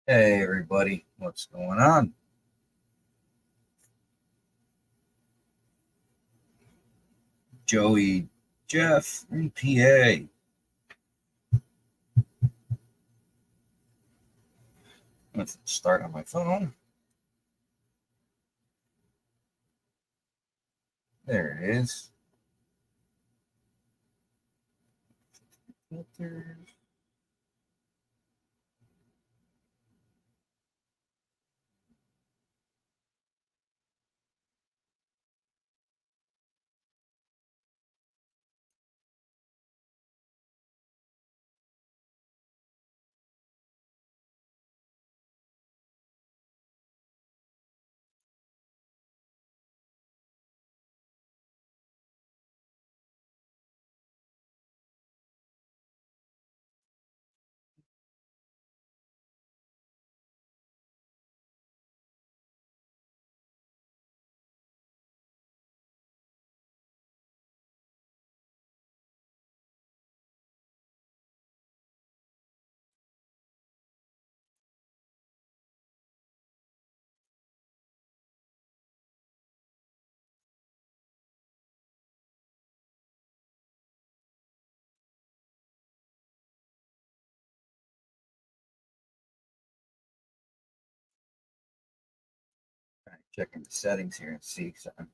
Hey everybody, what's going on? Joey, Jeff, and PA. Let's start on my phone. There it is. Filters. All right, checking the settings here and see something.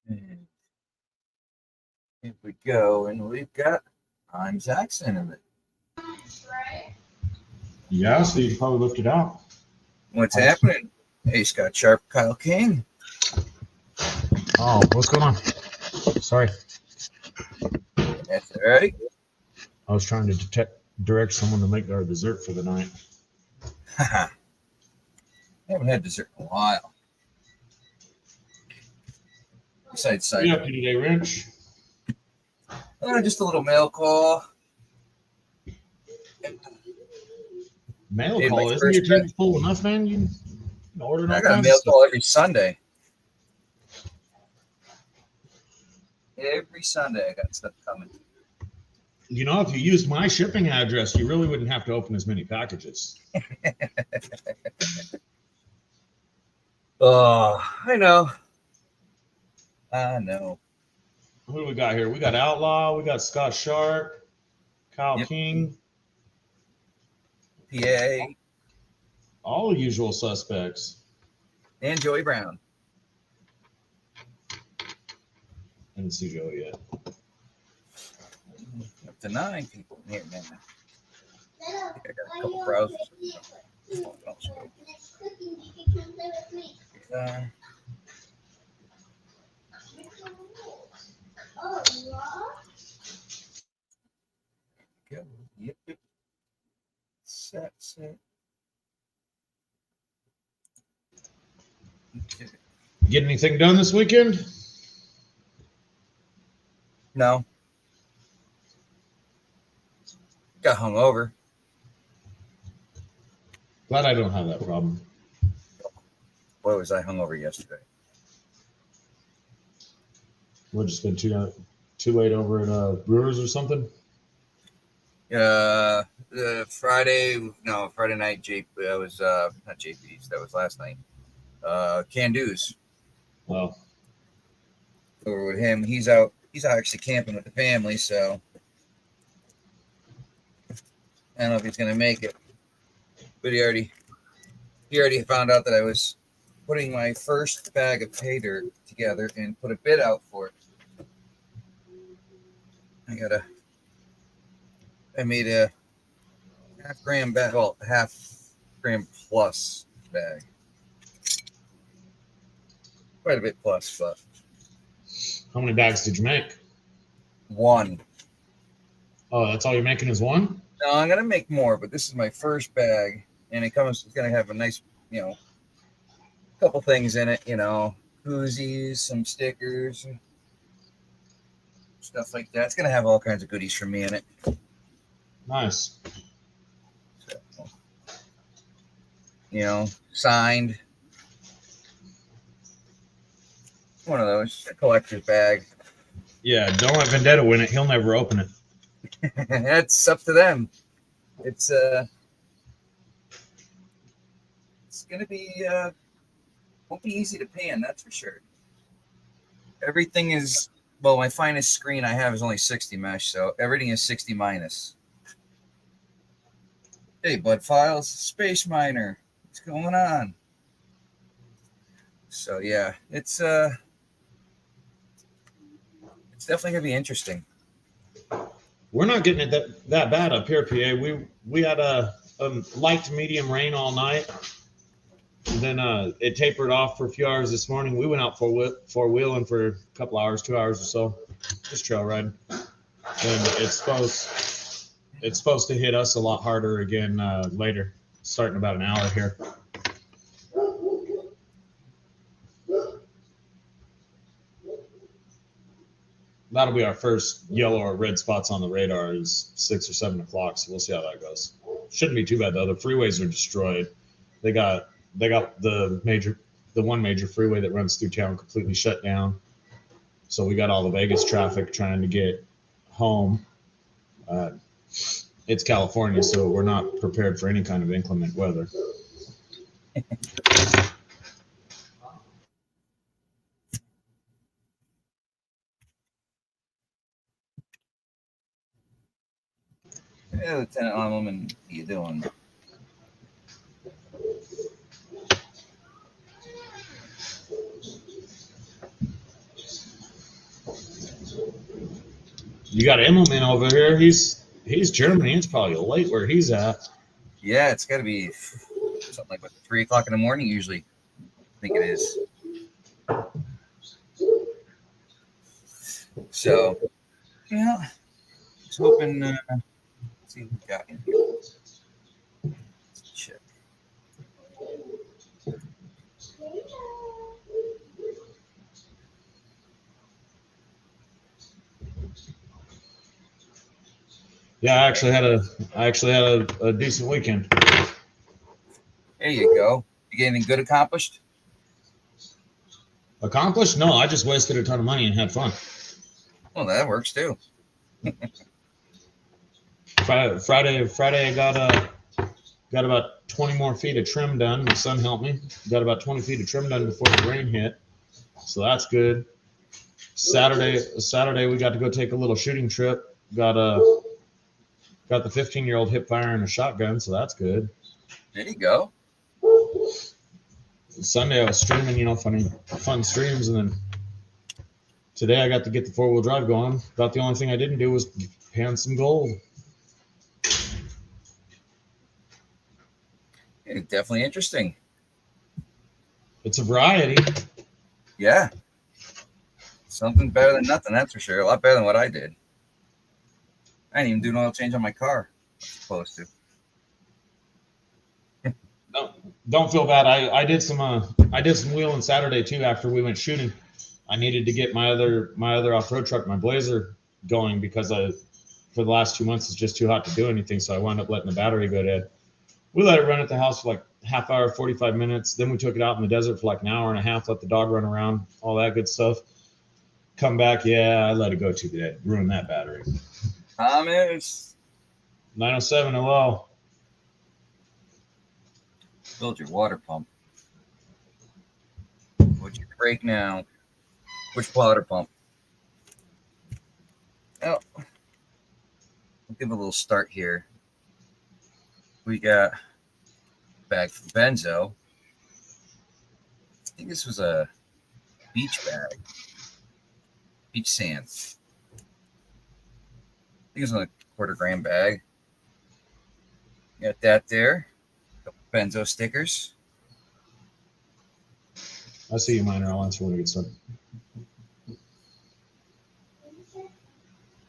And here we go, and we've got Times accent in it. Yeah, so you probably lift it out. What's happening? Hey, Scott Sharp, Kyle King. Oh, what's going on? Sorry, That's all right. I was trying to direct someone to make our dessert for the night. I haven't had dessert in a while. Besides What are you cider. up to today, Rich? Just a little mail call. Mail Made my call. Isn't first your table full enough, man? You can order I all got a kinds mail of stuff. call every Sunday. Every Sunday I got stuff coming. You know, if you used my shipping address, you really wouldn't have to open as many packages. Oh, I know. I know. Who do we got here? We got Outlaw. We got Scott Sharp, Kyle Yep. King, PA all the usual suspects. and Joey Brown. I didn't see Joe yet. Up to 9 people in here, man. I think I got a couple browsers. Go. Yep. Set. Okay. Get anything done this weekend? No. Got hungover. Glad I don't have that problem. Boy, was I hungover yesterday. We'll just been too late over at Brewers or something. Friday night. That was not JP's. That was last night. Can Do's. Well, Over with him. He's out actually camping with the family, so I don't know if he's gonna make it. But he already found out that I was putting my first bag of paydirt together and put a bid out for it. I made a half gram plus bag. Quite a bit plus, but how many bags did you make? one. Oh, that's all you're making is one? No, I'm gonna make more, but this is my first bag, and it's gonna have a nice, couple things in it, koozies, some stickers, stuff like that. It's gonna have all kinds of goodies from me in it. Nice. So, signed. One of those, a collector's bag. Yeah, don't let Vendetta win it. He'll never open it. That's up to them. It's gonna be won't be easy to pan, that's for sure. Everything is my finest screen I have is only 60 mesh, so everything is 60 minus. Hey, Bud Files, Space Miner, what's going on? So yeah, it's definitely gonna be interesting. We're not getting it that bad up here, PA. We had a light to medium rain all night. And then it tapered off for a few hours this morning. We went out four-wheeling for a couple hours, 2 hours or so, just trail riding. And it's supposed to hit us a lot harder again later, starting about an hour here. That'll be our first yellow or red spots on the radar is 6 or 7 o'clock. So we'll see how that goes. Shouldn't be too bad though. The freeways are destroyed. They got the one major freeway that runs through town completely shut down. So we got all the Vegas traffic trying to get home. It's California, so we're not prepared for any kind of inclement weather. Hey, Lieutenant Amelman, what are you doing? You got Immelman over here. He's Germany. It's probably late where he's at. Yeah, it's got to be something like 3 o'clock in the morning usually. I think it is. So, yeah, just hoping. Let's see what we got in here. Let's check. Yeah, I actually had a decent weekend. There you go. You get anything good accomplished? Accomplished? No, I just wasted a ton of money and had fun. Well, that works too. Friday, I got about 20 more feet of trim done. My son helped me. Got about 20 feet of trim done before the rain hit, so that's good. Saturday, we got to go take a little shooting trip. Got the 15-year-old hip firing a shotgun, so that's good. There you go. Sunday I was streaming, fun streams, and then today I got to get the 4-wheel drive going. About the only thing I didn't do was pan some gold. It's definitely interesting. It's a variety. Yeah. Something better than nothing, that's for sure. A lot better than what I did. I didn't even do an oil change on my car. I was supposed to. Don't feel bad. I did some wheeling Saturday too after we went shooting. I needed to get my other off-road truck, my Blazer, going because for the last 2 months it's just too hot to do anything. So I wound up letting the battery go dead. We let it run at the house for like half hour, 45 minutes. Then we took it out in the desert for like an hour and a half, let the dog run around, all that good stuff. Come back, I let it go too dead. Ruined that battery. Thomas. 907, hello. Build your water pump. What's your break now? Which water pump? Oh, we'll give a little start here. We got a bag from Benzo. I think this was a beach bag. Beach sand. I think it was in a quarter-gram bag. Got that there. Benzo stickers. I see you, Miner. I'll answer when we get started.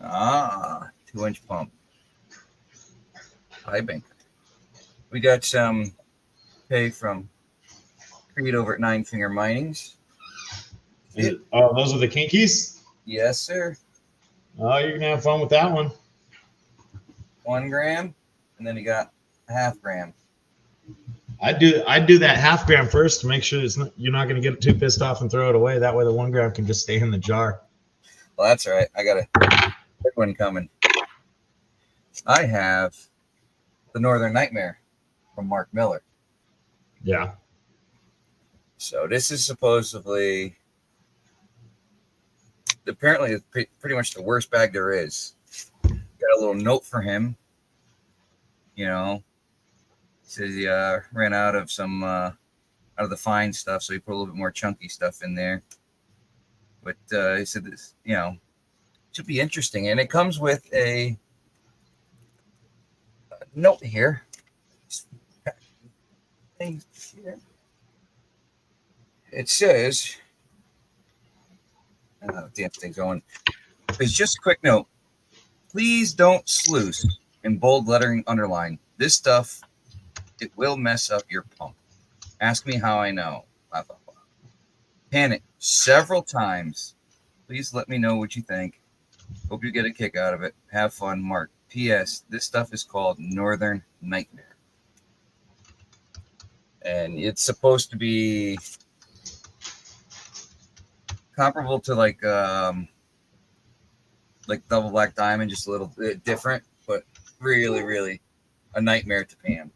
2-inch pump. piping. We got some pay from Creed over at Nine Finger Minings. Oh, those are the kinkies? Yes, sir. Oh, you're gonna have fun with that one. 1 gram, and then you got a half gram. I'd do that half gram first to make sure you're not gonna get too pissed off and throw it away. That way the 1 gram can just stay in the jar. Well, that's all right. I got a quick one coming. I have the Northern Nightmare from Mark Miller. Yeah. So this is supposedly, apparently, it's pretty much the worst bag there is. Got a little note for him. You know, says he ran out of some out of the fine stuff, so he put a little bit more chunky stuff in there. But he said this, should be interesting, and it comes with a note here. It says, damn thing's going. It's just a quick note. Please don't sluice in bold lettering underline. This stuff, it will mess up your pump. Ask me how I know. Blah, blah, blah. Panic several times. Please let me know what you think. Hope you get a kick out of it. Have fun, Mark. P.S. This stuff is called Northern Nightmare. And it's supposed to be comparable to like Double Black Diamond, just a little bit different, but really, really a nightmare to pan.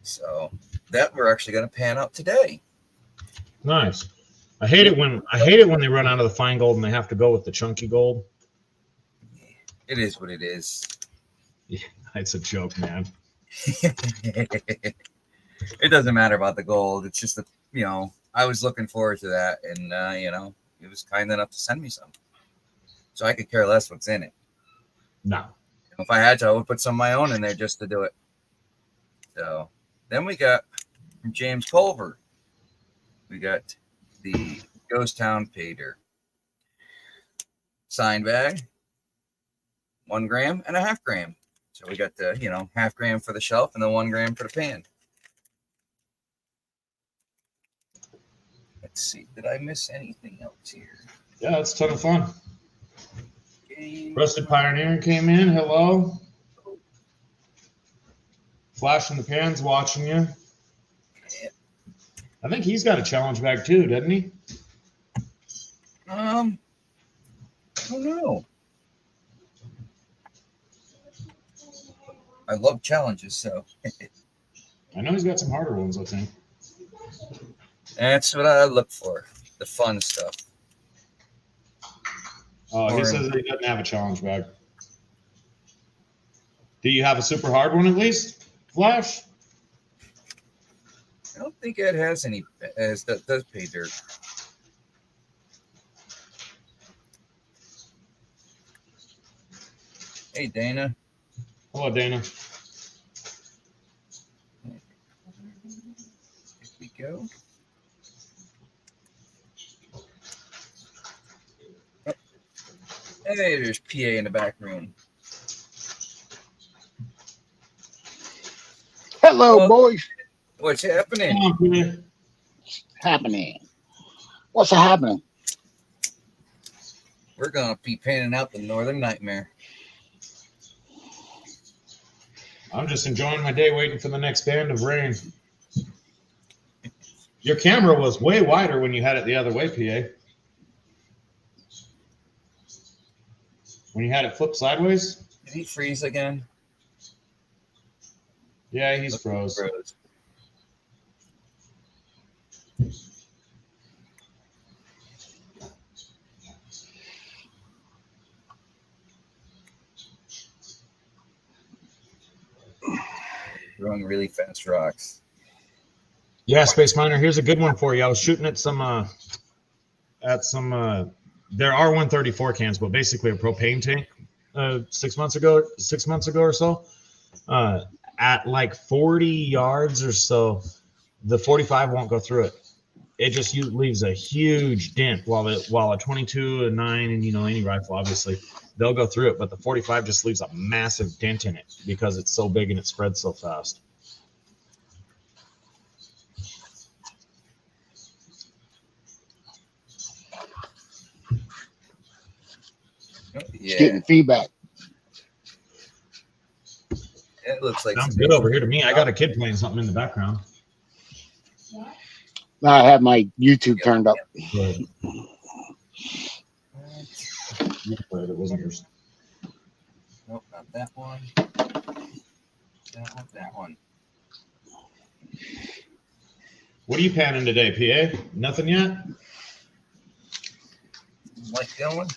So that we're actually going to pan out today. Nice. I hate it when they run out of the fine gold and they have to go with the chunky gold. It is what it is. Yeah, it's a joke, man. It doesn't matter about the gold. It's just that, I was looking forward to that, and he was kind enough to send me some. So I could care less what's in it. No. If I had to, I would put some of my own in there just to do it. So then we got from James Culver, we got the Ghost Town paydirt sign bag, 1 gram and a half gram. So we got the half gram for the shelf and the 1 gram for the pan. Let's see, did I miss anything else here? Yeah, it's a ton of fun. Rusted Pioneer came in. Hello. Flash in the Pans watching you. I think he's got a challenge bag too, doesn't he? I don't know. I love challenges, so. I know he's got some harder ones, I think. That's what I look for, the fun stuff. Oh, he says that he doesn't have a challenge bag. Do you have a super hard one at least, Flash? I don't think Ed has any, as that does pay dirt. Hey, Dana. Hello, Dana. Here we go. Hey, there's PA in the back room. Hello, boys. What's happening? What's happening? We're going to be panning out the Northern Nightmare. I'm just enjoying my day waiting for the next band of rain. Your camera was way wider when you had it the other way, PA. When you had it flipped sideways? Did he freeze again? Yeah, he's froze. Throwing really fast rocks. Yeah, Space Miner, here's a good one for you. I was shooting at some there are 134 cans, but basically a propane tank 6 months ago or so. At like 40 yards or so, the 45 won't go through it. it just leaves a huge dent. While a 22, a 9, and any rifle, obviously, they'll go through it, but the 45 just leaves a massive dent in it because it's so big and it spreads so fast. It's getting feedback. It looks like Sounds good over here to me. I got a kid playing something in the background. Now I have my YouTube turned up. But you played it, wasn't yours. Nope, not that one. That one. What are you panning today, PA? Nothing yet? Like going?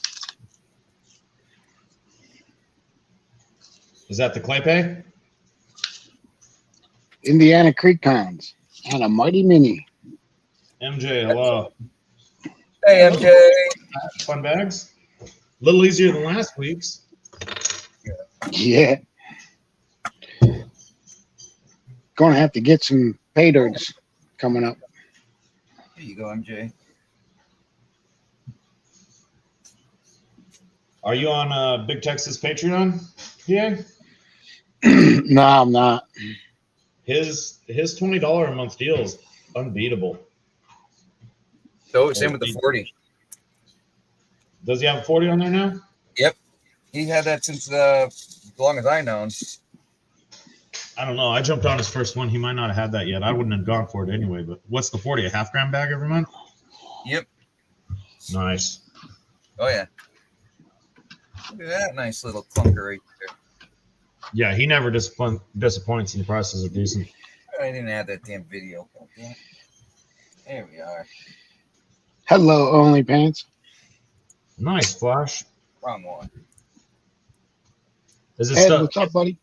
Is that the clay pay? Indiana Creek Cons and a Mighty Mini. MJ, hello. Hey, MJ. Fun bags? A little easier than last week's. Yeah. Gonna have to get some paydirts coming up. Here you go, MJ. Are you on Big Texas Patreon, PA? No, I'm not. His $20 a month deal is unbeatable. So same with the 40. Does he have 40 on there now? Yep. He had that since as long as I known. I don't know. I jumped on his first one. He might not have had that yet. I wouldn't have gone for it anyway. But what's the 40? A half-gram bag every month? Yep. Nice. Oh, yeah. Look at that nice little clunker right there. Yeah, he never disappoints, and the prices are decent. I didn't add that damn video. There we are. Hello, OnlyPants. Nice, Flash. Wrong one. Is it Ed, stuff? what's up, buddy?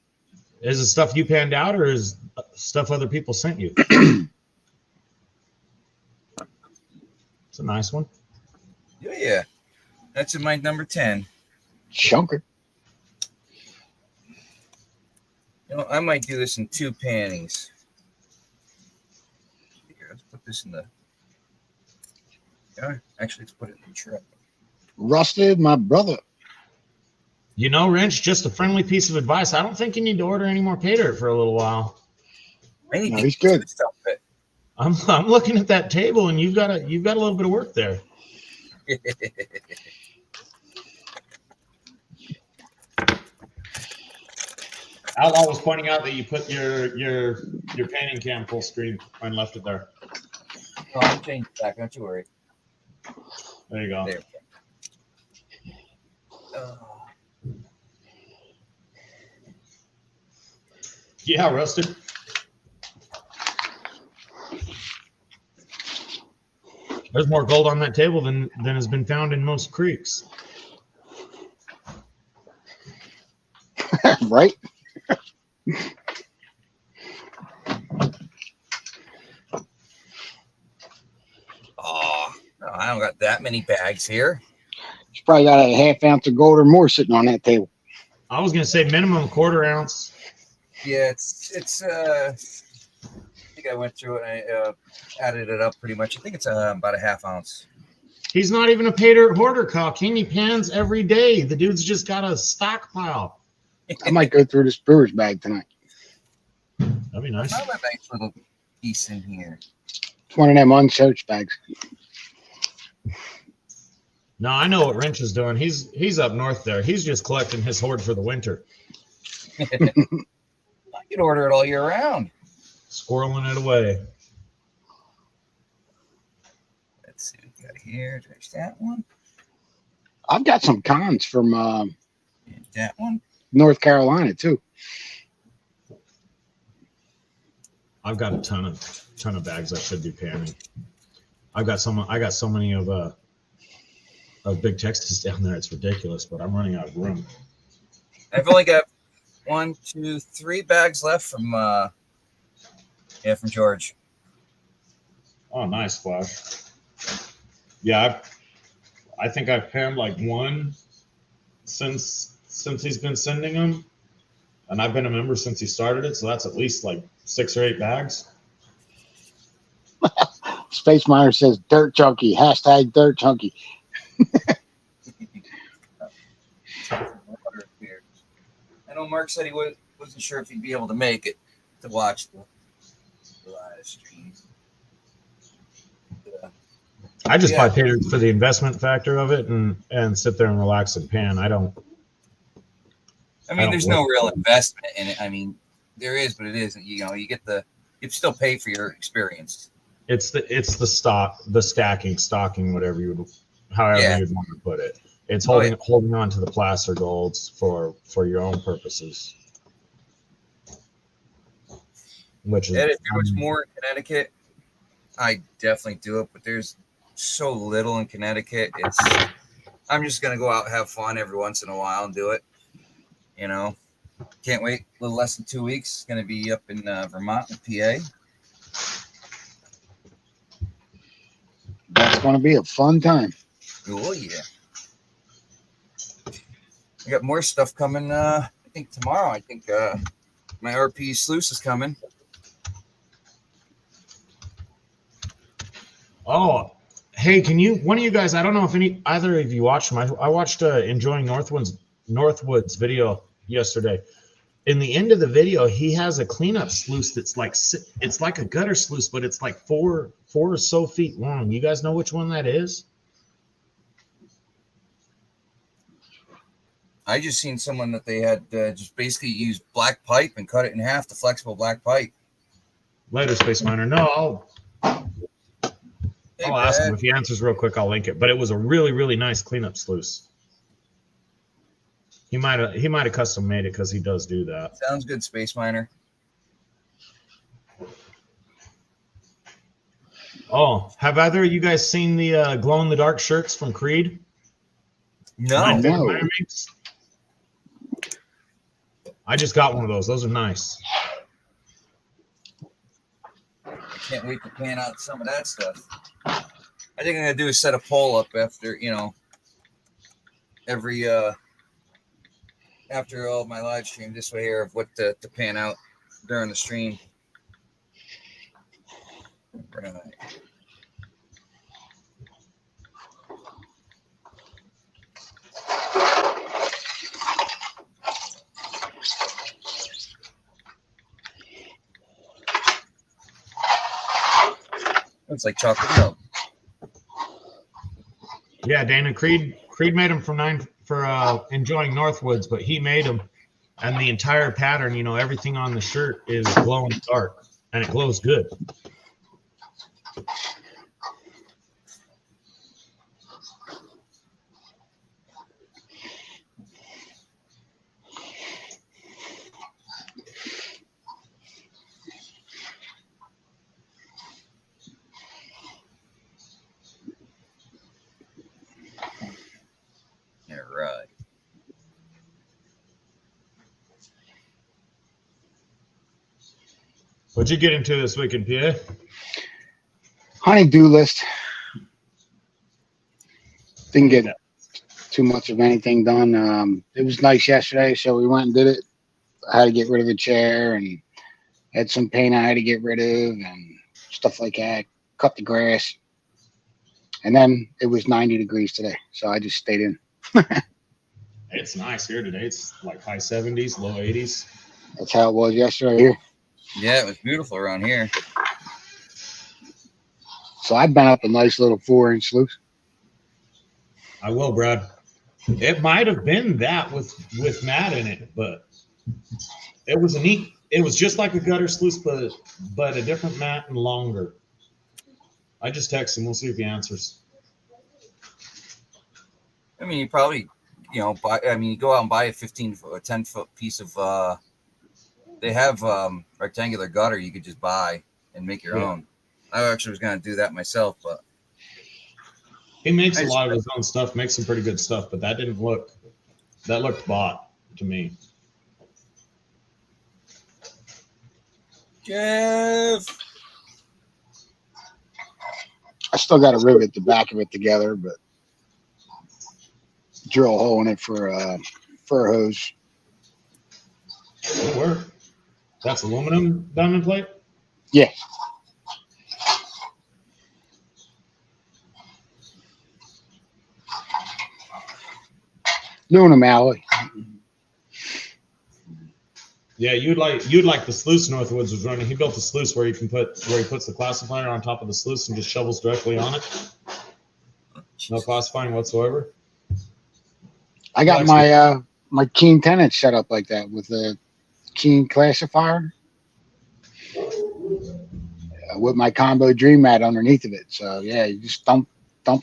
Is it stuff you panned out, or is stuff other people sent you? It's a nice one. Yeah. That's in my number 10. Chunker. You know, I might do this in 2 pannings. Here, let's put this in the. Yeah, actually, let's put it in the truck. Rusted, my brother. You know, Wrench, just a friendly piece of advice. I don't think you need to order any more pay dirt for a little while. No, he's good. I'm looking at that table, and you've got a little bit of work there. Outlaw was pointing out that you put your painting cam full screen and left it there. Oh, I'll change it back. Don't you worry. There you go. There. Yeah, Rusted. There's more gold on that table than has been found in most creeks. Right? Oh, no, I don't got that many bags here. He's probably got a half ounce of gold or more sitting on that table. I was gonna say minimum quarter ounce. Yeah, it's I think I went through it and I added it up pretty much. I think it's about a half ounce. He's not even a pay dirt hoarder, Kyle King. He pans every day. The dude's just got a stockpile. I might go through this brewer's bag tonight. That'd be nice. I have a nice little piece in here. It's one of them unsearched bags. No, I know what Wrench is doing. He's up north there. He's just collecting his hoard for the winter. I can order it all year round. Squirreling it away. Let's see what we got here. There's that one. I've got some cons from And that one. North Carolina too. I've got a ton of bags I should be panning. I got so many of Big Texas down there. It's ridiculous, but I'm running out of room. I've only got 1, 2, 3 bags left from from George. Oh, nice, Flash. Yeah, I think I've panned like one since he's been sending them, and I've been a member since he started it, so that's at least like 6 or 8 bags. Space Miner says dirt chunky. Hashtag dirt chunky. I know Mark said he wasn't sure if he'd be able to make it to watch the live stream. I just buy paydirt for the investment factor of it and sit there and relax and pan. I mean, there's no real investment in it. I mean, there is, but it isn't. You know, you still pay for your experience. It's the stocking, whatever you'd want to put it. It's holding on to the placer golds for your own purposes. Which is, if there was more in Connecticut, I definitely do it. But there's so little in Connecticut. I'm just gonna go out and have fun every once in a while and do it. You know, can't wait. A little less than 2 weeks. It's gonna be up in Vermont and PA. That's going to be a fun time. Oh yeah. I got more stuff coming. I think tomorrow. I think my RP sluice is coming. Oh, hey, one of you guys, I don't know if either of you watched them. I watched Enjoying Northwood's video yesterday. In the end of the video, he has a cleanup sluice that's it's like a gutter sluice, but it's like four or so feet long. You guys know which one that is? I just seen someone that they had just basically used black pipe and cut it in half, the flexible black pipe. Later, Space Miner. No, I'll ask him. If he answers real quick, I'll link it. But it was a really, really nice cleanup sluice. He might have custom made it because he does do that. Sounds good, Space Miner. Oh, have either of you guys seen the glow in the dark shirts from Creed? No. I just got one of those. Those are nice. I can't wait to pan out some of that stuff. I think I'm gonna do is set a poll up after every after all my live stream this way here of what to pan out during the stream. Right. It's like chocolate milk. Yeah, Dana, Creed made them for Enjoying Northwoods, but he made them, and the entire pattern, everything on the shirt is glow in the dark, and it glows good. Right. What'd you get into this week in PA? Honey-do list. Didn't get too much of anything done. It was nice yesterday, so we went and did it. I had to get rid of the chair and had some paint I had to get rid of and stuff like that. Cut the grass. And then it was 90 degrees today, so I just stayed in. It's nice here today. It's like high 70s, low 80s. That's how it was yesterday here. Yeah, it was beautiful around here. So I bent up a nice little 4-inch sluice. I will, Brad. It might have been that with Matt in it, but it was it was just like a gutter sluice, but a different mat and longer. I just text him. We'll see if he answers. I mean, you probably, you go out and buy a 10-foot piece of, they have rectangular gutter you could just buy and make your own. I actually was going to do that myself, but. He makes a lot of his own stuff, makes some pretty good stuff, but that looked bought to me. Jeff. I still got to rivet the back of it together, but drill a hole in it for a hose. That'll work. That's aluminum diamond plate? Yeah. Noonan Alley. Yeah, you'd like the sluice Northwoods was running. He built a sluice where he puts the classifier on top of the sluice and just shovels directly on it. No classifying whatsoever. I got my Keen 10-inch set up like that with a Keen classifier with my combo dream mat underneath of it. So yeah, you just dump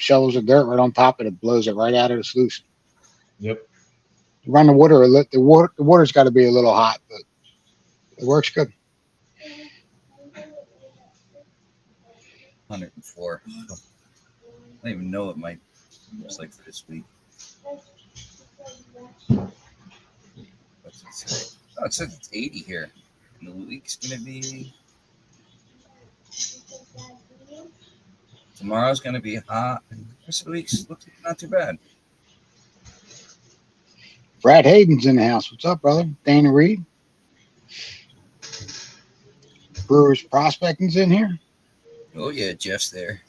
shovels of dirt right on top and it blows it right out of the sluice. Yep. You run the water the water's got to be a little hot, but it works good. 104. I don't even know what my looks like for this week. What's it say? Oh, it says it's 80 here. And the week's gonna be tomorrow's gonna be hot, and the rest of the week's looks not too bad. Brad Hayden's in the house. What's up, brother? Dana Reed. Brewers Prospecting's in here. Oh yeah, Jeff's there.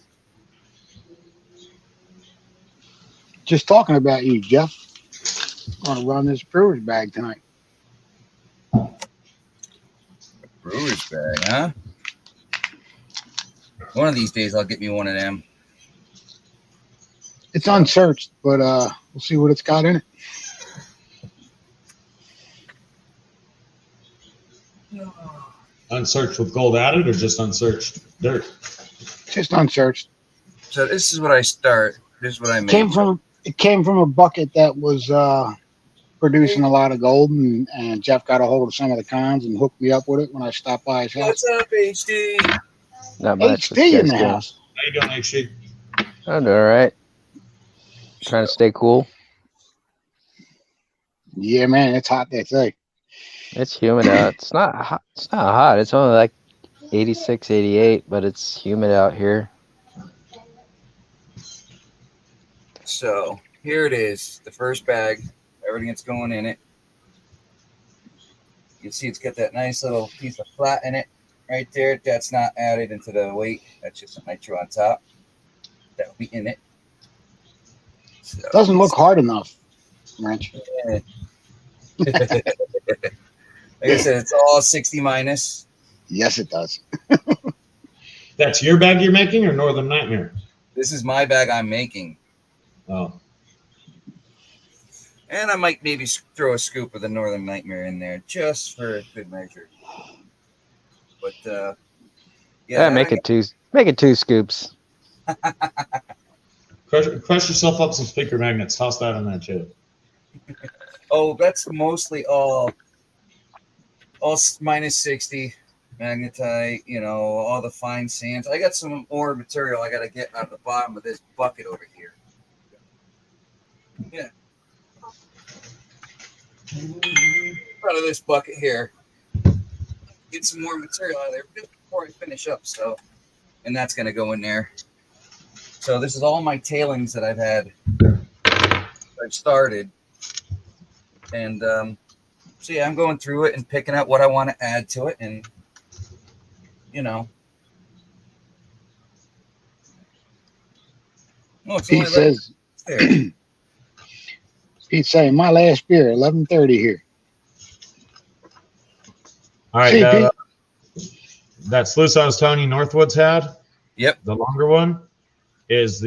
Just talking about you, Jeff. I'm gonna run this Brewers bag tonight. Brewer's bag, huh? One of these days I'll get me one of them. It's unsearched, but we'll see what it's got in it. Unsearched with gold added or just unsearched dirt? Just unsearched. So this is what I start. This is what I make. It came from a bucket that was producing a lot of gold, and Jeff got a hold of some of the cons and hooked me up with it when I stopped by his house. What's up, HD? Not much. HD in the house. How you doing, HD? I'm doing all right. Trying to stay cool. Yeah, man, it's hot that day. It's humid out. It's not hot. It's not hot. It's only like 86, 88, but it's humid out here. So here it is, the first bag. Everything that's going in it. You can see it's got that nice little piece of flat in it right there. That's not added into the weight. That's just a nitro on top. That will be in it. So, Doesn't look hard enough, Wrench. Yeah. Like I said, it's all 60 minus. Yes, it does. That's your bag you're making or Northern Nightmare? This is my bag I'm making. Oh. And I might maybe throw a scoop of the Northern Nightmare in there just for good measure. But Yeah, make it two scoops. Crush yourself up some speaker magnets. Toss that in that too. Oh, that's mostly all minus 60 magnetite, all the fine sands. I got some ore material I got to get out of the bottom of this bucket over here. Yeah. Out of this bucket here. Get some more material out of there just before I finish up. So, and that's going to go in there. So this is all my tailings that I've started. And so yeah, I'm going through it and picking out what I want to add to it, and Pete says, Pete's saying my last beer, 11:30 here. All right, that sluice I was telling you Northwoods had. Yep. The longer one is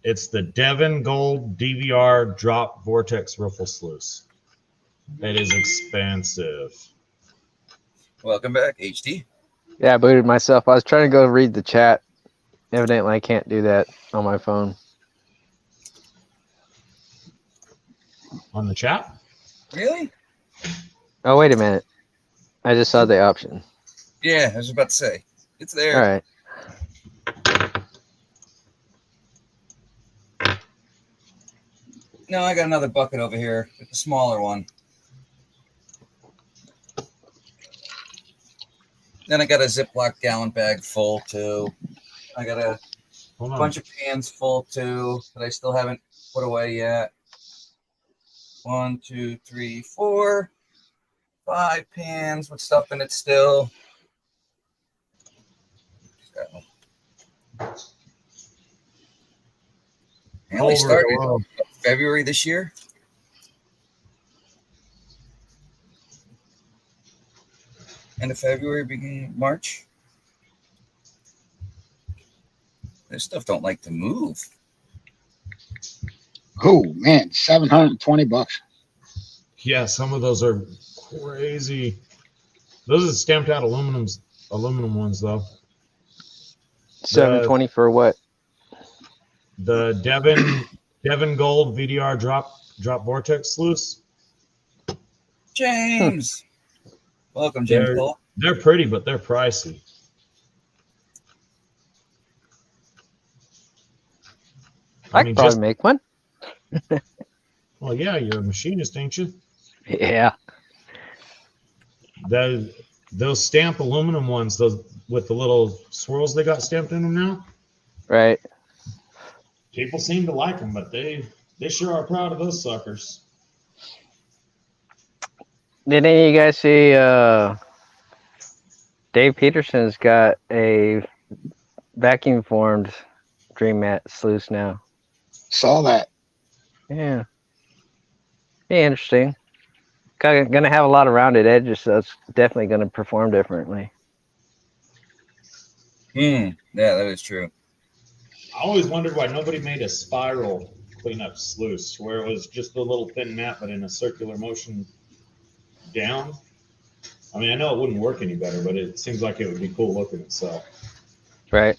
it's the Devon Gold DVR Drop Vortex Riffle Sluice. It is expensive. Welcome back, HD. Yeah, I booted myself. I was trying to go read the chat. Evidently, I can't do that on my phone. On the chat? Really? Oh, wait a minute. I just saw the option. Yeah, I was about to say. It's there. All right. No, I got another bucket over here. It's a smaller one. Then I got a Ziploc gallon bag full too. I got a bunch of pans full too that I still haven't put away yet. 1, 2, 3, 4, 5 pans with stuff in it still. I only started February this year. End of February, beginning of March. This stuff don't like to move. Oh man, $720. Yeah, some of those are crazy. Those are stamped out aluminum ones though. 720 for what? The Devon Gold VDR drop vortex sluice. James, welcome, James Cole. They're pretty, but they're pricey. I could probably make one. Well, yeah, you're a machinist, ain't you? Yeah. Those stamp aluminum ones, those with the little swirls they got stamped in them now. Right. People seem to like them, but they sure are proud of those suckers. Did any of you guys see Dave Peterson's got a vacuum formed Dream Mat sluice now? Saw that. Yeah. Be interesting. Gonna have a lot of rounded edges, so it's definitely gonna perform differently. Yeah, that is true. I always wondered why nobody made a spiral cleanup sluice where it was just a little thin mat but in a circular motion down. I mean, I know it wouldn't work any better, but it seems like it would be cool looking itself. Right.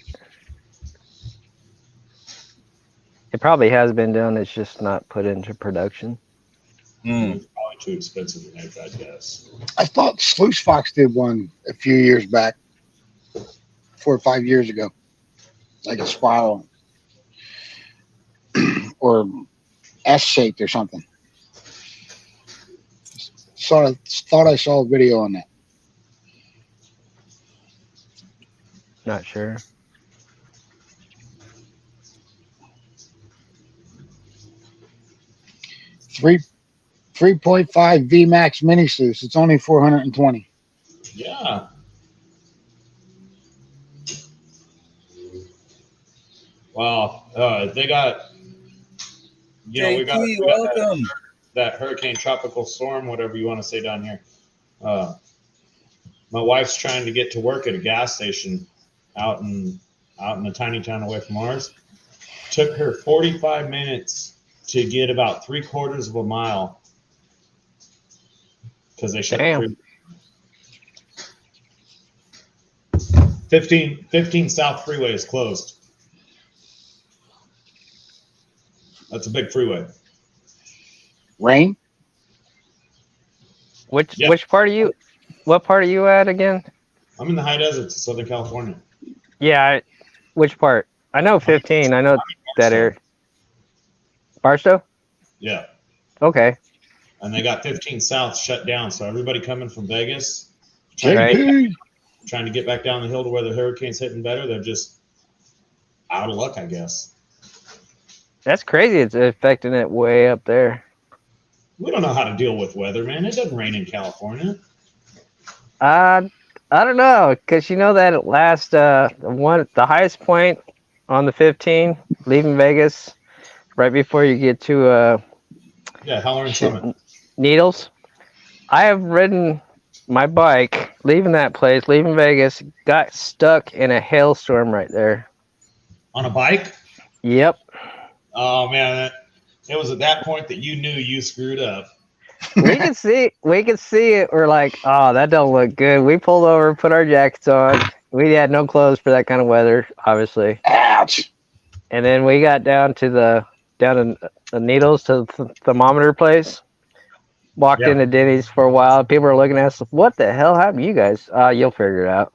It probably has been done, it's just not put into production. It's probably too expensive to make, I guess. I thought Sluice Fox did one a few years back, 4 or 5 years ago, like a spiral or S-shaped or something. Thought I saw a video on that. Not sure. Three 3.5 VMAX mini sluice. It's only 420. Yeah. Wow. They got, we got welcome. that hurricane tropical storm, whatever you want to say down here. My wife's trying to get to work at a gas station out in a tiny town away from ours. Took her 45 minutes to get about 3/4 of a mile because they shut the 15 South Freeway is closed. That's a big freeway. Rain? Which part are you? What part are you at again? I'm in the high deserts of Southern California. Yeah, which part? I know 15. I know that area. Barstow? Yeah. Okay. And they got 15 South shut down, so everybody coming from Vegas Right. trying to get back down the hill to where the hurricane's hitting better, they're just out of luck, I guess. That's crazy. It's affecting it way up there. We don't know how to deal with weather, man. It doesn't rain in California. I don't know, because you know that last the highest point on the 15 leaving Vegas, right before you get to Halloran Summit. Needles. I have ridden my bike leaving that place, leaving Vegas, got stuck in a hailstorm right there. On a bike? Yep. Oh man, it was at that point that you knew you screwed up. We could see it. We're like, oh, that don't look good. We pulled over, put our jackets on. We had no clothes for that kind of weather, obviously. Ouch. And then we got down in the Needles to the thermometer place. Walked into Denny's for a while. People were looking at us. What the hell happened to you guys? You'll figure it out.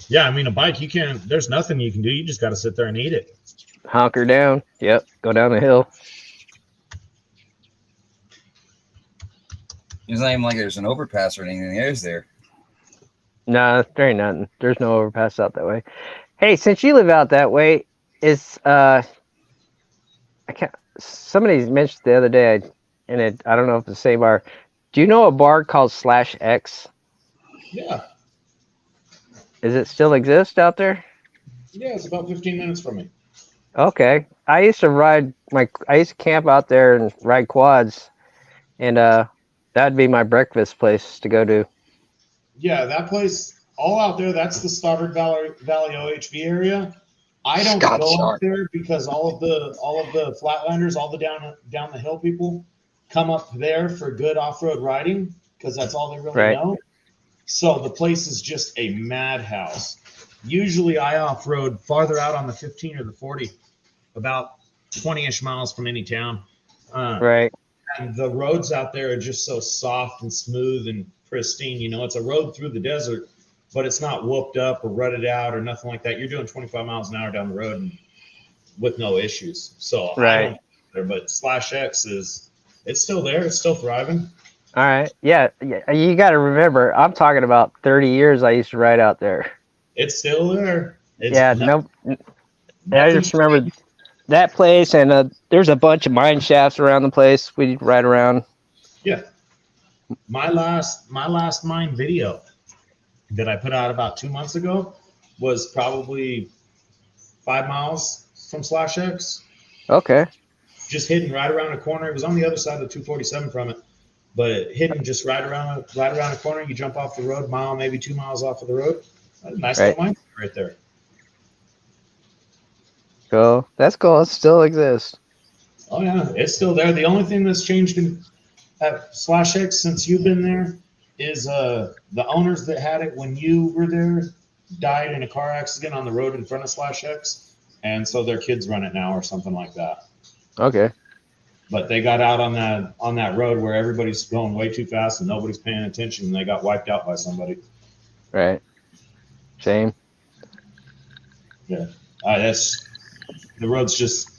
Yeah, I mean, a bike, there's nothing you can do. You just got to sit there and eat it. Honker down. Yep. Go down the hill. It's not even like there's an overpass or anything, is there? No, there ain't nothing. There's no overpass out that way. Hey, since you live out that way, somebody mentioned the other day, I don't know if it's the same bar. Do you know a bar called /X? Yeah. Does it still exist out there? Yeah, it's about 15 minutes from me. Okay. I used to camp out there and ride quads, and that'd be my breakfast place to go to. Yeah, that place, all out there, that's the Stoddard Valley OHV area. I don't Scott go up Sharp. there because all of the flatlanders, all the down the hill people, come up there for good off-road riding because that's all they really Right. know. So the place is just a madhouse. Usually I off-road farther out on the 15 or the 40, about 20-ish miles from any town. Right. And the roads out there are just so soft and smooth and pristine. You know, it's a road through the desert, but it's not whooped up or rutted out or nothing like that. You're doing 25 miles an hour down the road and with no issues. So I Right. don't there, but Slash X it's still there. It's still thriving. All right. Yeah. You got to remember, I'm talking about 30 years I used to ride out there. It's still there. It's Yeah. I just remember that place, and there's a bunch of mine shafts around the place. We'd ride around. Yeah. My last mine video that I put out about 2 months ago was probably 5 miles from Slash X. Okay. Just hidden right around a corner. It was on the other side of the 247 from it, but hidden just right around a corner. You jump off the road, mile, maybe 2 miles off of the road. Nice little mine right there. Cool. That's cool. It still exists. Oh yeah, it's still there. The only thing that's changed at Slash X since you've been there is the owners that had it when you were there died in a car accident on the road in front of Slash X, and so their kids run it now or something like that. Okay. But they got out on that road where everybody's going way too fast and nobody's paying attention, and they got wiped out by somebody. Right. Shame. Yeah, the road's just.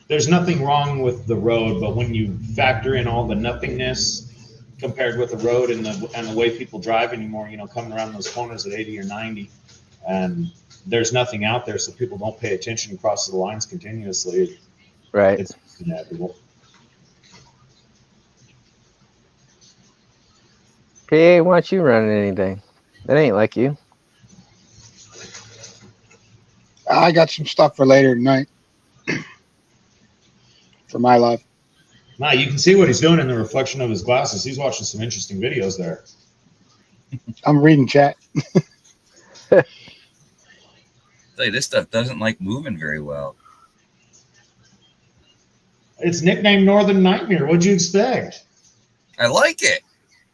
There's nothing wrong with the road, but when you factor in all the nothingness compared with the road and the way people drive anymore, you know, coming around those corners at 80 or 90, and there's nothing out there, so people don't pay attention and cross the lines continuously. Right. It's inevitable. PA, why don't you run anything? That ain't like you. I got some stuff for later tonight for my life. Nah, you can see what he's doing in the reflection of his glasses. He's watching some interesting videos there. I'm reading chat. Tell you, this stuff doesn't like moving very well. It's nicknamed Northern Nightmare. What'd you expect? I like it.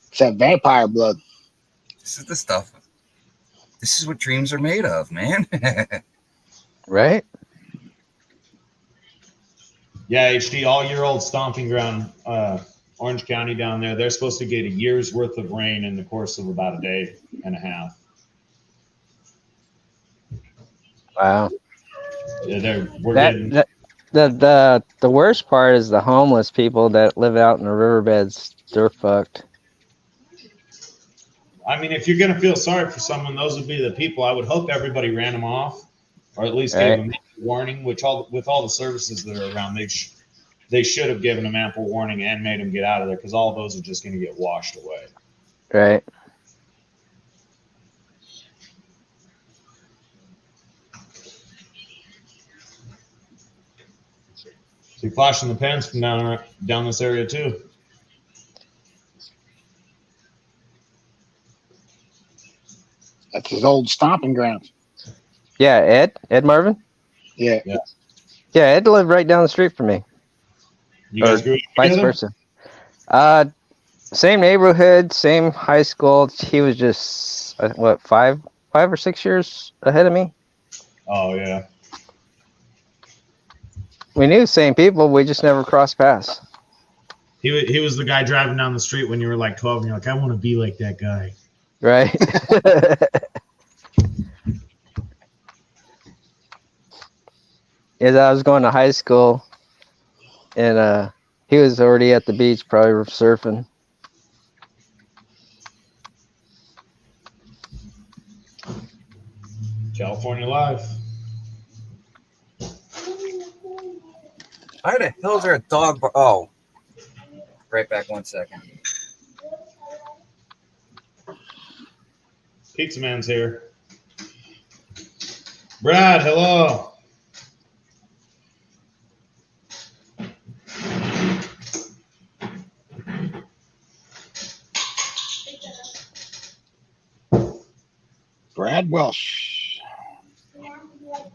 It's that vampire blood. This is the stuff. This is what dreams are made of, man. Right? Yeah, HD, all year old stomping ground, Orange County down there. They're supposed to get a year's worth of rain in the course of about a day and a half. Wow. Yeah, The worst part is the homeless people that live out in the riverbeds. They're fucked. I mean, if you're going to feel sorry for someone, those would be the people. I would hope everybody ran them off, or at least gave them a warning. With all the services that are around, they should have given them ample warning and made them get out of there, because all of those are just going to get washed away. Right. See, flashing the pens from down this area too. That's his old stomping grounds. Yeah, Ed Marvin? Yeah. Yeah. Yeah, Ed lived right down the street from me. You guys grew up Vice together? versa. Same neighborhood, same high school. He was just, what, 5 or 6 years ahead of me? Oh, yeah. We knew the same people. We just never crossed paths. He was the guy driving down the street when you were like 12, and you're like, I want to be like that guy. Right. As I was going to high school, and he was already at the beach, probably surfing. California life. Why the hell is there a dog? Oh, right back 1 second. Pizza Man's here. Brad, hello. Brad Welsh.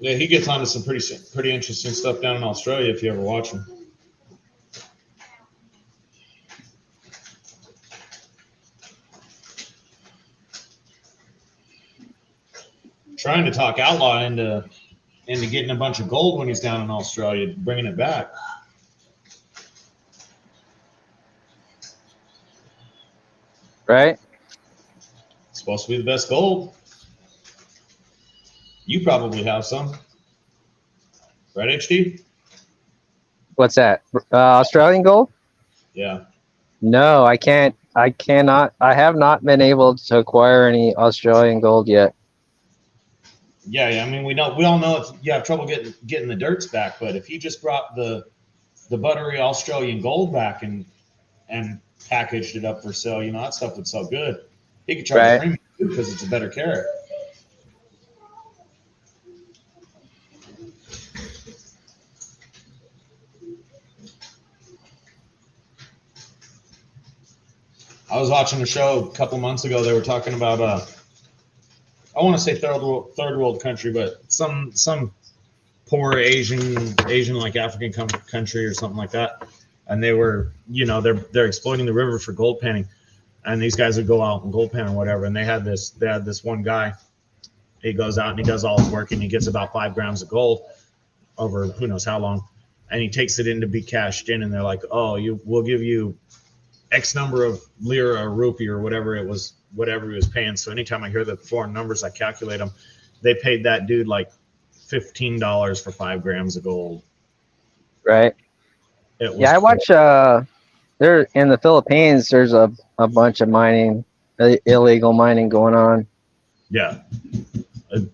Yeah, he gets onto some pretty interesting stuff down in Australia if you ever watch him. Trying to talk Outlaw into getting a bunch of gold when he's down in Australia, bringing it back. Right? It's supposed to be the best gold. You probably have some. Right, HD? What's that? Australian gold? Yeah. No, I can't. I cannot. I have not been able to acquire any Australian gold yet. Yeah. I mean, we all know if you have trouble getting the dirts back, but if you just brought the buttery Australian gold back and packaged it up for sale, that stuff would sell good. He could charge a Right. premium too because it's a better carat. I was watching a show a couple months ago. They were talking about I want to say third world country, but some poor Asian like African country or something like that. And they were, they're exploiting the river for gold panning, and these guys would go out and gold pan or whatever. And they had this one guy. He goes out and he does all his work and he gets about 5 grams of gold over who knows how long, and he takes it in to be cashed in. And they're like, "Oh, we'll give you X number of lira or rupee or whatever he was paying." So anytime I hear the foreign numbers, I calculate them. They paid that dude like $15 for 5 grams of gold. Right. Yeah, I watch. There in the Philippines, there's a bunch of mining, illegal mining going on. Yeah.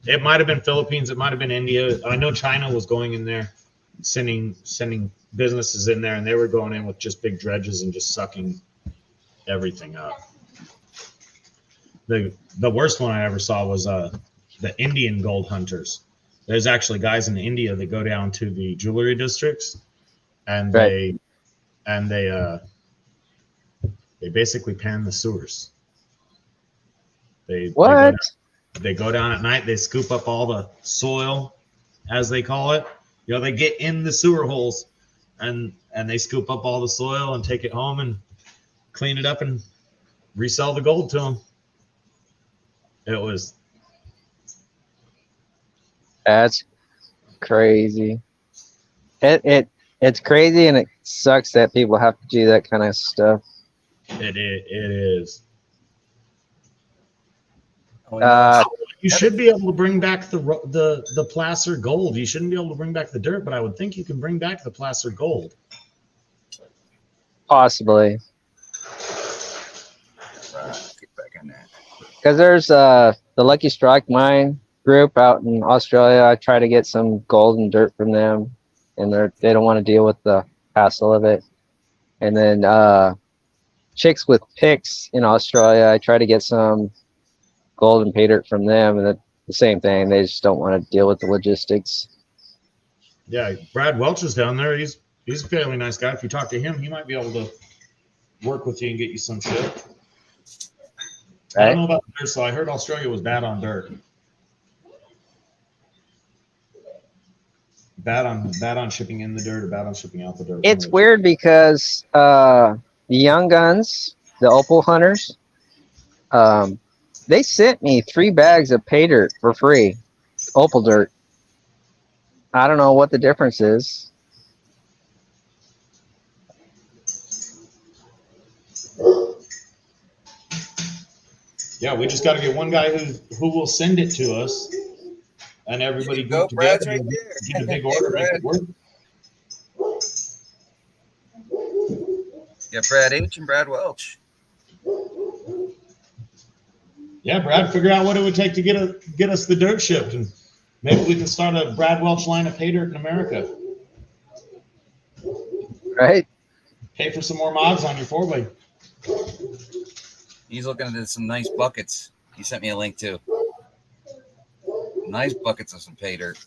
It might have been Philippines. It might have been India. I know China was going in there, sending businesses in there, and they were going in with just big dredges and just sucking everything up. The worst one I ever saw was the Indian gold hunters. There's actually guys in India that go down to the jewelry districts, and Right. they basically pan the sewers. What? They go down at night. They scoop up all the soil, as they call it. They get in the sewer holes, and they scoop up all the soil and take it home and clean it up and resell the gold to them. That's crazy. It's crazy, and it sucks that people have to do that kind of stuff. It is. You should be able to bring back the placer gold. You shouldn't be able to bring back the dirt, but I would think you can bring back the placer gold. Possibly. Get back on that. Because there's the Lucky Strike mine group out in Australia. I try to get some gold and dirt from them, and they don't want to deal with the hassle of it. And then Chicks with Picks in Australia, I try to get some gold and pay dirt from them, and the same thing. They just don't want to deal with the logistics. Yeah, Brad Welch is down there. He's a fairly nice guy. If you talk to him, he might be able to work with you and get you some shit. Right? I don't know about the dirt, so I heard Australia was bad on dirt. Bad on shipping in the dirt or bad on shipping out the dirt. It's weird because the Young Guns, the opal hunters, they sent me 3 bags of pay dirt for free, opal dirt. I don't know what the difference is. Yeah, we just got to get one guy who will send it to us, and everybody Go, group Brad's together, right there. get a big order, make it work. Yeah, Brad H and Brad Welch. Yeah, Brad, figure out what it would take to get us the dirt shipped, and maybe we can start a Brad Welch line of pay dirt in America. Right? Pay for some more mods on your 4x. He's looking at some nice buckets. He sent me a link too. Nice buckets of some pay dirt.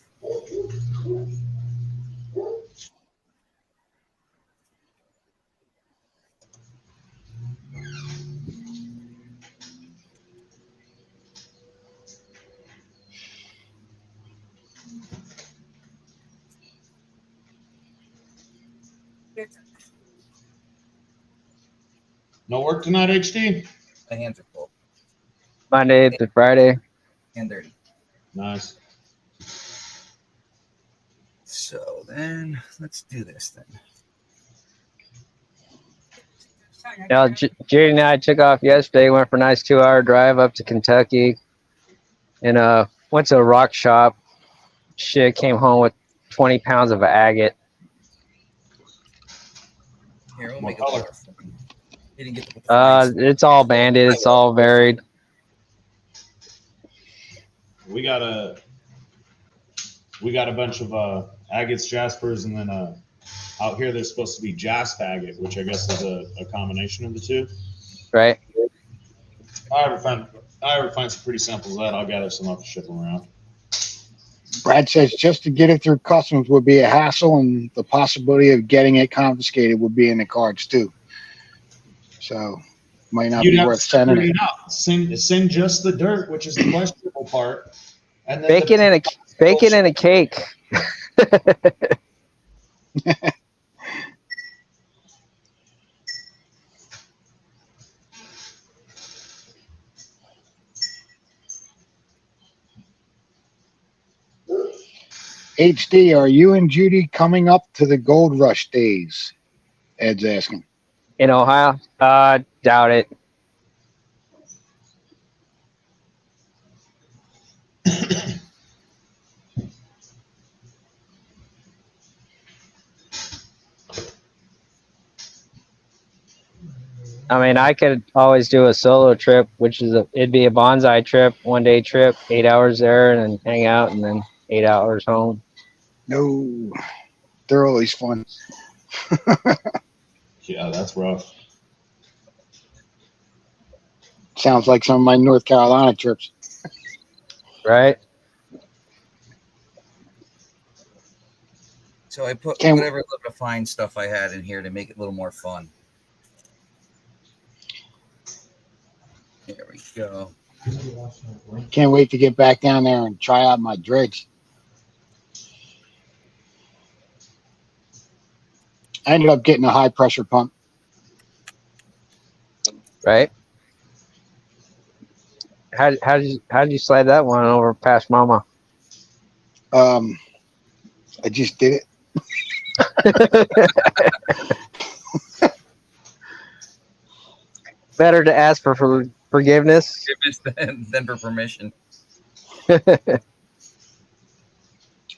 No work tonight, HD? My hands are full Monday to Friday. and dirty. Nice. So then let's do this then. Judy and I took off yesterday. Went for a nice 2-hour drive up to Kentucky, and went to a rock shop. Shit, came home with 20 pounds of agate. Here, we'll What make it color? more fun. You didn't get to put the fines. It's all banded. It's all varied. We got a bunch of agates, jaspers, and then out here there's supposed to be jasp agate, which I guess is a combination of the two. Right. If I ever find some pretty samples of that, I'll gather some up and ship them around. Brad says just to get it through customs would be a hassle, and the possibility of getting it confiscated would be in the cards too. So might not You'd be have worth to sending separate it. it out. Send just the dirt, which is the questionable part, and then Bacon and a cake. HD, are you and Judy coming up to the Gold Rush days? Ed's asking. In Ohio? Doubt it. I mean, I could always do a solo trip, which is it'd be a bonsai trip, 1-day trip, 8 hours there, and then hang out, and then 8 hours home. No, they're always fun. Yeah, that's rough. Sounds like some of my North Carolina trips. Right? So I put Can- whatever little fine stuff I had in here to make it a little more fun. There we go. Can't wait to get back down there and try out my dredge. I ended up getting a high pressure pump. Right? How did you slide that one over past Mama? I just did it. Better to ask for forgiveness. Than for permission. I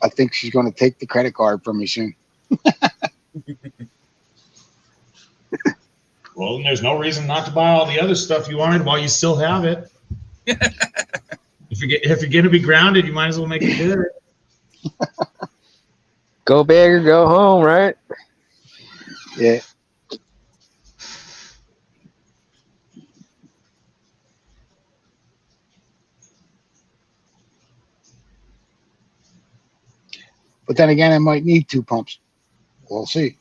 think she's going to take the credit card from me soon. Well, then there's no reason not to buy all the other stuff you wanted while you still have it. If you're gonna be grounded, you might as well make it good. Go big or go home, right? Yeah. But then again, I might need 2 pumps. We'll see.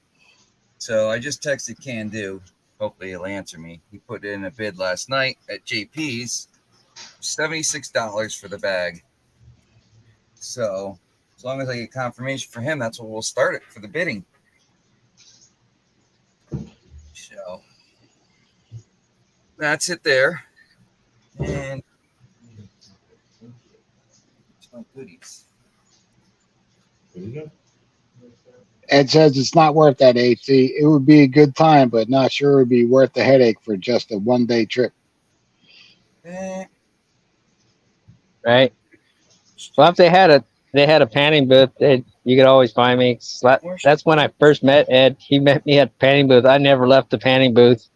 So I just texted Can Do. Hopefully he'll answer me. He put in a bid last night at JP's, $76 for the bag. So as long as I get confirmation for him, that's what we'll start it for the bidding. So that's it there. And my goodies. There you go. Ed says it's not worth that, AC. It would be a good time, but not sure it would be worth the headache for just a 1-day trip. Right. Well, if they had a panning booth, you could always find me. That's when I first met Ed. He met me at the panning booth. I never left the panning booth.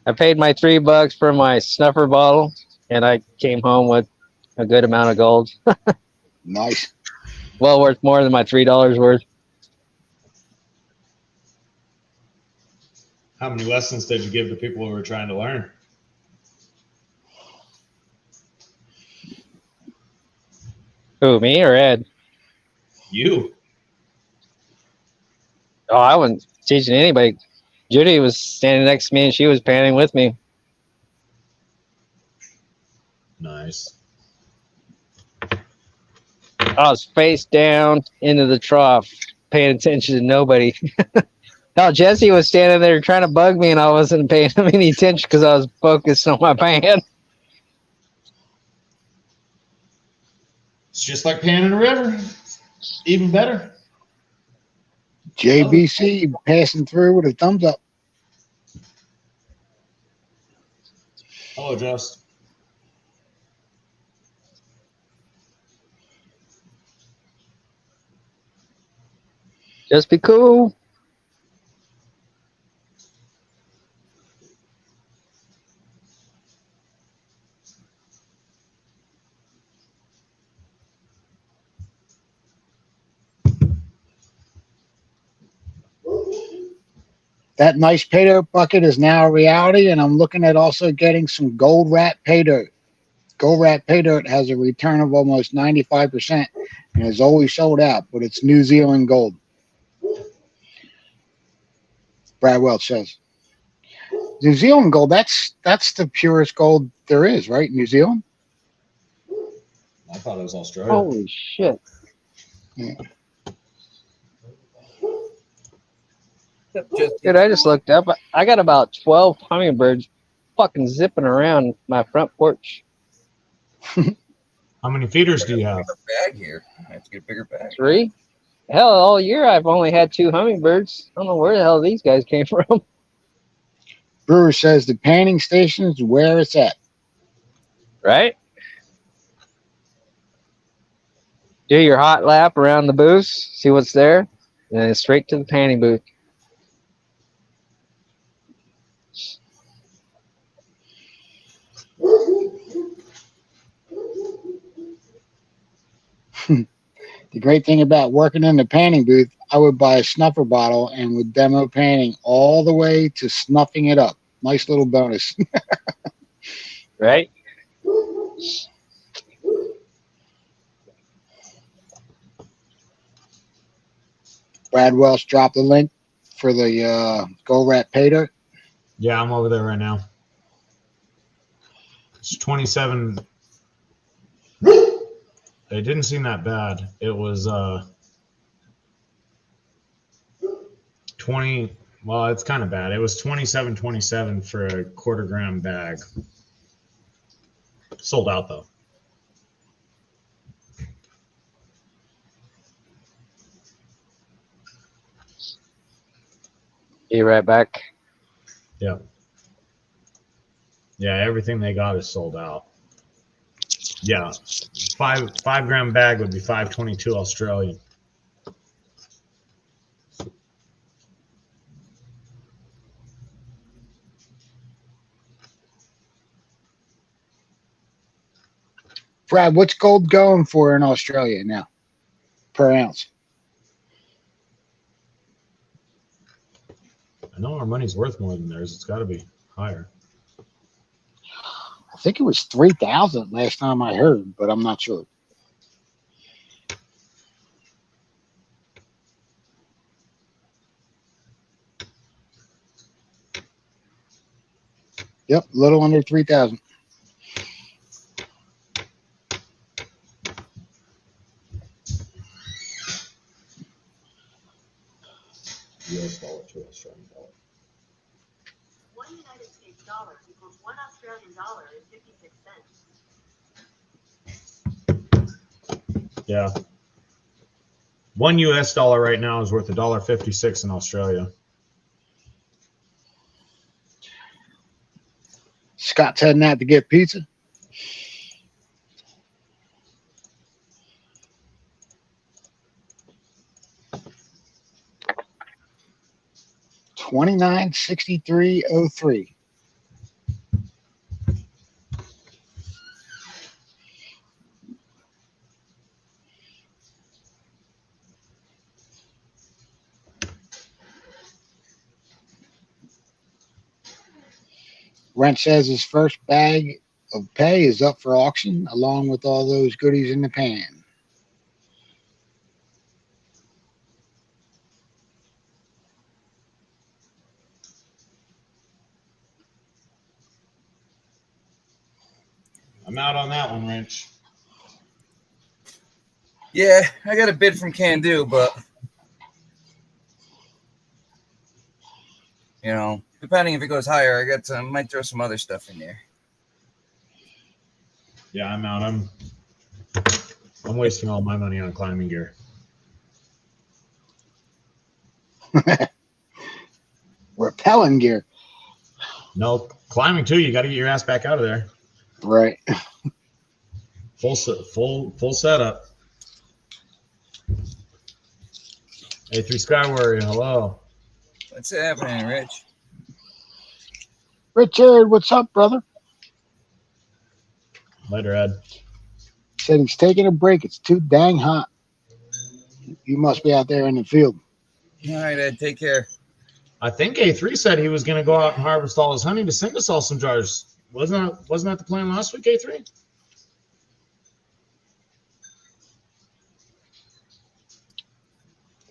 I paid my $3 for my snuffer bottle, and I came home with a good amount of gold. Nice. Well worth more than my $3 worth. How many lessons did you give to people who were trying to learn? Who, me or Ed? You. Oh, I wasn't teaching anybody. Judy was standing next to me, and she was panning with me. Nice. I was face down into the trough, paying attention to nobody. No, Jesse was standing there trying to bug me, and I wasn't paying him any attention because I was focused on my pan. It's just like panning a river. Even better. JBC passing through with a thumbs up. Hello, Just. Just be cool. That nice pay dirt bucket is now a reality, and I'm looking at also getting some gold wrap pay dirt. Gold wrap pay dirt has a return of almost 95% and is always sold out, but it's New Zealand gold. Brad Welch says. New Zealand gold, that's the purest gold there is, right? New Zealand? I thought it was Australia. Holy shit. Yeah. Dude, I just looked up. I got about 12 hummingbirds fucking zipping around my front porch. How many feeders do you have? Bag here. I have to get a bigger bag. 3? Hell, all year I've only had 2 hummingbirds. I don't know where the hell these guys came from. Brewer says the panning station is where it's at. Right? Do your hot lap around the booth, see what's there, and then straight to the panning booth. The great thing about working in the panning booth, I would buy a snuffer bottle and would demo panning all the way to snuffing it up. Nice little bonus. Right? Brad Welch dropped the link for the gold wrap pay dirt. Yeah, I'm over there right now. It's 27. It didn't seem that bad. It was 20. Well, it's kind of bad. It was 27.27 for a quarter-gram bag. Sold out though. Be right back. Yeah. Yeah, everything they got is sold out. Yeah, 5-gram bag would be $5.22 Australian. Brad, what's gold going for in Australia now per ounce? I know our money's worth more than theirs. It's got to be higher. I think it was 3,000 last time I heard, but I'm not sure. Yep, a little under 3,000. US dollar to Australian dollar. One United States dollar equals one Australian dollar and 56 cents. Yeah. One US dollar right now is worth $1.56 in Australia. Scott's heading out to get pizza. $29.63.03. Wrench says his first bag of pay is up for auction, along with all those goodies in the pan. I'm out on that one, Wrench. Yeah, I got a bid from Can Do, but you know, depending if it goes higher, might throw some other stuff in there. Yeah, I'm out. I'm wasting all my money on climbing gear. Rappelling gear. No, climbing too. You got to get your ass back out of there. Right. Full setup. A3 Sky Warrior, hello. What's happening, Rich? Richard, what's up, brother? Later, Ed. Said he's taking a break. It's too dang hot. You must be out there in the field. All right, Ed, take care. I think A3 said he was going to go out and harvest all his honey to send us all some jars. Wasn't that the plan last week, A3?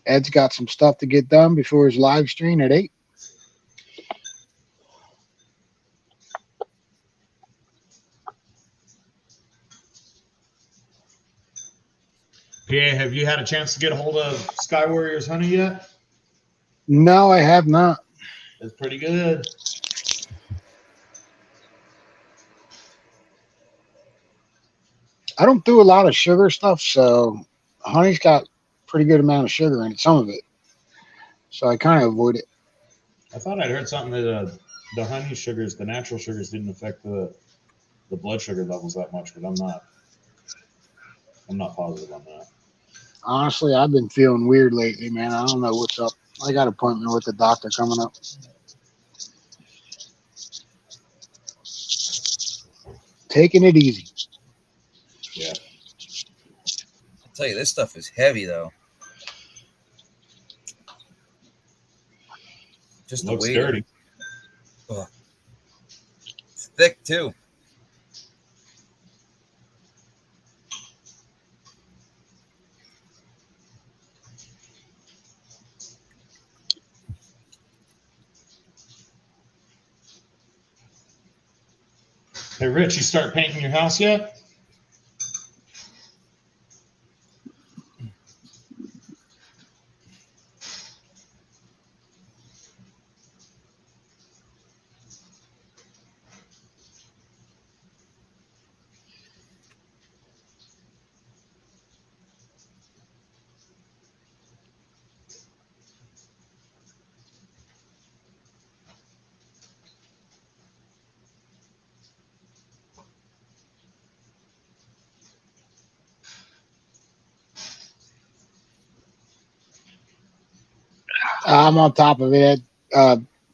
Ed's got some stuff to get done before his live stream at 8. PA, have you had a chance to get a hold of Sky Warrior's honey yet? No, I have not. It's pretty good. I don't do a lot of sugar stuff, so honey's got pretty good amount of sugar in it, some of it. So I kind of avoid it. I thought I'd heard something that the honey sugars, the natural sugars, didn't affect the blood sugar levels that much, but I'm not positive on that. Honestly, I've been feeling weird lately, man. I don't know what's up. I got an appointment with the doctor coming up. Taking it easy. Yeah. I'll tell you, this stuff is heavy, though. Just the Looks weight. dirty. Oh. It's thick, too. Hey, Rich, you start painting your house yet? I'm on top of it,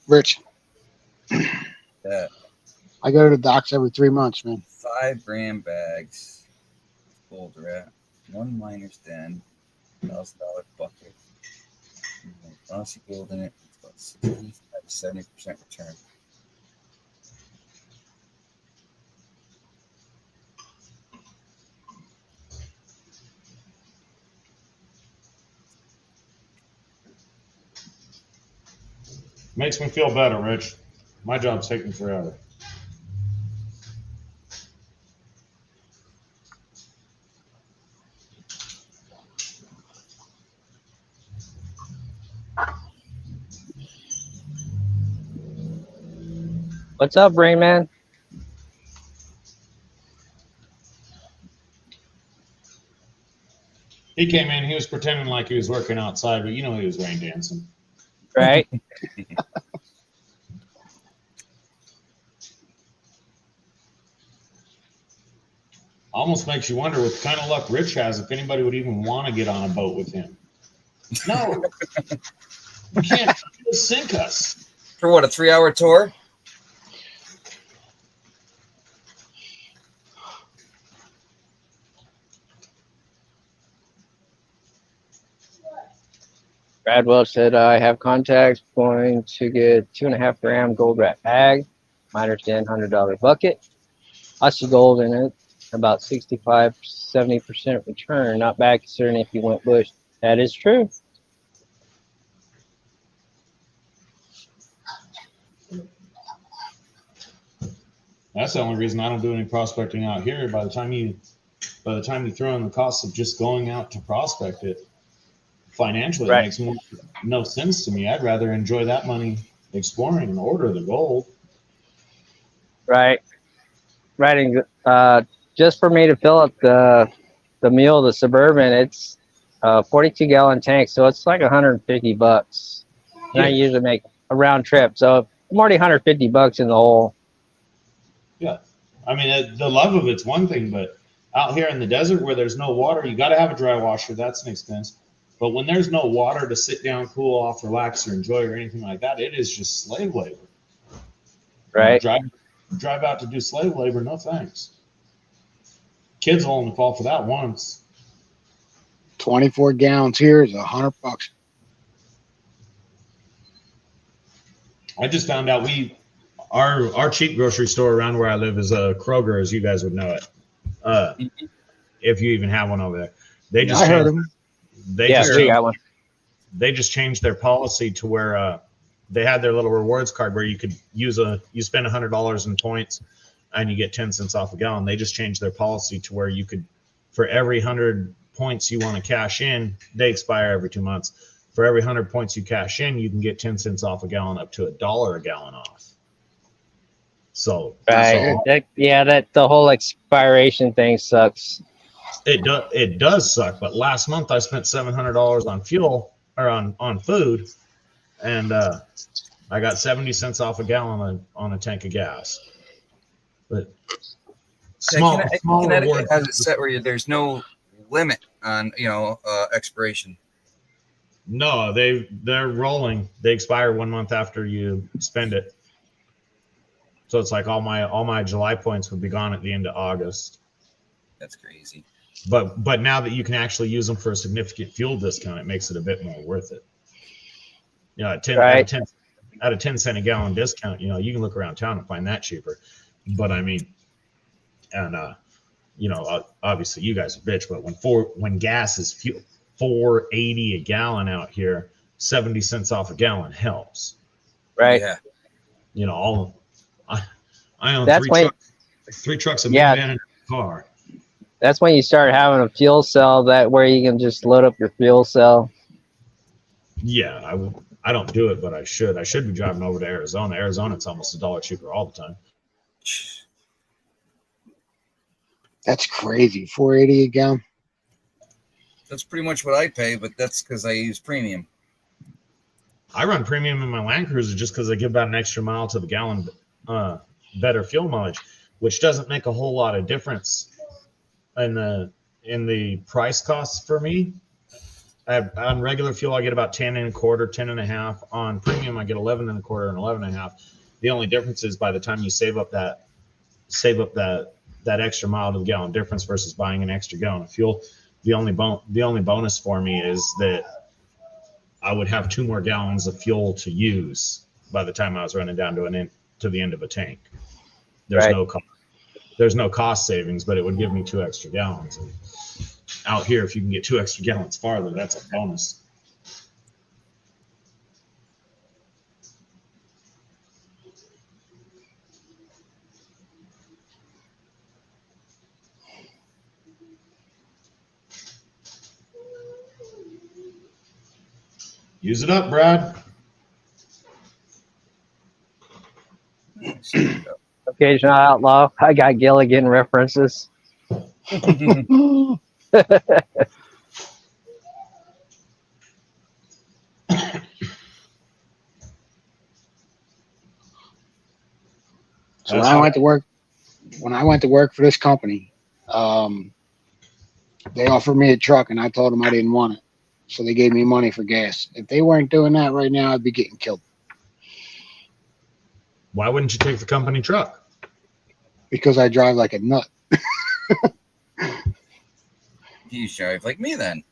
Rich. Yeah. I go to the docks every 3 months, man. 5 gram bags. Gold rat. 1 miner's den. $1,000 bucket. Glossy gold in it. It's about 65 to 70% return. Makes me feel better, Rich. My job's taking forever. What's up, Rain Man? He came in, he was pretending like he was working outside, but you know he was rain dancing. Right? Almost makes you wonder, with the kind of luck Rich has, if anybody would even want to get on a boat with him. No. You can't sink us. For what, a 3-hour tour? Bradwell said, I have contacts going to get 2.5 gram gold rat bag, miner's den $100 bucket, lots of gold in it, about 65, 70% return. Not bad considering if you went bush. That is true. That's the only reason I don't do any prospecting out here. By the time you by the time you throw in the cost of just going out to prospect it, financially Right. it makes no sense to me. I'd rather enjoy that money exploring and order the gold. Right. Right. And just for me to fill up the mule, the Suburban, it's 42-gallon tank, so it's like $150. And I Yeah. usually make a round trip, so I'm already $150 in the hole. Yeah. I mean, the love of it's one thing, but out here in the desert where there's no water, you got to have a dry washer. That's an expense. But when there's no water to sit down, cool off, relax, or enjoy, or anything like that, it is just slave labor. Right. Drive out to do slave labor, no thanks. Kids will only fall for that once. 24 gallons here is $100. I just found out our cheap grocery store around where I live is a Kroger, as you guys would know it. If you even have one over there, they just I heard changed- them. They Yeah, just we got one. they just changed their policy to where they had their little rewards card where you could you spend $100 in points and you get 10 cents off a gallon. They just changed their policy to where you could, for every 100 points you want to cash in, they expire every 2 months. For every 100 points you cash in, you can get 10 cents off a gallon, up to $1 a gallon off. So, Right. That the whole expiration thing sucks. it does suck. But last month I spent $700 on fuel or on food, and I got 70 cents off a gallon on a tank of gas. But Connecticut rewards. has it set where there's no limit on expiration. No, they're rolling. They expire 1 month after you spend it. So it's like all my July points would be gone at the end of August. That's crazy. But now that you can actually use them for a significant fuel discount, it makes it a bit more worth it. You know, at a 10 cent a gallon discount, you know, you can look around town and find that cheaper. But I mean, and you know, obviously you guys are bitch, but when gas is $4.80 a gallon out here, 70 cents off a gallon helps. Right. Yeah. You know, I own That's three trucks, a Yeah. minivan, and a car. That's when you start having a fuel cell where you can just load up your fuel cell. Yeah, I don't do it, but I should. I should be driving over to Arizona. Arizona, it's almost $1 cheaper all the time. That's crazy. $4.80 a gallon. That's pretty much what I pay, but that's because I use premium. I run premium in my Land Cruiser just because I give about an extra mile to the gallon better fuel mileage, which doesn't make a whole lot of difference in the price costs for me. On regular fuel, I get about 10 and a quarter, 10 and a half. On premium, I get 11 and a quarter and 11 and a half. The only difference is by the time you save up that extra mile to the gallon difference versus buying an extra gallon of fuel, the only bonus for me is that I would have 2 more gallons of fuel to use by the time I was running down to the end of a tank. There's no cost savings, but it would give me 2 extra gallons. And out here, if you can get 2 extra gallons farther, that's a bonus. Use it up, Brad. Occasional outlaw. I got Gilligan references. So when I went to work for this company, they offered me a truck and I told them I didn't want it. So they gave me money for gas. If they weren't doing that right now, I'd be getting killed. Why wouldn't you take the company truck? Because I drive like a nut. You drive like me then.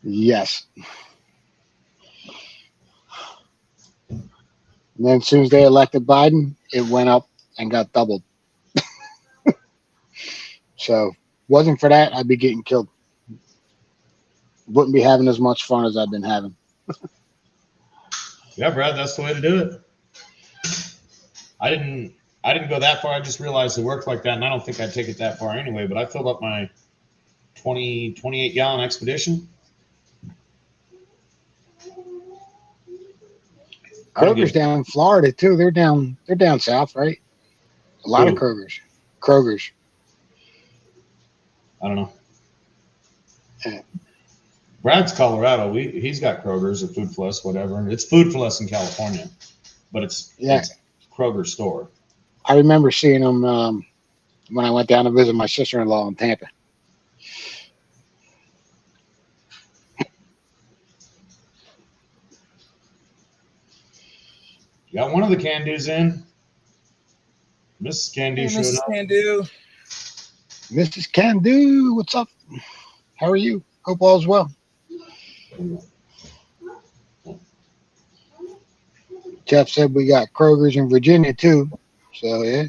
Yes. And then as soon as they elected Biden, it went up and got doubled. So wasn't for that, I'd be getting killed. Wouldn't be having as much fun as I've been having. Yeah, Brad, that's the way to do it. I didn't go that far. I just realized it worked like that, and I don't think I'd take it that far anyway. But I filled up my 28 gallon expedition. Kroger's down in Florida too. They're down south, right? A lot of Who? Kroger's. I don't know. Yeah. Brad's Colorado. He's got Kroger's or Food Plus, whatever. It's Food Plus in California, but it's Kroger store. I remember seeing them when I went down to visit my sister-in-law in Tampa. Got one of the Can-Do's in. Mrs. Can-Do showed Mrs. up. Can-Do. Mrs. Can-Do, what's up? How are you? Hope all's well. Jeff said we got Kroger's in Virginia too. So yeah.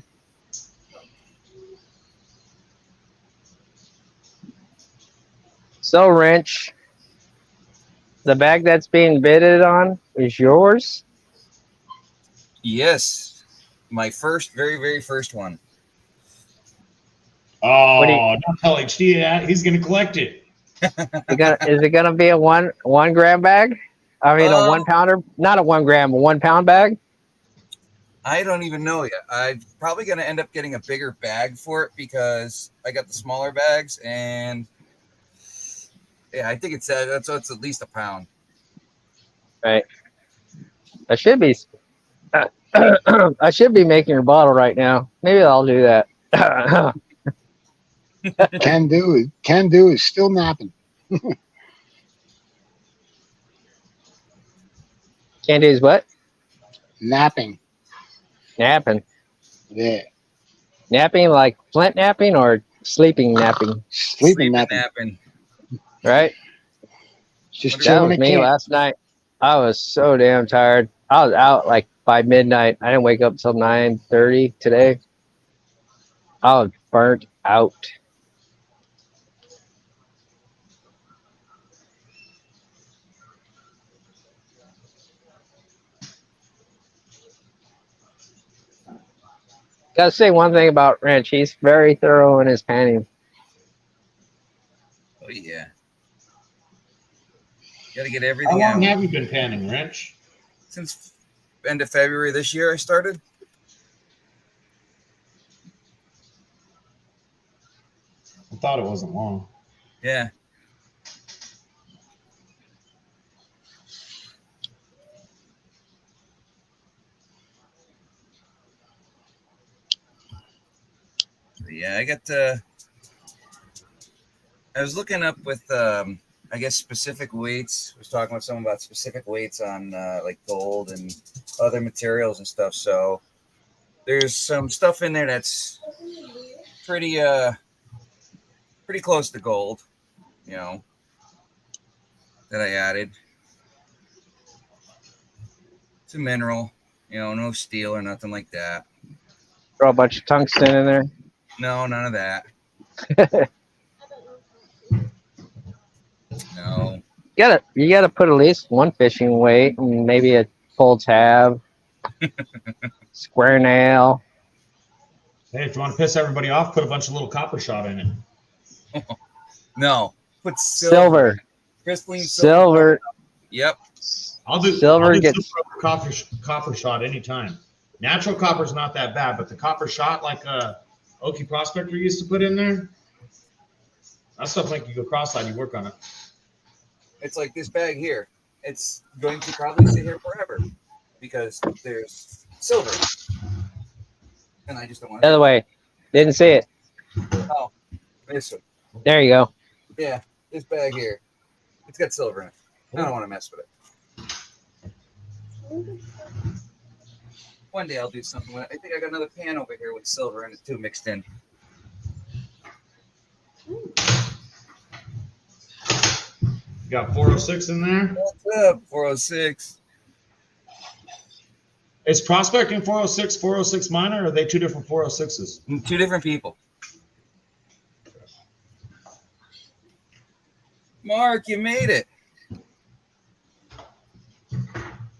So, Wrench, the bag that's being bidded on is yours? Yes. My very, very first one. Oh, don't tell HD that. He's going to collect it. Is it gonna be a one gram bag? I mean, a 1 pounder, not a 1 gram, a 1 pound bag. I don't even know yet. I'm probably going to end up getting a bigger bag for it because I got the smaller bags, and yeah, I think it's at least a pound. Right. I should be making your bottle right now. Maybe I'll do that. Can-Do is still napping. Candy is what? Napping. Napping. Yeah. Napping like Flint napping or sleeping napping? Sleeping napping. Right? Just That chilling was at me camp. last night. I was so damn tired. I was out like by midnight. I didn't wake up till 9:30 today. I was burnt out. Gotta say one thing about Wrench. He's very thorough in his panning. Oh, yeah. Got to get How everything long out. have you been panning, Wrench? Since end of February this year, I started. I thought it wasn't long. Yeah. Yeah, I was looking up with, I guess, specific weights. I was talking with someone about specific weights on like gold and other materials and stuff. So there's some stuff in there that's pretty close to gold, that I added. It's a mineral, no steel or nothing like that. Throw a bunch of tungsten in there. No, none of that. No. You gotta put at least one fishing weight and maybe a full tab, square nail. Hey, if you want to piss everybody off, put a bunch of little copper shot in it. No. Put Silver. Crystalline Silver. Yep. I'll do Silver silver gets- copper shot anytime. Natural copper's not that bad, but the copper shot like Okie Prospector used to put in there, that stuff make you go cross-eyed. You work on it. It's like this bag here. It's going to probably sit here forever because there's silver. And I just don't want The other way. Didn't see it. Oh, this one. There you go. Yeah, this bag here. It's got silver in it. I don't want to mess with it. One day I'll do something with it. I think I got another pan over here with silver in it too, mixed in. You got 406 in there. What's up, 406? Is Prospecting 406 minor, or are they two different 406s? Two different people. Mark, you made it.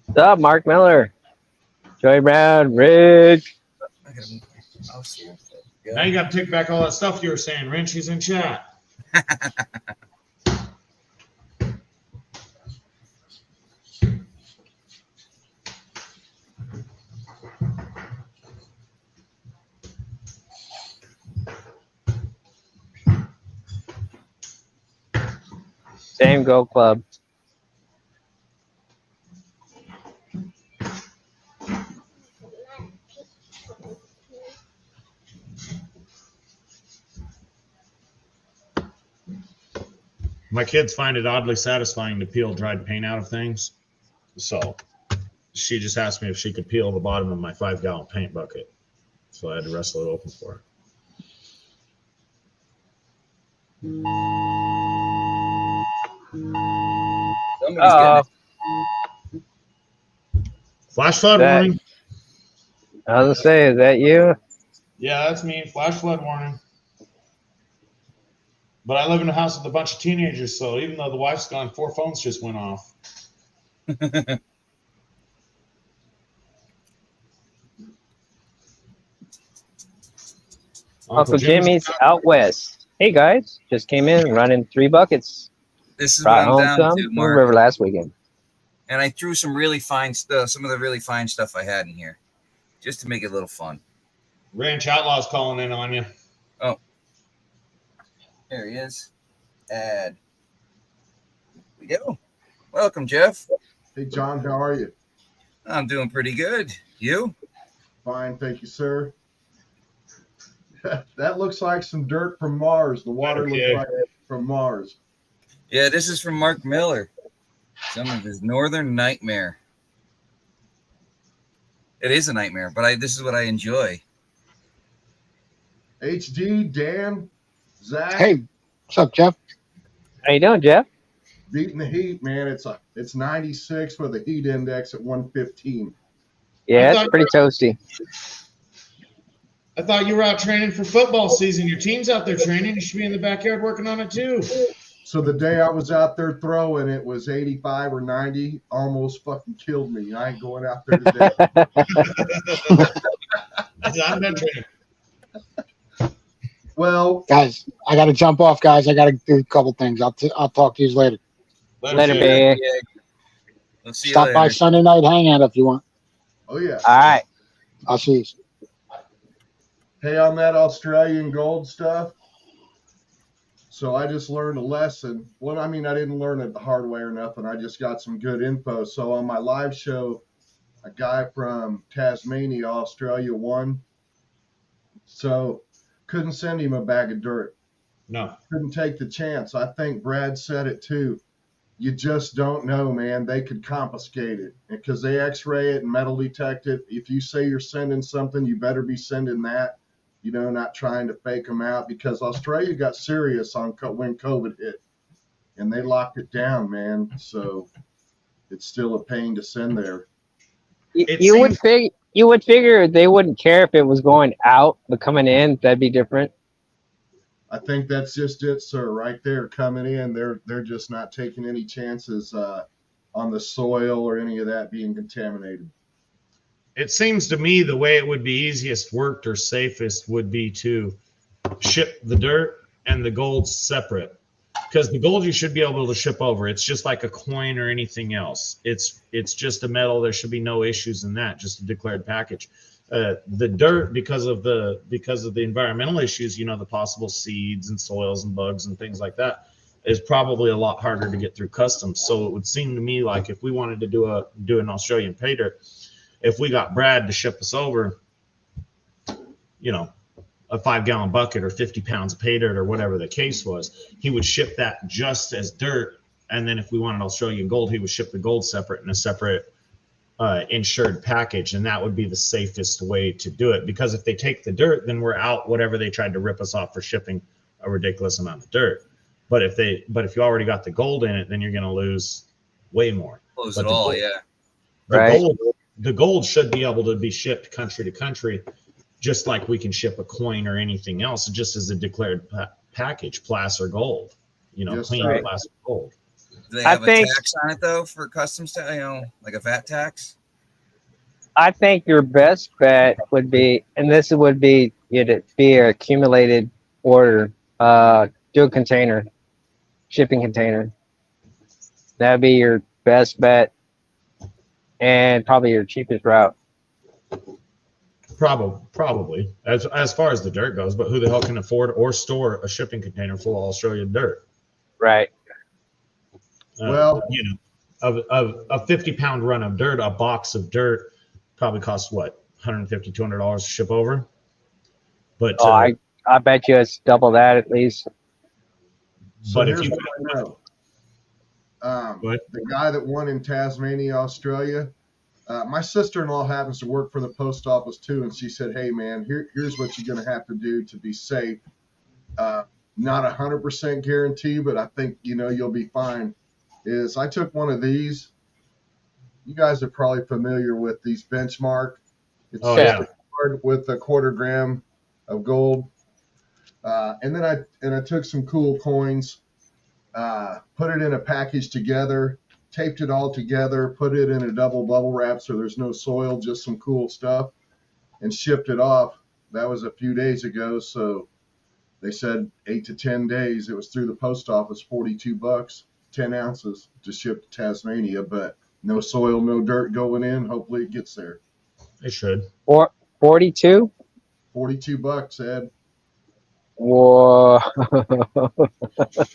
What's up, Mark Miller? Joey Brown, Ridge. I gotta move my mouse here. Now you got to take back all that stuff you were saying. Wrench, he's in chat. Same Go Club. My kids find it oddly satisfying to peel dried paint out of things. So she just asked me if she could peel the bottom of my 5-gallon paint bucket. So I had to wrestle it open for her. Somebody's getting it. Flash flood That- warning. I was gonna say, is that you? Yeah, that's me. Flash flood warning. But I live in a house with a bunch of teenagers, so even though the wife's gone, 4 phones just went off. Uncle Jimmy's out west. Hey guys, just came in running 3 buckets. This is what Brought I'm home down some to, from the Mark. river last weekend. And I threw some really fine stuff, some of the really fine stuff I had in here, just to make it a little fun. Ranch Outlaw's calling in on you. There he is. Add. Here we go. Welcome, Jeff. Hey, John, how are you? I'm doing pretty good. You? Fine, thank you, sir. That looks like some dirt from Mars. The water Okay. looks like it's from Mars. Yeah, this is from Mark Miller. Some of his Northern Nightmare. It is a nightmare, but this is what I enjoy. HD, Dan, Zach, Hey, what's up, Jeff? How you doing, Jeff? beating the heat, man. It's 96 with a heat index at 115. Yeah, I thought- it's pretty toasty. I thought you were out training for football season. Your team's out there training. You should be in the backyard working on it too. So the day I was out there throwing, it was 85 or 90. Almost fucking killed me. I ain't going out there today. I'm done training. Well, Guys, I got to jump off, guys. I got to do a couple things. I'll talk to you later. Later, see you. babe. Yeah. Let's see you Stop by later. Sunday night hangout if you want. oh yeah. All right. I'll see you. Hey, on that Australian gold stuff. So I just learned a lesson. Well, I mean, I didn't learn it the hard way or nothing. I just got some good info. So on my live show, a guy from Tasmania, Australia, won. So couldn't send him a bag of dirt. No. Couldn't take the chance. I think Brad said it too. You just don't know, man. They could confiscate it because they x-ray it and metal detect it. If you say you're sending something, you better be sending that. You know, not trying to fake them out, because Australia got serious on when COVID hit, and they locked it down, man. So it's still a pain to send there. It You would seems- you would figure they wouldn't care if it was going out, but coming in, that'd be different. I think that's just it, sir. Right there, coming in, they're just not taking any chances on the soil or any of that being contaminated. It seems to me the way it would be easiest worked or safest would be to ship the dirt and the gold separate, because the gold you should be able to ship over. It's just like a coin or anything else. It's just a metal. There should be no issues in that. Just a declared package. The dirt, because of the environmental issues, you know, the possible seeds and soils and bugs and things like that, is probably a lot harder to get through customs. So it would seem to me like if we wanted to do an Australian pay dirt, if we got Brad to ship us over, you know, a 5-gallon bucket or 50 pounds of pay dirt or whatever the case was, he would ship that just as dirt. And then if we wanted Australian gold, he would ship the gold separate in a separate insured package. And that would be the safest way to do it, because if they take the dirt, then we're out whatever they tried to rip us off for shipping a ridiculous amount of dirt. But if you already got the gold in it, then you're going to lose way more. Close But it the all, gold- yeah. Right. The gold should be able to be shipped country to country, just like we can ship a coin or anything else, just as a declared package, placer gold, you know, Yes, clean sir. placer gold. Do they I have a think- tax on it though for customs, you know, like a VAT tax? I think your best bet would be, and this would be, it'd be an accumulated order. do a container, shipping container. That'd be your best bet, and probably your cheapest route. Probably as far as the dirt goes, but who the hell can afford or store a shipping container full of Australian dirt? Right. Well- you know, of a 50-pound run of dirt, a box of dirt probably costs what, $150, $200 to ship over. But Oh, I bet you it's double that at least. So but if here's you what I know. What? The guy that won in Tasmania, Australia, my sister-in-law happens to work for the post office too, and she said, "Hey, man, here's what you're going to have to do to be safe. Not 100% guarantee, but I think you'll be fine." Is I took one of these. You guys are probably familiar with these Benchmark. It's Oh, just yeah. a card with a 1/4 gram of gold, and then I took some cool coins, put it in a package together, taped it all together, put it in a double bubble wrap so there's no soil, just some cool stuff, and shipped it off. That was a few days ago, so they said 8 to 10 days. It was through the post office, $42, 10 ounces to ship to Tasmania, but no soil, no dirt going in. Hopefully it gets there. It should. Or 42. $42, Ed. Whoa.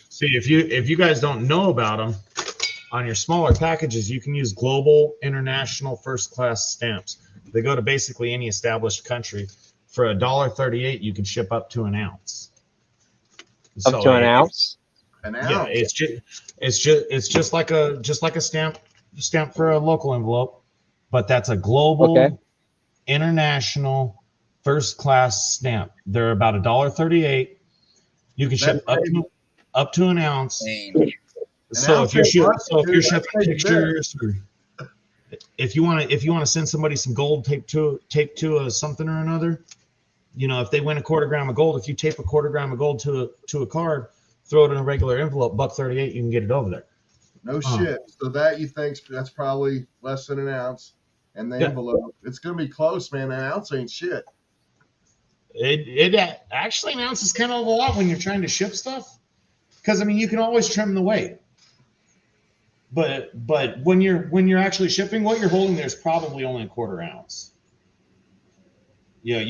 See, if you guys don't know about them, on your smaller packages, you can use global, international, first class stamps. They go to basically any established country. For $1.38, you can ship up to an ounce. Up to an ounce. An Yeah, ounce. it's just like a stamp for a local envelope, but that's a global, Okay. international, first class stamp. They're about $1.38. You can ship up to an ounce. Dang. So if you're shipping Dude, pictures, or if you want to send somebody some gold taped to a something or another, if they win a 1/4 gram of gold, if you tape a 1/4 gram of gold to a card, throw it in a regular envelope, $1.38, you can get it over there. No shit. So that you think that's probably less than an ounce, and the envelope, it's gonna be close, man. An ounce ain't shit. It actually, an ounce is kind of a lot when you're trying to ship stuff, because you can always trim the weight. But when you're actually shipping, what you're holding there is probably only a 1/4 ounce. Yeah,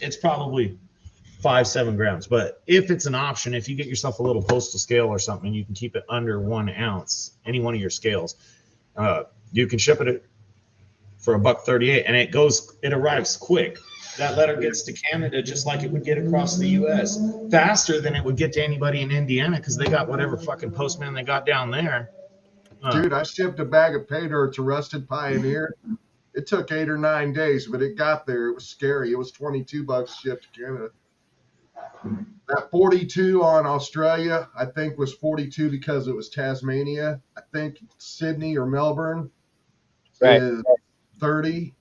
it's probably 5-7 grams. But if it's an option, if you get yourself a little postal scale or something, you can keep it under 1 ounce. Any one of your scales, you can ship it for $1.38, and it arrives quick. That letter gets to Canada just like it would get across the U.S. faster than it would get to anybody in Indiana, because they got whatever fucking postman they got down there. Dude, I shipped a bag of paydirt to Rusted Pioneer. It took 8 or 9 days, but it got there. It was scary. It was $22 shipped to Canada. That 42 on Australia, I think, was 42 because it was Tasmania. I think Sydney or Melbourne is 30.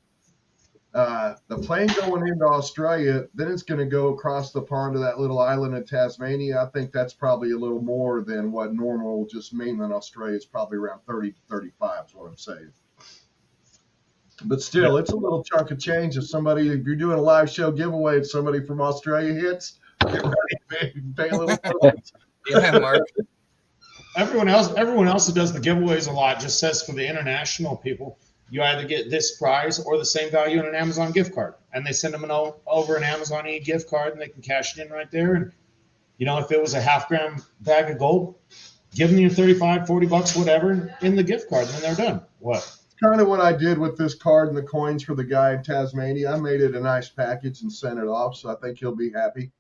The plane going into Australia, then it's going to go across the pond to that little island of Tasmania. I think that's probably a little more than what normal, just mainland Australia is probably around 30 to 35 is what I'm saying. But still, it's a little chunk of change. If you're doing a live show giveaway and somebody from Australia hits, get ready to pay a little postage. Yeah, Mark. Everyone else who does the giveaways a lot just says for the international people, you either get this prize or the same value in an Amazon gift card, and they send them over an Amazon gift card, and they can cash it in right there. And if it was a 1/2 gram bag of gold, give them your $35, $40, whatever, in the gift card, and then they're done. What? Kind of what I did with this card and the coins for the guy in Tasmania. I made it a nice package and sent it off, so I think he'll be happy.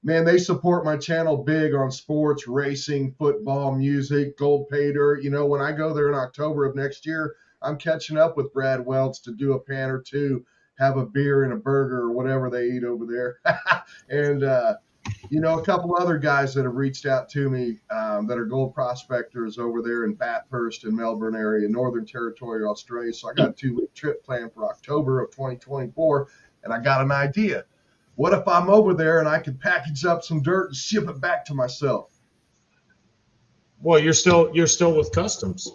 Man, they support my channel big on sports, racing, football, music, gold pay dirt. When I go there in October of next year, I'm catching up with Brad Welch to do a pan or two, have a beer and a burger or whatever they eat over there. And, a couple other guys that have reached out to me that are gold prospectors over there in Bathurst and Melbourne area, Northern Territory, Australia. So I got a 2-week trip planned for October of 2024, and I got an idea. What if I'm over there and I could package up some dirt and ship it back to myself? Well, you're still with customs.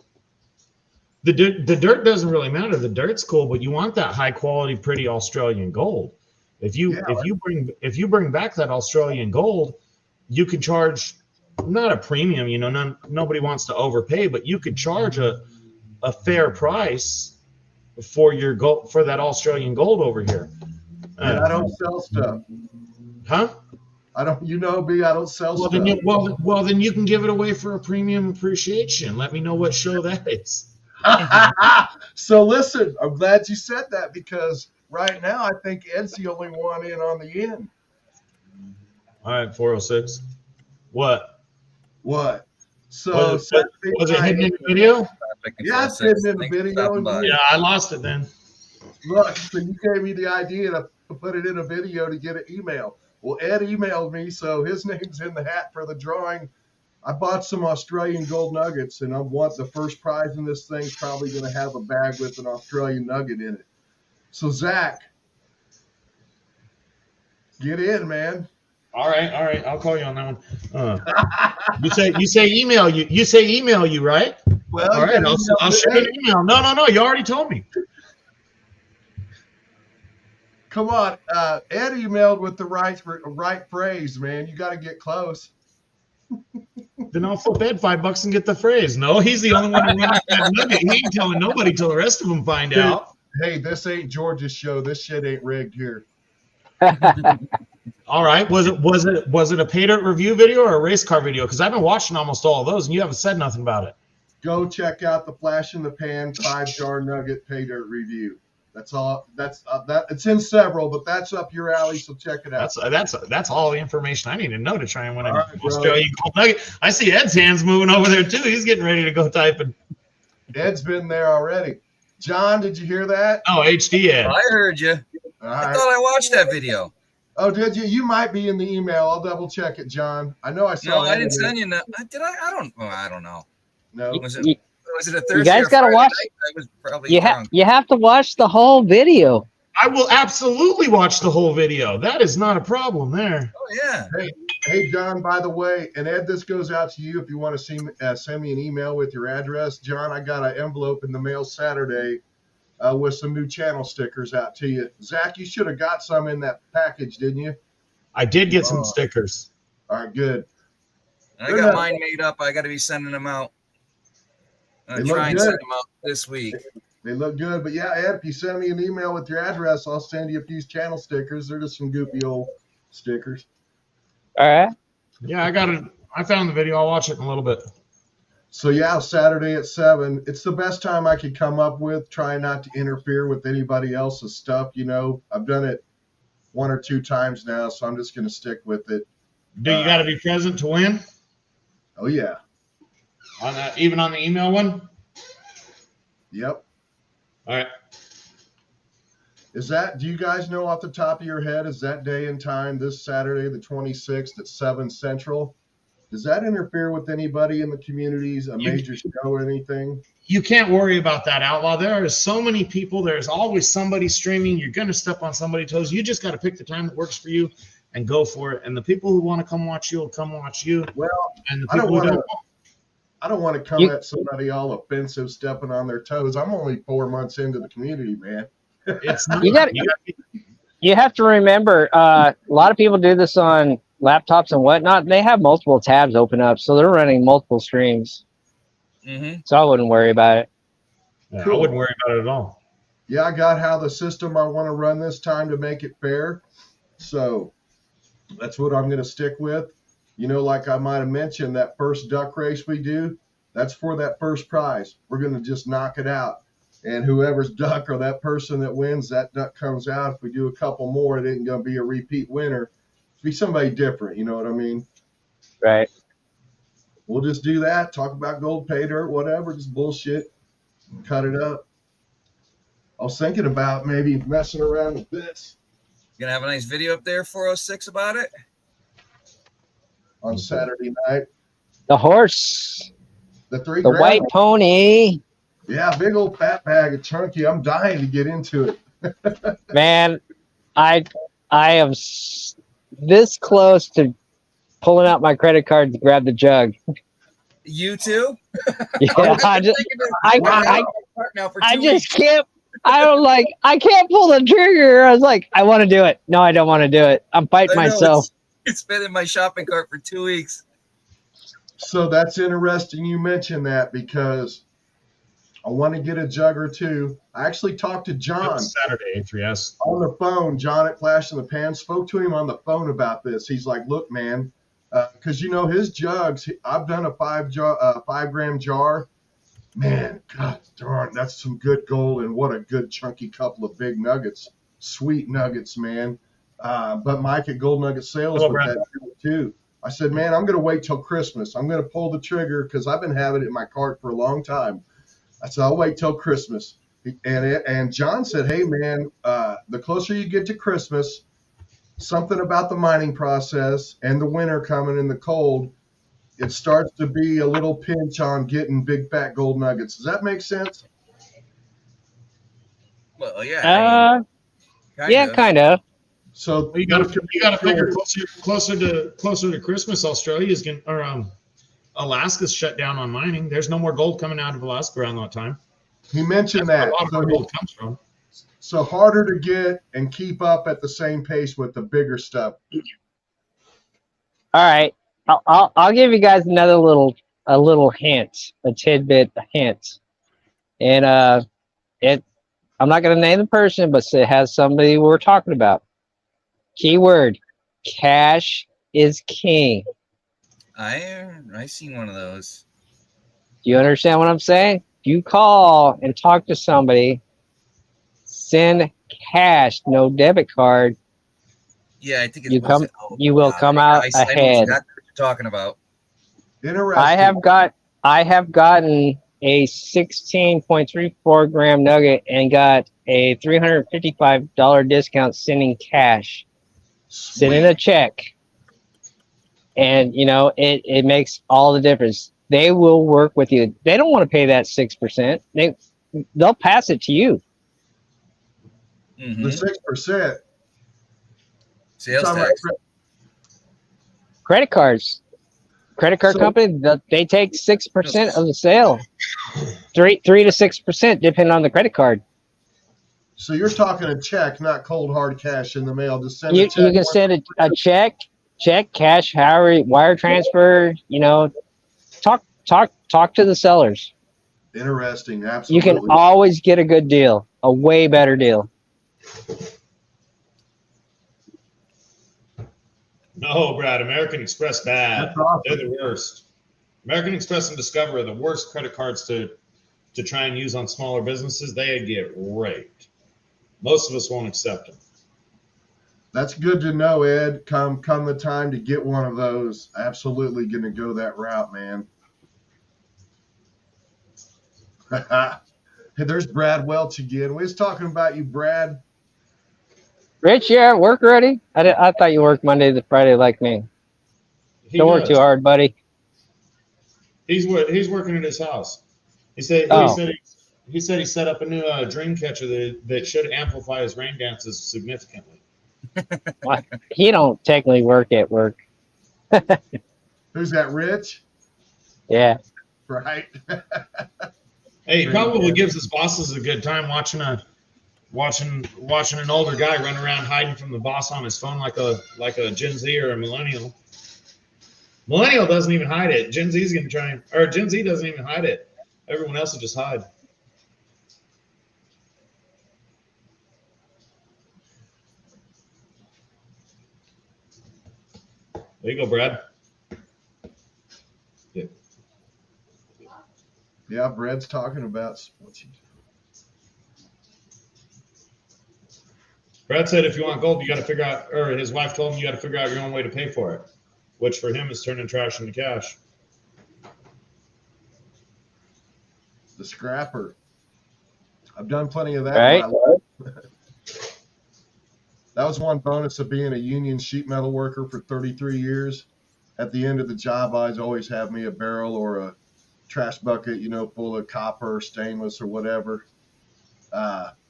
The dirt doesn't really matter. The dirt's cool, but you want that high quality, pretty Australian gold. If you bring back that Australian gold, you could charge not a premium, you know, nobody wants to overpay, but you could charge a fair price for your gold, for that Australian gold over here. And I don't sell stuff. Huh? I don't, you know me, I don't sell Well, stuff. then then you can give it away for a premium appreciation. Let me know what show that is. So listen, I'm glad you said that because right now I think Ed's the only one in on the end. All right, 406. What? What? So Was it hidden in the video? Yeah, it's hidden in the video. Yeah, I lost it then. Look, so you gave me the idea to put it in a video to get an email. Well, Ed emailed me, so his name's in the hat for the drawing. I bought some Australian gold nuggets, and I want the first prize in this thing's probably going to have a bag with an Australian nugget in it. So, Zach, get in, man. All right. I'll call you on that one. You say email you. You say email you, right? Well, all right. I'll shoot an email. No. You already told me. Come on, Ed emailed with the right phrase, man. You got to get close. Then I'll flip Ed $5 and get the phrase. No, he's the only one who runs that nugget. He ain't telling nobody till the rest of them find out. Hey, this ain't George's show. This shit ain't rigged here. All right. Was it a paydirt review video or a race car video? Because I've been watching almost all of those, and you haven't said nothing about it. Go check out the Flash in the Pan 5-jar nugget paydirt review. That's all. That it's in several, but that's up your alley. So check it out. That's all the information I need to know to try and win an Australian gold nugget. I see Ed's hands moving over there too. He's getting ready to go typing. Ed's been there already. John, did you hear that? Oh, HD Ed. I heard you. Right. I thought I watched that video. Oh, did you? You might be in the email. I'll double check it, John. I know I saw. No, I didn't send you. Did I? I don't know. No. Was it a Thursday? You guys got to watch. I was probably you have to watch the whole video. I will absolutely watch the whole video. That is not a problem there. Oh yeah. Hey, John. By the way, and Ed, this goes out to you if you want to send me an email with your address. John, I got an envelope in the mail Saturday with some new channel stickers out to you. Zach, you should have got some in that package, didn't you? I did get some stickers. All right, good. I got mine made up. I got to be sending them out. I'm trying to send them out this week. They look good. But yeah, Ed, if you send me an email with your address, I'll send you a few channel stickers. They're just some goofy old stickers. All right. Yeah, I got it. I found the video. I'll watch it in a little bit. So yeah, Saturday at 7. It's the best time I could come up with, trying not to interfere with anybody else's stuff. You know, I've done it 1 or 2 times now, so I'm just going to stick with it. Do you got to be present to win? Oh yeah. On that, even on the email one? Yep. All right. Do you guys know off the top of your head, is that day and time this Saturday, the 26th at 7 Central? Does that interfere with anybody in the communities, a major show or anything? You can't worry about that, Outlaw. There are so many people. There's always somebody streaming. You're going to step on somebody's toes. You just got to pick the time that works for you and go for it. And the people who want to come watch you will come watch you. Well, and the I don't people who don't. want to come at somebody all offensive, stepping on their toes. I'm only 4 months into the community, man. It's not, you have to remember, a lot of people do this on laptops and whatnot. They have multiple tabs open up, so they're running multiple streams. Mm-hmm. So I wouldn't worry about it. Yeah, I wouldn't worry about it at all. Yeah, I got how the system I want to run this time to make it fair. So that's what I'm going to stick with. You know, like I might have mentioned, that first duck race we do, that's for that first prize. We're going to just knock it out. And whoever's duck or that person that wins, that duck comes out. If we do a couple more, it ain't going to be a repeat winner. It'll be somebody different, you know what I mean? Right. We'll just do that, talk about gold, pay dirt, whatever, just bullshit, cut it up. I was thinking about maybe messing around with this. You gonna have a nice video up there, 406, about it On Saturday night. The horse. The The white pony. Yeah, big old fat bag of chunky. I'm dying to get into it. Man, I am this close to pulling out my credit card to grab the jug. You too? Yeah, I just can't. I can't pull the trigger. I was like, I want to do it. No, I don't want to do it. I'm fighting myself. It's been in my shopping cart for 2 weeks. So that's interesting you mentioned that because I want to get a jug or two. I actually talked to John Saturday, A3S. on the phone. John at Flash in the Pan spoke to him on the phone about this. He's like, look, man, because his jugs, I've done a 5-gram jar. Man, God darn, that's some good gold, and what a good chunky couple of big nuggets. Sweet nuggets, man. But Mike at Gold Nugget Sales Hello, with Brad. that too. I said, man, I'm going to wait till Christmas. I'm going to pull the trigger because I've been having it in my cart for a long time. I said, I'll wait till Christmas. And John said, hey, man, the closer you get to Christmas, something about the mining process and the winter coming and the cold, it starts to be a little pinch on getting big fat gold nuggets. Does that make sense? Well, yeah. Yeah, kind of. So Well, you got to figure closer to Christmas. Australia's going or Alaska's shut down on mining. There's no more gold coming out of Alaska around that time. He mentioned That's that. where a lot of our gold comes from. So harder to get and keep up at the same pace with the bigger stuff. All right, I'll give you guys another little hint, a tidbit, a hint, and I'm not gonna name the person, but it has somebody we're talking about. Keyword: cash is king. I seen one of those. Do you understand what I'm saying? You call and talk to somebody, send cash, no debit card. Yeah, I think it's you will come out I know ahead. exactly what you're talking about. Interesting. I have gotten a 16.34 gram nugget and got a $355 discount sending cash, sending a check. And it makes all the difference. They will work with you. They don't want to pay that 6%. They'll pass it to you. Mm-hmm. The 6%. Sales tax. Credit cards. Credit card company, they take 6% of the sale. 3 to 6%, depending on the credit card. So you're talking a check, not cold hard cash in the mail. Just send You a check. can send a check, cash, however, wire transfer. Talk to the sellers. Interesting. Absolutely. You can always get a good deal, a way better deal. No, Brad, American Express bad. That's awesome. They're the worst. American Express and Discover are the worst credit cards to try and use on smaller businesses. They get raped. Most of us won't accept them. That's good to know, Ed. Come the time to get one of those. Absolutely going to go that route, man. Hey, there's Brad Welch again. We was talking about you, Brad. Rich, you at work already? I thought you worked Monday to Friday like me. Don't work too hard, buddy. He's working at his house. He said he set up a new dream catcher that should amplify his rain dances significantly. Well, he don't technically work at work. Who's that, Rich? Yeah. Right. Hey, he probably gives his bosses a good time watching an older guy run around hiding from the boss on his phone like a Gen Z or a millennial. Millennial doesn't even hide it. Gen Z doesn't even hide it. Everyone else will just hide. There you go, Brad. Yeah, Brad's talking about what's he doing? Brad said if you want gold, you got to figure out, or his wife told him you got to figure out your own way to pay for it, which for him is turning trash into cash. The scrapper. I've done plenty of that. Right. That was one bonus of being a union sheet metal worker for 33 years. At the end of the job, I'd always have me a barrel or a trash bucket, full of copper, stainless, or whatever.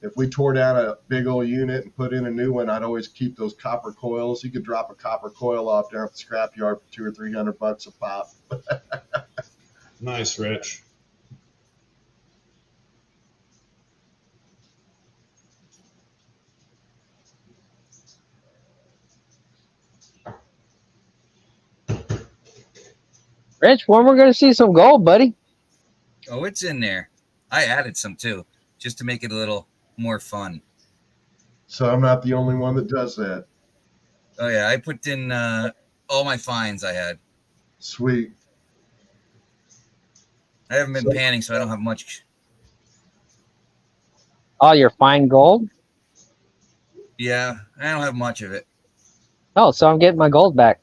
If we tore down a big old unit and put in a new one, I'd always keep those copper coils. You could drop a copper coil off down at the scrapyard for $200 or $300 a pop. Nice, Rich. Rich, when we're gonna see some gold, buddy? Oh, it's in there. I added some too, just to make it a little more fun. So I'm not the only one that does that. Oh yeah, I put in all my finds I had. Sweet. I haven't been panning, so I don't have much. All your fine gold? Yeah, I don't have much of it. Oh, so I'm getting my gold back.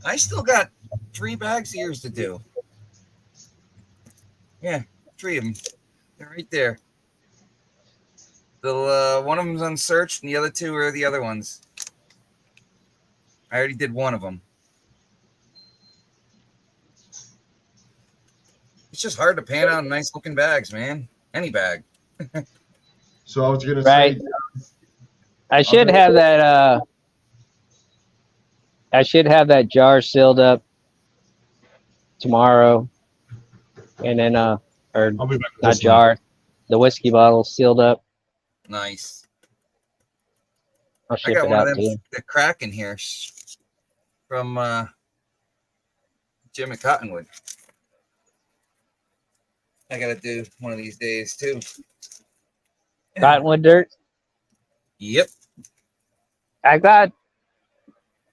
I still got 3 bags of yours to do. Yeah, 3 of them. They're right there. The one of them's unsearched, and the other 2 are the other ones. I already did one of them. It's just hard to pan out nice looking bags, man. Any bag. So I was gonna Right. say, I should have that. I should have that jar sealed up tomorrow, and then or I'll be back with not this one. jar, the whiskey bottle sealed up. Nice. I'll I ship got it one out of to them you. the Kraken here from Jim at Cottonwood. I gotta do one of these days too. Cottonwood dirt. Yep. I got.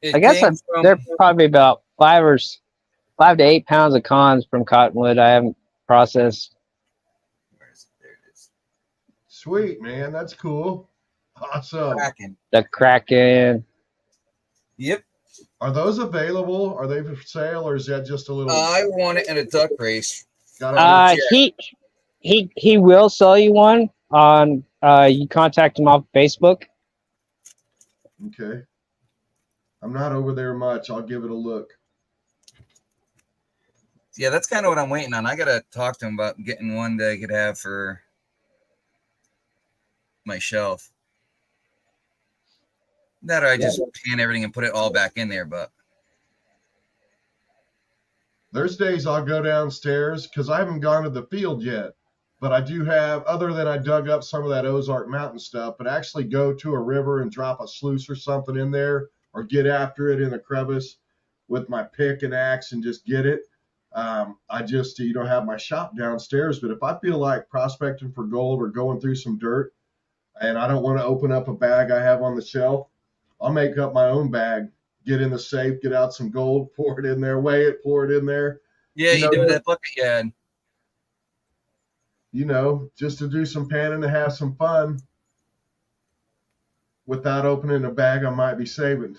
It I guess came from, they're probably about 5 to 8 pounds of cons from Cottonwood. I haven't processed. where is it? There it is. sweet man, that's cool. Awesome. Kraken. The Kraken. Yep. Are those available? Are they for sale, or is that just a little? I won it in a duck race. gotta He will sell you one on. You contact him off Facebook. Okay. I'm not over there much. I'll give it a look. Yeah, that's kind of what I'm waiting on. I gotta talk to him about getting one that I could have for my shelf. That or I just pan everything and put it all back in there, but There's days I'll go downstairs because I haven't gone to the field yet, but I do have, other than I dug up some of that Ozark Mountain stuff, but actually go to a river and drop a sluice or something in there or get after it in a crevice with my pick and axe and just get it. I just, have my shop downstairs, but if I feel like prospecting for gold or going through some dirt and I don't want to open up a bag I have on the shelf, I'll make up my own bag, get in the safe, get out some gold, pour it in there, weigh it, pour it in there. yeah, you do that bucket you had. Just to do some panning and have some fun without opening a bag I might be saving.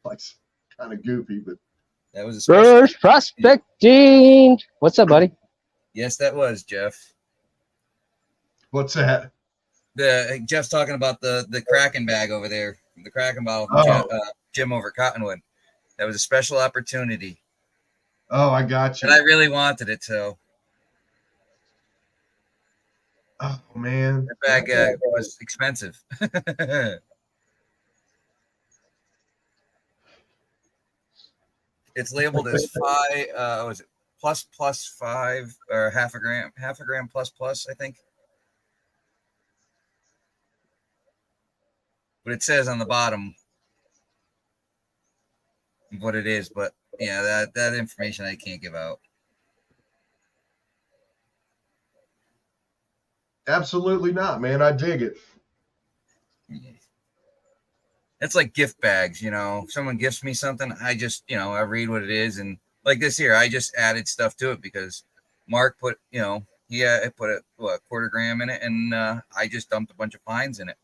Like kind of goofy, but That was a special. First prospecting. What's up, buddy? Yes, that was Jeff. what's that? Jeff's talking about the Kraken bag over there, the Kraken bottle from Jim over at Cottonwood. That was a special opportunity, Oh, I got you. and I really wanted it. So Oh, man. that bag was expensive. It's labeled as 5. Was it plus 5 or half a gram plus? I think. But it says on the bottom what it is. But yeah, that information I can't give out. Absolutely not, man. I dig it. It's like gift bags, If someone gifts me something, I just, I read what it is, and like this here, I just added stuff to it because Mark put, he put a quarter gram in it, and I just dumped a bunch of fines in it.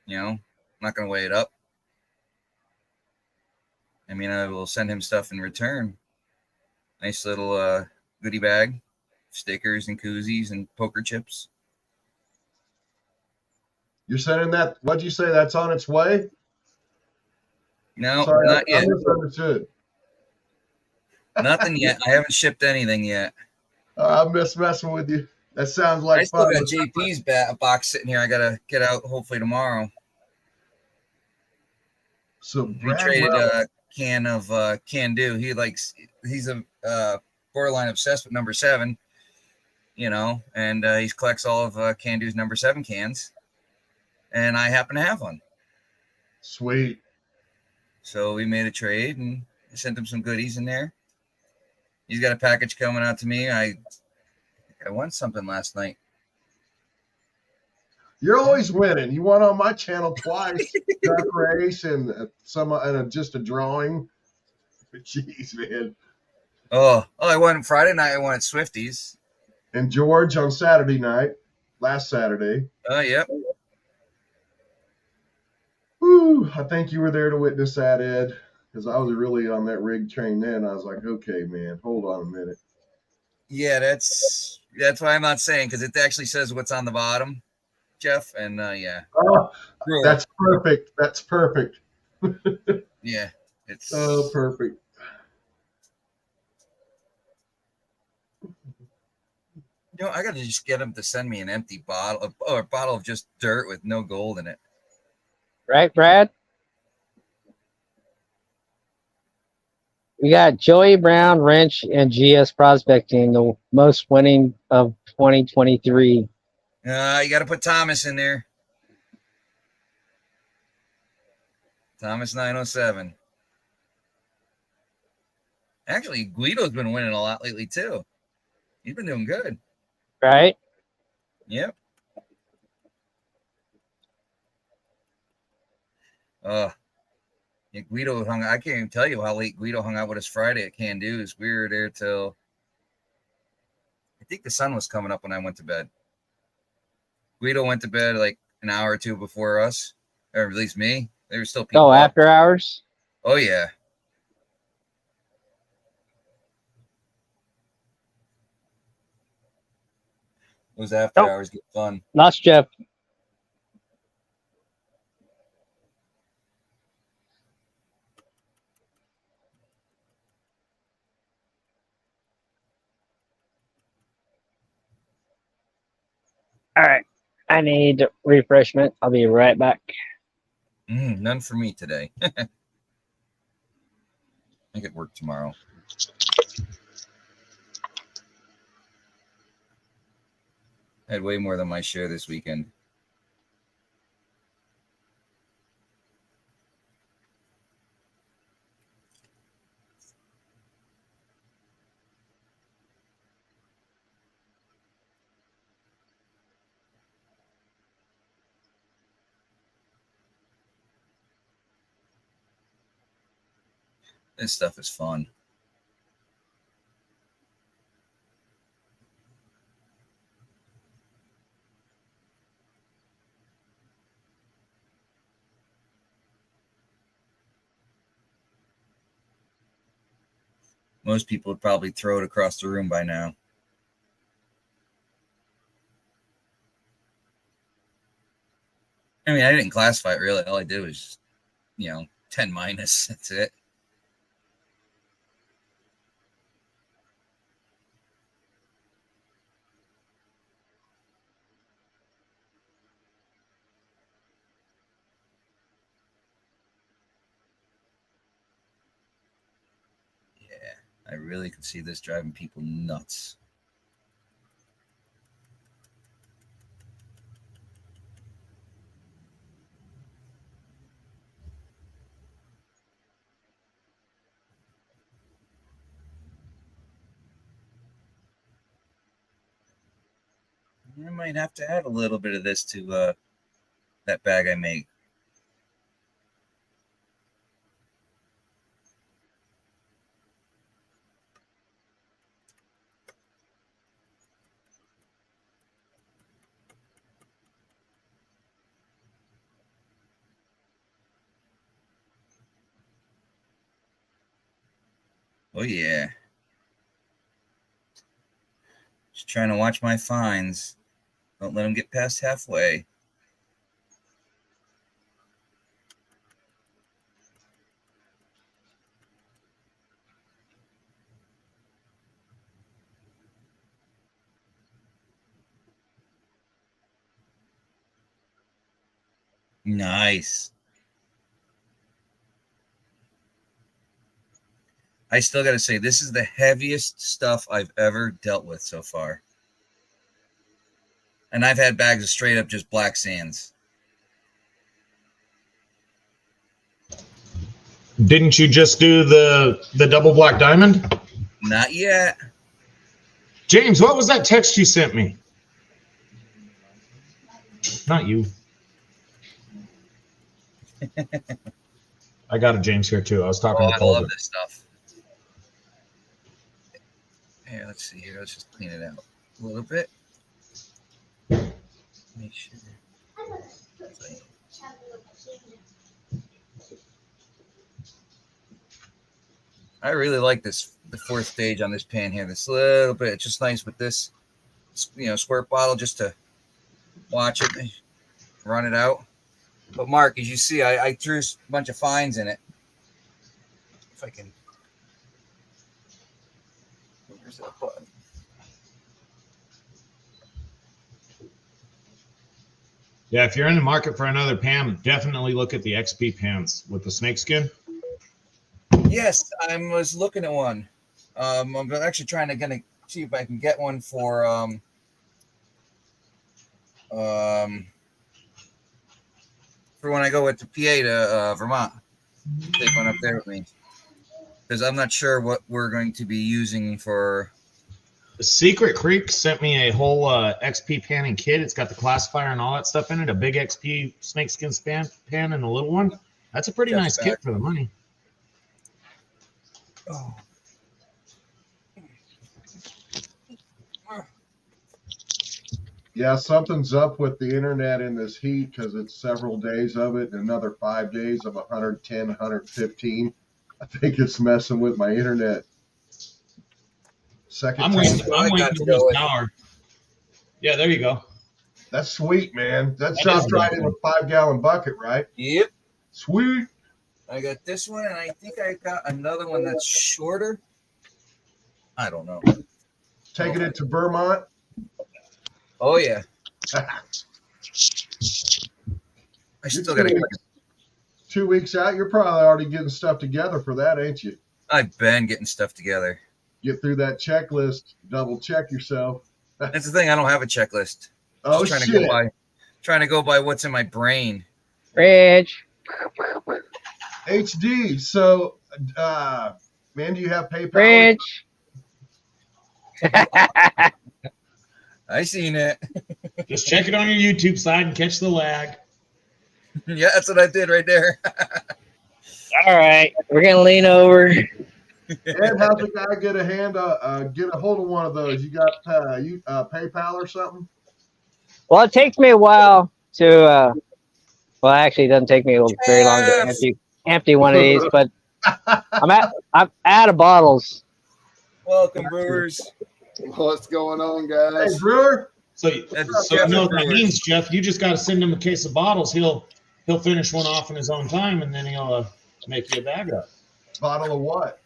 I'm not gonna weigh it up. I mean, I will send him stuff in return. Nice little goodie bag, stickers and koozies and poker chips. You're sending that? What'd you say? That's on its way? No, Sorry, not I yet. misunderstood. Nothing yet. I haven't shipped anything yet. I'm just messing with you. That sounds like I still fun. got JP's box sitting here. I gotta get out hopefully tomorrow. So We Brad traded Wells- a can of Can Do. He's a borderline obsessed with number 7, and he collects all of Can Do's number 7 cans, and I happen to have one. Sweet. So we made a trade and I sent him some goodies in there. He's got a package coming out to me. I won something last night. You're always winning. You won on my channel twice. Duck race and just a drawing. Jeez, man. Oh, I won Friday night. I won at Swifties. And George on Saturday night, last Saturday. Oh, yep. Woo, I think you were there to witness that, Ed, because I was really on that rig train then. I was like, okay, man, hold on a minute. Yeah, that's why I'm not saying, because it actually says what's on the bottom, Jeff. And yeah. Oh, that's perfect. That's perfect. Yeah, it's perfect. You know, I got to just get him to send me an empty bottle or a bottle of just dirt with no gold in it. Right, Brad? We got Joey Brown, Wrench, and GS Prospecting, the most winning of 2023. You got to put Thomas in there. Thomas 907. Actually, Guido's been winning a lot lately, too. He's been doing good. Right? Yep. Yeah, Guido I can't even tell you how late Guido hung out with us Friday at Can Do's. We were there till, I think the sun was coming up when I went to bed. Guido went to bed like an hour or two before us, or at least me. There were still people. Oh, after hours? Oh, yeah. Those after hours get fun. Lost Jeff. All right. I need refreshment. I'll be right back. None for me today. I get work tomorrow. I had way more than my share this weekend. This stuff is fun. Most people would probably throw it across the room by now. I mean, I didn't classify it really. All I did was, 10 minus. That's it. Yeah, I really could see this driving people nuts. I might have to add a little bit of this to that bag I make. Oh, yeah. Just trying to watch my fines. Don't let them get past halfway. Nice. I still got to say, this is the heaviest stuff I've ever dealt with so far. And I've had bags of straight up just black sands. Didn't you just do the double black diamond? Not yet. James, what was that text you sent me? Not you. I got a James here too. I was talking Oh, to I Colbert. love this stuff. Here, let's see here. Let's just clean it out a little bit. Make sure. I really like this, the fourth stage on this pan here. This little bit, it's just nice with this, squirt bottle just to watch it, run it out. But Mark, as you see, I threw a bunch of fines in it. If I can. Where's that button? Yeah, if you're in the market for another pan, definitely look at the XP pans with the snakeskin. Yes, I was looking at one. I'm actually trying to see if I can get one for when I go with the PA to Vermont. Take one up there with me because I'm not sure what we're going to be using for. Secret Creek sent me a whole XP panning kit. It's got the classifier and all that stuff in it. A big XP snakeskin pan and a little one. That's a pretty nice kit for the money. Oh. Yeah, something's up with the internet in this heat because it's several days of it and another 5 days of 110, 115. I think it's messing with my internet. I'm waiting to lose power. Yeah, there you go. That's sweet, man. That sounds right in a 5-gallon bucket, right? Yep. Sweet. I got this one, and I think I got another one that's shorter. I don't know. Taking it to Vermont. Oh yeah. I still gotta. 2 weeks out, you're probably already getting stuff together for that, ain't you? I've been getting stuff together. Get through that checklist. Double check yourself. That's the thing. I don't have a checklist. Oh, just shit. Trying to go by what's in my brain. Rich. HD. So, man, do you have PayPal? Rich. I seen it. Just check it on your YouTube side and catch the lag. Yeah, that's what I did right there. All right, we're gonna lean over. Ed, how's a guy get a hold of one of those? You got PayPal or something? Well, it takes me a while to. Well, actually, it doesn't take me very long to empty one of these, but I'm out of bottles. Welcome, brewers. What's going on, guys? Hey, brewer. So you know what that means, Jeff. You just got to send him a case of bottles. He'll finish one off in his own time, and then he'll make you a bag up. Bottle of what?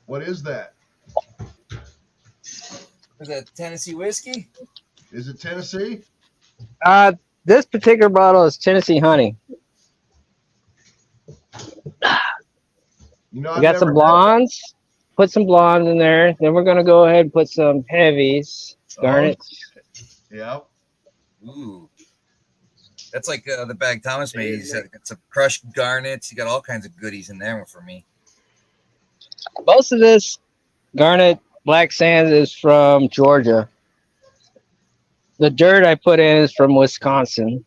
What is that? Is that Tennessee whiskey? Is it Tennessee? This particular bottle is Tennessee honey. You know, We got some blondes. Put some blondes in there. Then we're gonna go ahead and put some heavies, garnets. Yeah. Ooh. That's like the bag Thomas made. He said it's some crushed garnets. You got all kinds of goodies in there for me. Most of this garnet black sands is from Georgia. The dirt I put in is from Wisconsin.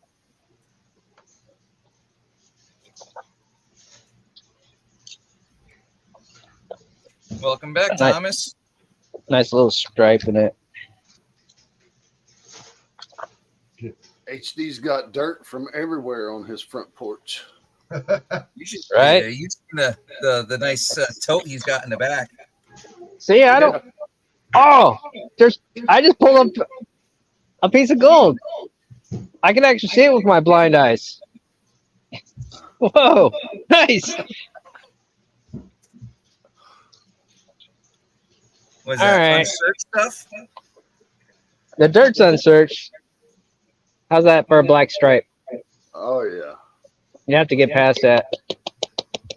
Welcome back, Thomas. Nice little stripe in it. HD's got dirt from everywhere on his front porch. You should Right? You see the nice tote he's got in the back. See, I don't. Oh, I just pulled up a piece of gold. I can actually see it with my blind eyes. Whoa, nice. Was All that right. unsearched stuff? The dirt's unsearched. How's that for a black stripe? Oh yeah. You have to get past that.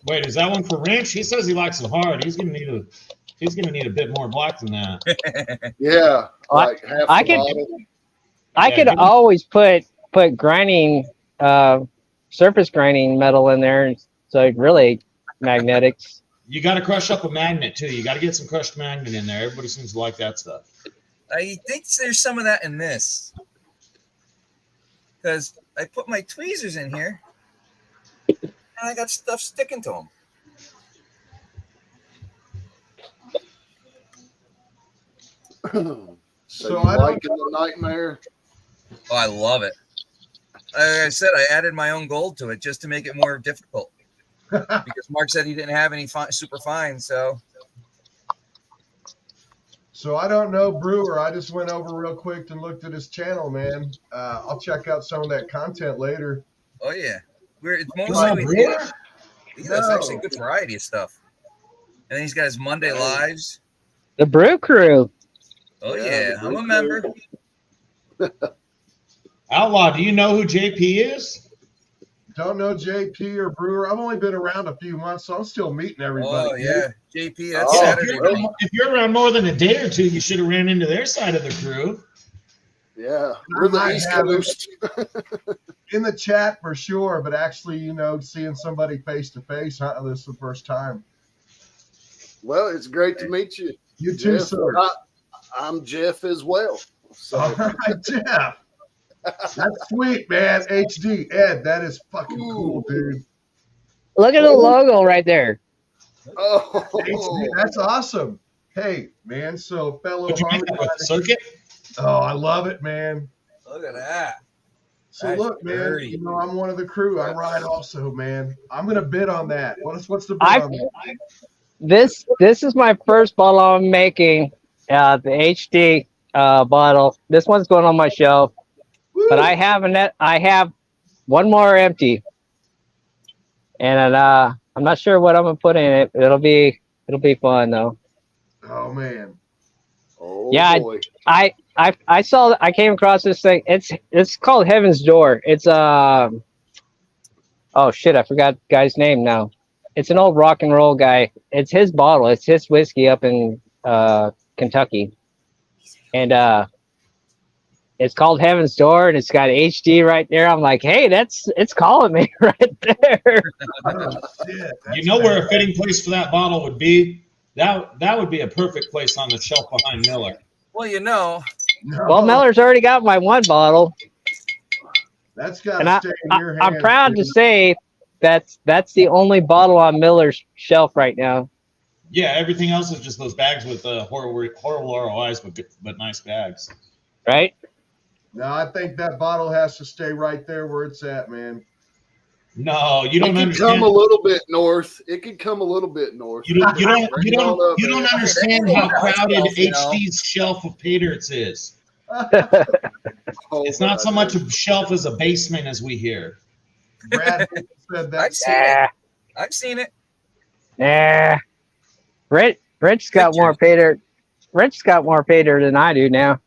Wait, is that one for Wrench? He says he likes it hard. He's gonna need a bit more black than that. Yeah, like half I the could- bottle. I could always put grinding, surface grinding metal in there So really, magnetics. You got to crush up a magnet too. You got to get some crushed magnet in there. Everybody seems to like that stuff. I think there's some of that in this. Because I put my tweezers in here, and I got stuff sticking to them. So So you I don't- liking the nightmare? Oh, I love it. Like I said, I added my own gold to it just to make it more difficult. Because Mark said he didn't have any super fine, so So I don't know Brewer. I just went over real quick and looked at his channel, man. I'll check out some of that content later. oh yeah, it's Come mostly on, we Brewer. he does actually a good variety of stuff. And then he's got his Monday lives. The Brew Crew. Oh Yeah, yeah, the I'm a Brew member. Outlaw, do you know who JP is? Don't know JP or Brewer. I've only been around a few months, so I'm still meeting everybody. Oh yeah, JP. That's Oh, Saturday if, you're, night. if you're around more than a day or two, you should have ran into their side of the crew. Yeah, we're the might East have it. Coast. In the chat for sure, but actually, seeing somebody face to face, this is the first time. Well, it's great to meet you. You too, Jeff. sir. I'm Jeff as well. So All right, Jeff. That's sweet, man. HD Ed, that is fucking cool, dude. Look at the logo right there. HD, oh, that's awesome. Hey, man. So fellow Would you make Harmony that with the Riders- circuit? Oh, I love it, man. Look at that. So That's look, man. dirty. I'm one of the crew. I ride also, man. I'm gonna bid on that. What's the bid I- on that? This is my first bottle I'm making. The HD bottle. This one's going on my shelf, but Woo! I have one more empty, and I'm not sure what I'm gonna put in it. It'll be fun though. Oh man. oh Yeah, boy. I came across this thing. It's called Heaven's Door. It's oh shit, I forgot the guy's name now. It's an old rock and roll guy. It's his bottle. It's his whiskey up in Kentucky, and it's called Heaven's Door, and it's got HD right there. I'm like, hey, it's calling me right there. Oh, shit. You know where a fitting place for that bottle would be? That would be a perfect place on the shelf behind Miller. Well, No, Well, Miller's already got my one bottle, that's got and to stay in your hands. I'm proud to dude. say that's the only bottle on Miller's shelf right now. Yeah, everything else is just those bags with horrible ROIs, but nice bags. Right? No, I think that bottle has to stay right there where it's at, man. No, you It don't could understand. come a little bit north. It could come a little bit north. You don't man. understand how crowded you know. HD's shelf of paydirts is. Oh, It's not so much man. a shelf as a basement as we hear. Brad said that. I've seen it. I've seen it. Nah. Rich got more pay dirt. Rich got more pay dirt than I do now.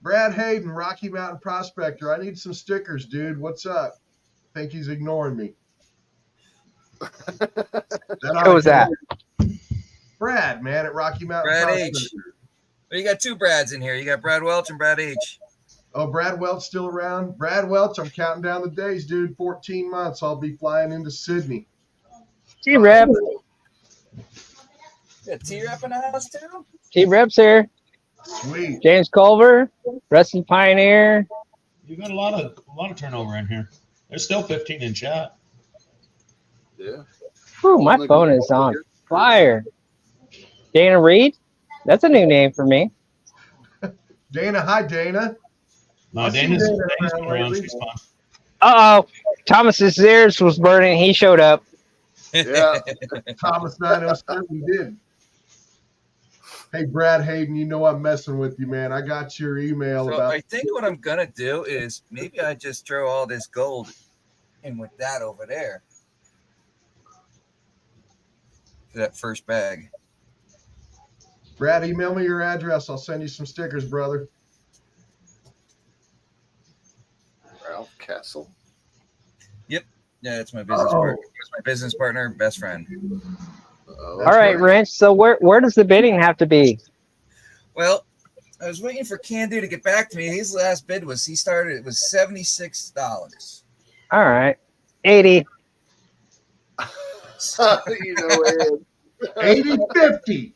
Brad Hayden, Rocky Mountain Prospector. I need some stickers, dude. What's up? Think he's ignoring me. Who was that? Brad, man, at Rocky Mountain Brad Prospector. H. Well, you got two Brads in here. You got Brad Welch and Brad H. Oh, Brad Welch still around? Brad Welch, I'm counting down the days, dude. 14 months. I'll be flying into Sydney. T-Rep. You got T-Rep in the house too? T-Rep's here. Sweet. James Culver. Rusty Pioneer. You got a lot of turnover in here. There's still 15 in chat. Yeah. Whew, my phone is on fire. Dana Reed. That's a new name for me. Dana, hi, Dana. No, I've seen Dana's Dana been around around. lately. She's fun. Uh-oh. Thomas's ears was burning. He showed up. Yeah. Thomas 907 did. Hey, Brad Hayden, you know I'm messing with you, man. I got your email So about. I think what I'm gonna do is maybe I just throw all this gold in with that over there. That first bag. Brad, email me your address. I'll send you some stickers, brother. Ralph Castle. Yeah, it's my business partner. It's my business partner, best friend. Oh, All right, great. Rich. So where does the bidding have to be? Well, I was waiting for Candu to get back to me. His last bid was it was $76. All right. 80. You know, Ed. 80-50.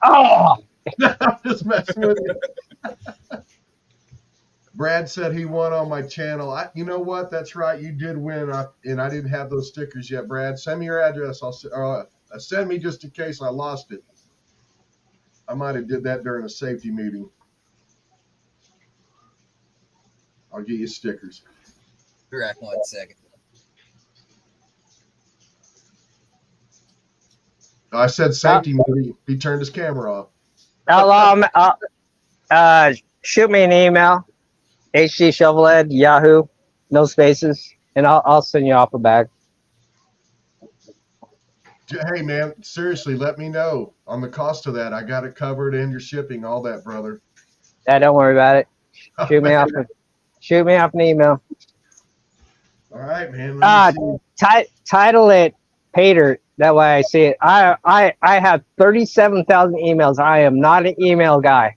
Oh, I'm just messing with you. Brad said he won on my channel. You know what? That's right. You did win, and I didn't have those stickers yet, Brad. Send me your address. Send me just in case I lost it. I might have did that during a safety meeting. I'll get you stickers. Be right 1 second. I said safety meeting. He turned his camera off. shoot me an email, HGShovelhead, Yahoo, no spaces, and I'll send you off a bag. Hey, man, seriously, let me know on the cost of that. I got it covered and your shipping, all that, brother. Yeah, don't worry about it. Shoot me off an email. All right, man. Let me see. Title it paydirt. That way I see it. I have 37,000 emails. I am not an email guy.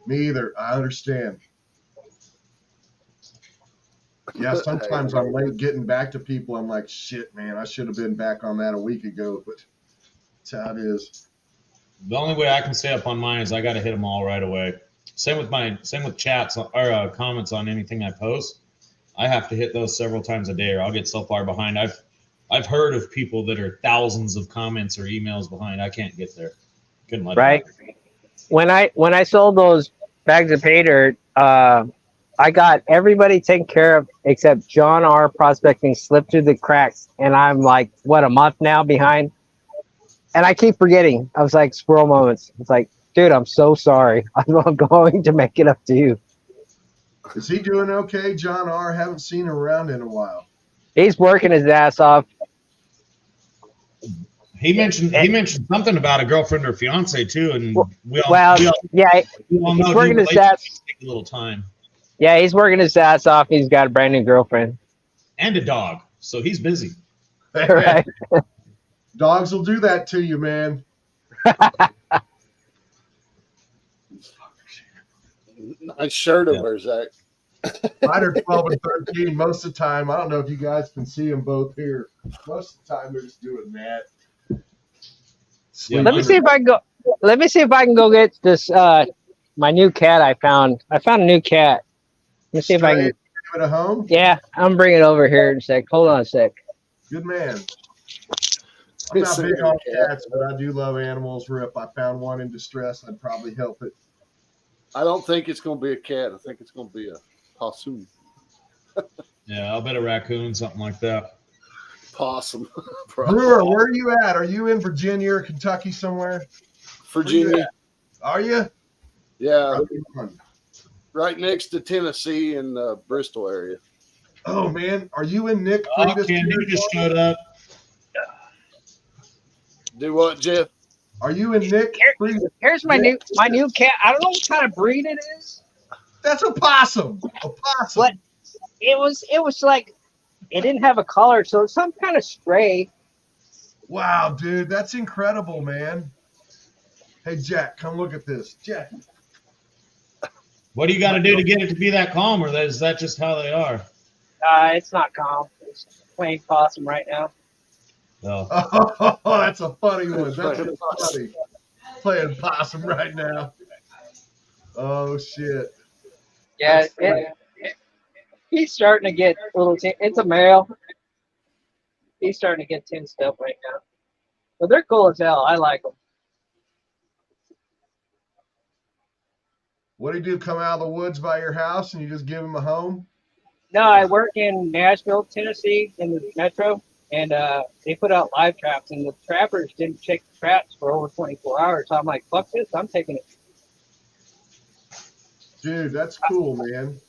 Me either. I understand. Yeah, sometimes I'm late getting back to people. I'm like, shit, man, I should have been back on that a week ago, but that's how it is. The only way I can stay up on mine is I got to hit them all right away. Same with chats or comments on anything I post. I have to hit those several times a day, or I'll get so far behind. I've heard of people that are thousands of comments or emails behind. I can't get there. Couldn't let it happen. When I sold those bags of pay dirt, I got everybody taken care of except John R. Prospecting slipped through the cracks, and I'm like, what, a month now behind? And I keep forgetting. I was like, squirrel moments. It's like, dude, I'm so sorry. I'm going to make it up to you. Is he doing okay, John R? Haven't seen him around in a while. He's working his ass off. He mentioned something about a girlfriend or fiance too, and we all yeah, know he's working his ass. Take a little time. Yeah, he's working his ass off. He's got a brand new girlfriend and a dog, so he's busy. Right. Dogs will do that to you, man. Nice shirt over, Zach. Mine are 12 and 13 most of the time. I don't know if you guys can see them both here. Most of the time, they're just doing that. Yeah, Let me see if I can go get this. My new cat I found. I found a new cat. Let me see if I can. Give it a home? Yeah, I'm bringing it over here in a sec. Hold on a sec. Good man. I'm not big on cats, but I do love animals. Where if I found one in distress, I'd probably help it. I don't think it's going to be a cat. I think it's going to be a possum. Yeah, I'll bet a raccoon, something like that. Possum. Brewer, where are you at? Are you in Virginia or Kentucky somewhere? Virginia. Are you? Yeah. Right next to Tennessee in the Bristol area. Oh, man. Are you in Nick Ken, you just showed up. Do what, Jeff? Are you in Nick? Here's my new cat. I don't know what kind of breed it is. That's a possum. A possum. What? It was like it didn't have a collar, so it's some kind of stray. Wow, dude, that's incredible, man. Hey, Jack, come look at this. Jack. What do you got to do to get it to be that calm, or is that just how they are? It's not calm. It's plain possum right now. No. Oh, that's a funny one. That's funny. Playing possum right now. Oh, shit. Yeah, he's starting to get a little. It's a male. He's starting to get tensed up right now. But they're cool as hell. I like them. What do you do? Come out of the woods by your house and you just give him a home? No, I work in Nashville, Tennessee, in the metro, and they put out live traps, and the trappers didn't check the traps for over 24 hours. So I'm like, fuck this, I'm taking it. Dude, that's cool, man.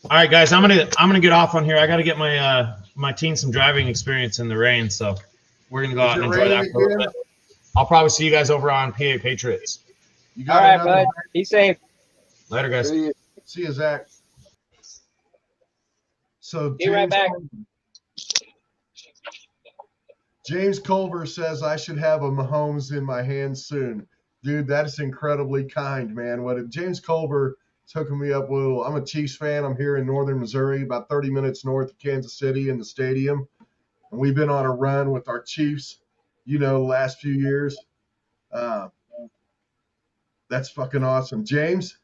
All right, guys, I'm gonna get off on here. I got to get my team some driving experience in the rain, so we're gonna go out and enjoy that for a little bit. I'll probably see you guys over on PA Patriots. You All got right, another bud. Be safe. Later, guys. See you, Zach. So Be right back. James Culver says I should have a Mahomes in my hands soon. Dude, that is incredibly kind, man. James Culver is hooking me up with. I'm a Chiefs fan. I'm here in northern Missouri, about 30 minutes north of Kansas City in the stadium. and we've been on a run with our Chiefs, the last few years. That's fucking awesome. James,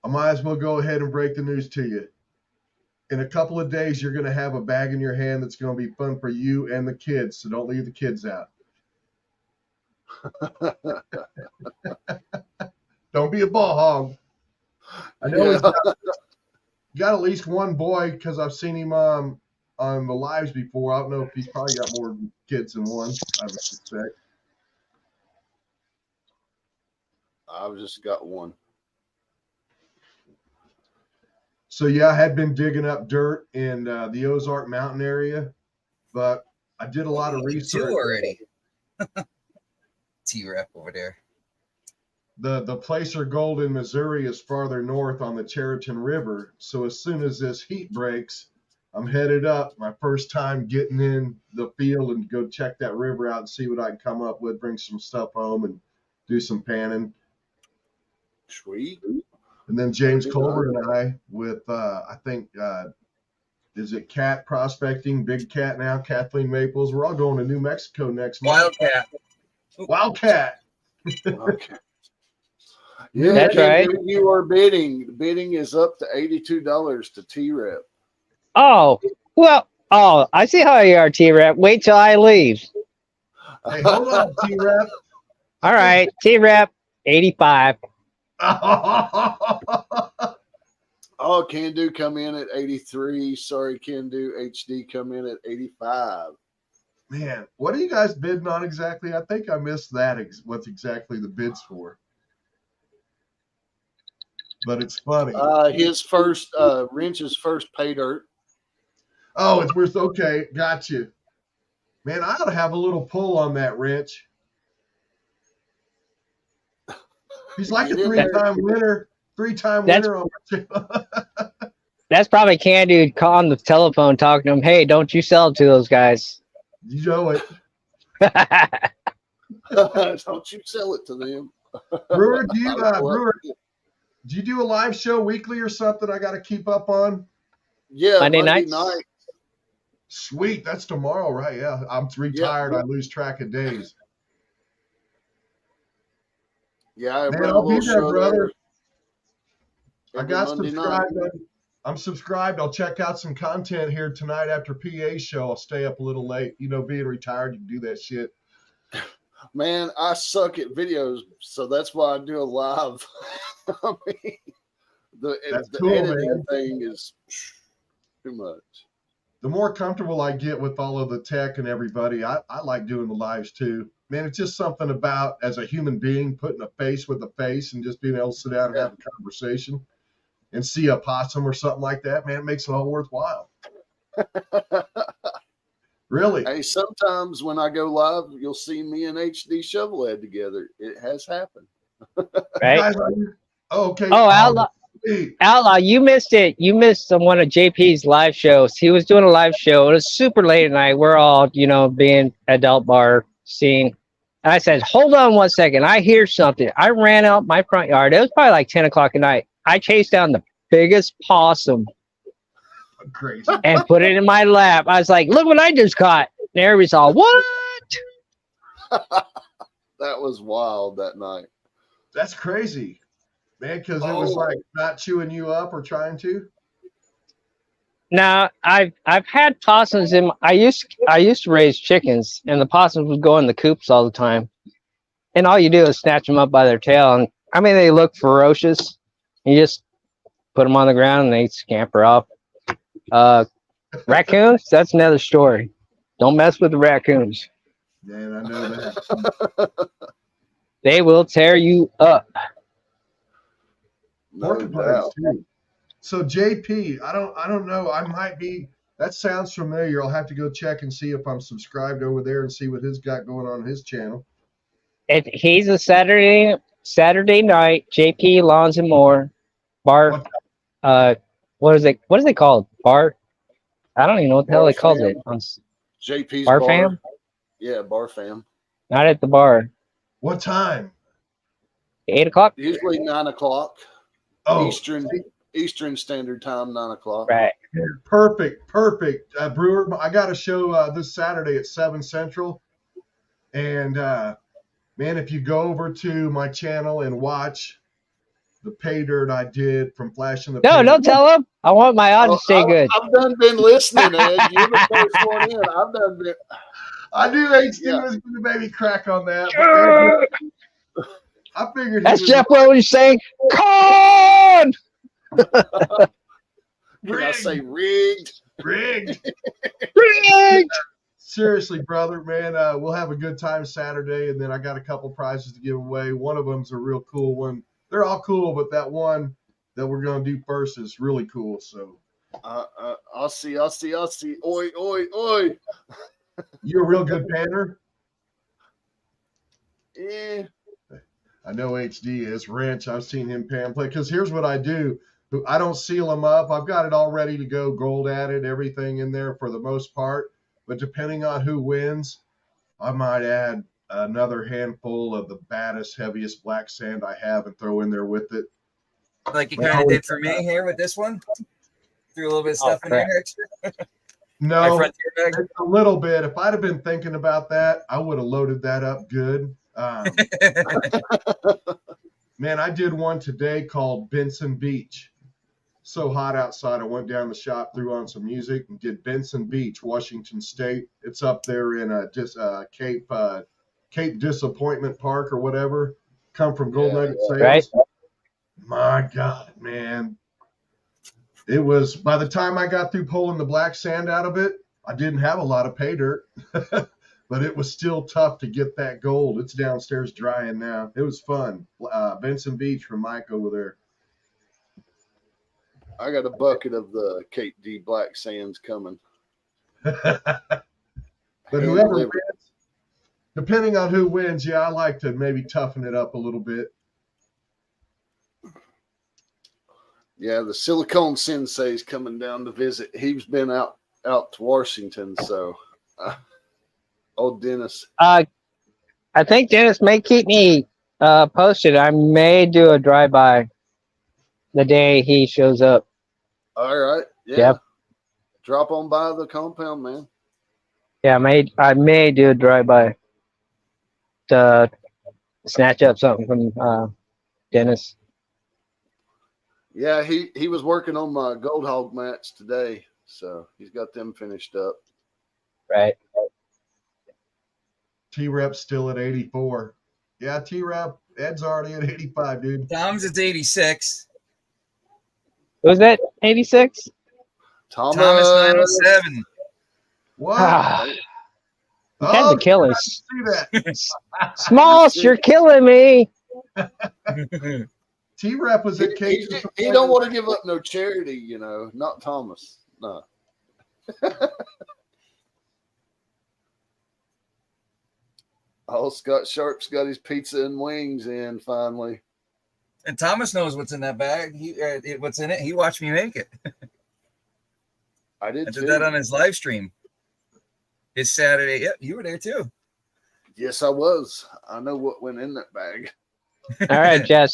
I might as well go ahead and break the news to you. In a couple of days, you're going to have a bag in your hand that's going to be fun for you and the kids, so don't leave the kids out. Don't be a ball hog. I know he's got at least one boy because I've seen him on the lives before. I don't know if he's probably got more kids than one, I would suspect. I've just got one. So, yeah, I had been digging up dirt in the Ozark Mountain area, but I did a lot of research. Two already. T-Rep over there. The Placer Gold in Missouri is farther north on the Chariton River. So as soon as this heat breaks, I'm headed up. My first time getting in the field and go check that river out and see what I can come up with, bring some stuff home and do some panning. Sweet. And then James Culver and I with, I think, is it cat prospecting, Big Cat now, Kathleen Maples. We're all going to New Mexico next month. Wildcat. Okay. Yeah, That's right. You are bidding. The bidding is up to $82 to T-Rep. Oh, well, I see how you are, T-Rep. Wait till I leave. Hey, hold on, T-Rep. All right, T-Rep, 85. Oh, Can Do come in at 83. Sorry, Can Do HD come in at 85. Man, what are you guys bidding on exactly? I think I missed that. What's exactly the bids for? But it's funny. His first Wrench's first pay dirt. Oh, it's worth. Okay, got you. Man, I ought to have a little pull on that Wrench. He's like a three-time winner. On That's probably Candy on the telephone talking to him. Hey, don't you sell it to those guys? You know it. Don't you sell it to them. Brewer, do you do a live show weekly or something I got to keep up on? Yeah, Monday night. Sweet, that's tomorrow, right? Yeah, I'm retired. Yep. I lose track of days. Yeah, man, I'll be there, brother. I got Monday subscribed. Night. I'm subscribed. I'll check out some content here tonight after PA show. I'll stay up a little late. Being retired, you can do that shit. Man, I suck at videos, so that's why I do a live. I mean, the cool, editing thing is too much. The more comfortable I get with all of the tech and everybody, I like doing the lives too. Man, it's just something about, as a human being, putting a face with a face and just being able to sit down and have a conversation and see a possum or something like that. Man, it makes it all worthwhile. Really? Hey, sometimes when I go live, you'll see me and HD Shovelhead together. It has happened. Right? Okay. Oh, Outlaw, you missed it. You missed one of JP's live shows. He was doing a live show. It was super late at night. We're all, being adult bar scene. And I said, hold on 1 second. I hear something. I ran out my front yard. It was probably like 10 o'clock at night. I chased down the biggest possum. Crazy. And put it in my lap. I was like, look what I just caught. And everybody's all, what? That was wild that night. That's crazy, man, because it was like not chewing you up or trying to. Now, I've had possums in. I used to raise chickens, and the possums would go in the coops all the time. And all you do is snatch them up by their tail, and I mean they look ferocious. You just put them on the ground and they scamper off. Raccoons, that's another story. Don't mess with the raccoons. Man, I know that. They will tear you up. Porcupines too. So JP, I don't know. I might be. That sounds familiar. I'll have to go check and see if I'm subscribed over there and see what he's got going on his channel. He's a Saturday night JP Lawns and More bar. What is it? What is it called? Bar? I don't even know what the hell they called it. JP's Bar Fam? Yeah, Bar Fam. Not at the bar. What time? 8 o'clock? Usually 9 o'clock Eastern. Eastern Standard Time, 9 o'clock. Right. Perfect. Brewer, I got a show this Saturday at 7 Central. And, man, if you go over to my channel and watch the pay dirt I did from Flash in the No, Pan. don't tell him. I want my audio to stay good. I've done been listening, Ed. You're the first one in. I've done been. I knew HD was going to maybe crack on that. But I figured That's he was Jeff Williams saying, "Con!" Can I say rigged? rigged. Rigged! Seriously, brother, man, we'll have a good time Saturday, and then I got a couple prizes to give away. One of them's a real cool one. They're all cool, but that one that we're going to do first is really cool. So I'll see. Oi, oi, oi. you're a real good panner. Yeah. I know HD is. Wrench, I've seen him pan play. Because here's what I do. I don't seal them up. I've got it all ready to go, gold added, everything in there for the most part. But depending on who wins, I might add another handful of the baddest, heaviest black sand I have and throw in there with it. Like you kind of did for me here with this one. Threw a little bit of stuff in there extra. My No, frontier bag. a little bit. If I'd have been thinking about that, I would have loaded that up good. Man, I did one today called Benson Beach. So hot outside, I went down the shop, threw on some music, and did Benson Beach, Washington State. It's up there in Cape Disappointment Park or whatever. Come from Gold Nugget Sales. Right. My God, man. It was, by the time I got through pulling the black sand out of it, I didn't have a lot of pay dirt, but it was still tough to get that gold. It's downstairs drying now. It was fun. Benson Beach from Mike over there. I got a bucket of the Cape D black sands coming. But whoever wins, depending on who wins, yeah, I like to maybe toughen it up a little bit. Yeah, the Silicone Sensei's coming down to visit. He's been out to Washington, so old Dennis. I think Dennis may keep me posted. I may do a drive-by the day he shows up. All right. Yeah. Yep. Drop on by the compound, man. Yeah, I may do a drive-by to snatch up something from Dennis. Yeah, he was working on my Gold Hog mats today, so he's got them finished up. Right. T-Rep's still at 84. Yeah, T-Rep, Ed's already at 85, dude. Tom's at 86. Was that 86? Thomas 907. What? Ah, you had to kill us. See that. Smalls, you're killing me. T-Rep was at Cape. He don't want to give up no charity, you know. Not Thomas. No. Oh, Scott Sharp's got his pizza and wings in finally. And Thomas knows what's in that bag. What's in it. He watched me make it. I I did did too. that on his live stream. His Saturday. Yep, you were there too. Yes, I was. I know what went in that bag. All right, Jeff,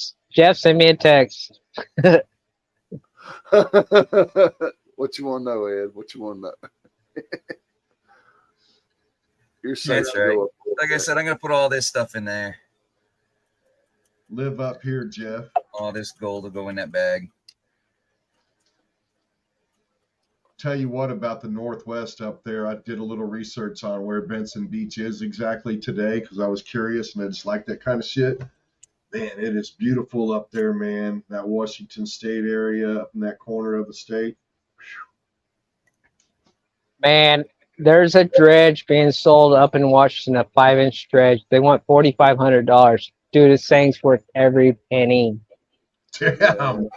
send me a text. What you want to know, Ed? What you want to know? You're saying That's right. Like I said, I'm going to put all this stuff in there. Live up here, Jeff. All this gold will go in that bag. Tell you what about the Northwest up there. I did a little research on where Benson Beach is exactly today because I was curious and I just like that kind of shit. Man, it is beautiful up there, man. That Washington State area up in that corner of the state. Man, there's a dredge being sold up in Washington, a 5-inch dredge. They want $4,500. Dude, this thing's worth every penny. Damn.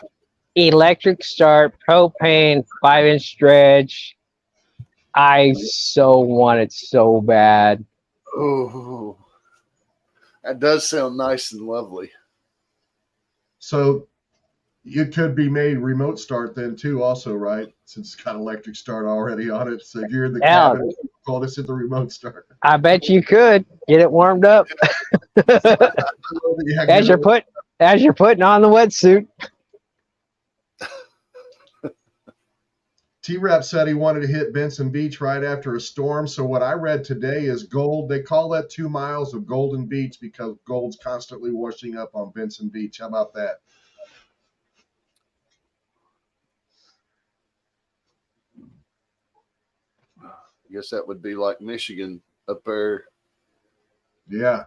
Electric start, propane, 5-inch dredge. I so want it so bad. Oh, that does sound nice and lovely. So it could be made remote start then too also, right? Since it's got electric start already on it. So if you're in the Yeah. cabin, call this at the remote start. I bet you could get it warmed up Yeah, as you're putting on the wetsuit. T-Rep said he wanted to hit Benson Beach right after a storm. So what I read today is gold. They call that 2 miles of Golden Beach because gold's constantly washing up on Benson Beach. How about that? I guess that would be like Michigan up there, Yeah.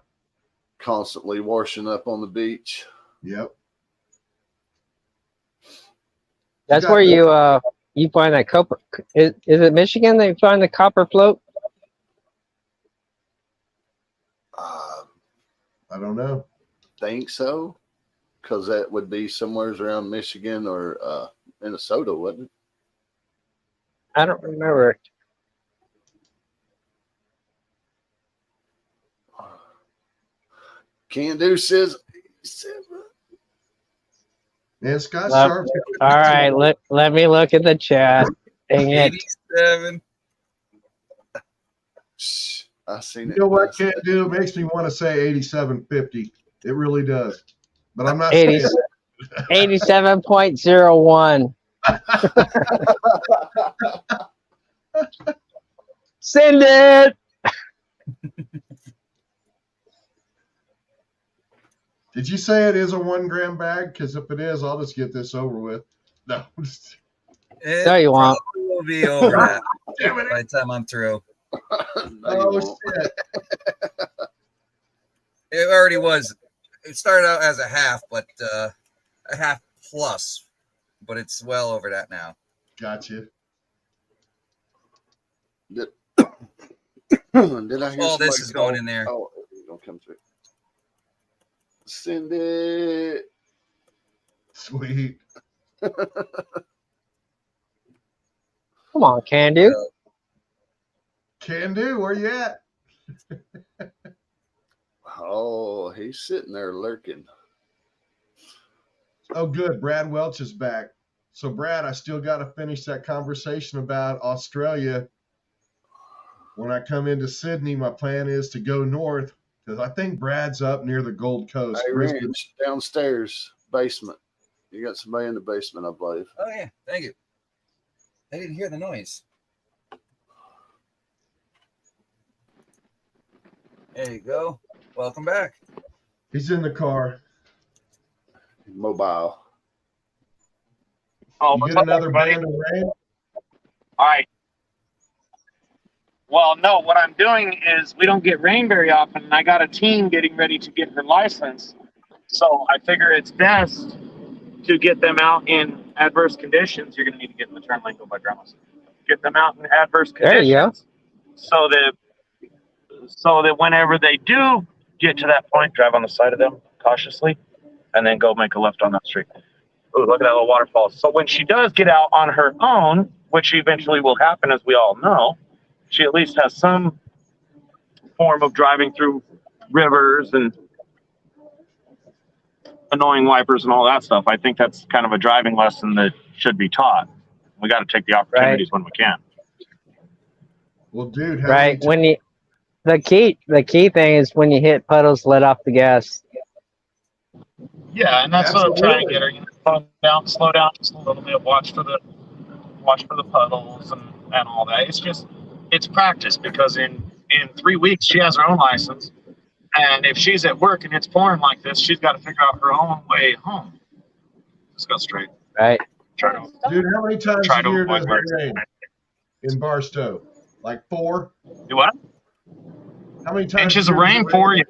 constantly washing up on the beach. Yep. That's where you find that copper. Is it Michigan that you find the copper float? I don't know. Think so, because that would be somewhere around Michigan or Minnesota, wouldn't it? I don't remember. Can do says. Man, Scott Love- Sharp. All right, let me look at the chat. Dang it. 87. I seen You it. know what can't do? It makes me want to say 87.50. It really does. But I'm not 80 saying 87.01. Send it. Did you say it is a 1 gram bag? Because if it is, I'll just get this over with. No. It No, you won't. probably will be over that Damn it. by the time I'm through. No, you Oh, won't. shit. It already was. It started out as a half, but a half plus, but it's well over that now. Gotcha. Did I hear All this somebody is going call? in there. Oh, it's gonna come through. Send it. Sweet. Come on, can do. Can do. Where you at? Oh, he's sitting there lurking. Oh, good. Brad Welch is back. So, Brad, I still got to finish that conversation about Australia. When I come into Sydney, my plan is to go north because I think Brad's up near the Gold Coast. Hey, Brisbane. Ranch, downstairs, basement. You got somebody in the basement, I believe. Oh, yeah. Thank you. I didn't hear the noise. There you go. Welcome back. He's in the car. Mobile. Oh, You what's get up, another everybody? band of rain? All right. Well, no, what I'm doing is we don't get rain very often, and I got a team getting ready to get her license. So I figure it's best to get them out in adverse conditions. You're going to need to get in the turn lane, go by grandma's. Get them out in adverse There you go. conditions so that whenever they do get to that point, drive on the side of them cautiously, and then go make a left on that street. Ooh, look at that little waterfall. So when she does get out on her own, which eventually will happen, as we all know, she at least has some form of driving through rivers and annoying wipers and all that stuff. I think that's kind of a driving lesson that should be taught. We got to take the opportunities when we can. Well, dude, how Right. many When you the key thing is when you hit puddles, let off the gas. Yeah, and that's what I'm trying to get her. You know, slow down just a little bit. Watch for the puddles and all that. It's practice because in 3 weeks she has her own license, and if she's at work and it's pouring like this, she's got to figure out her own way home. Just go straight. Right. Dude, how many times Try a to year avoid does work. it rain in Barstow? Like 4? Do what? How many times? Inches a of year does rain it for you.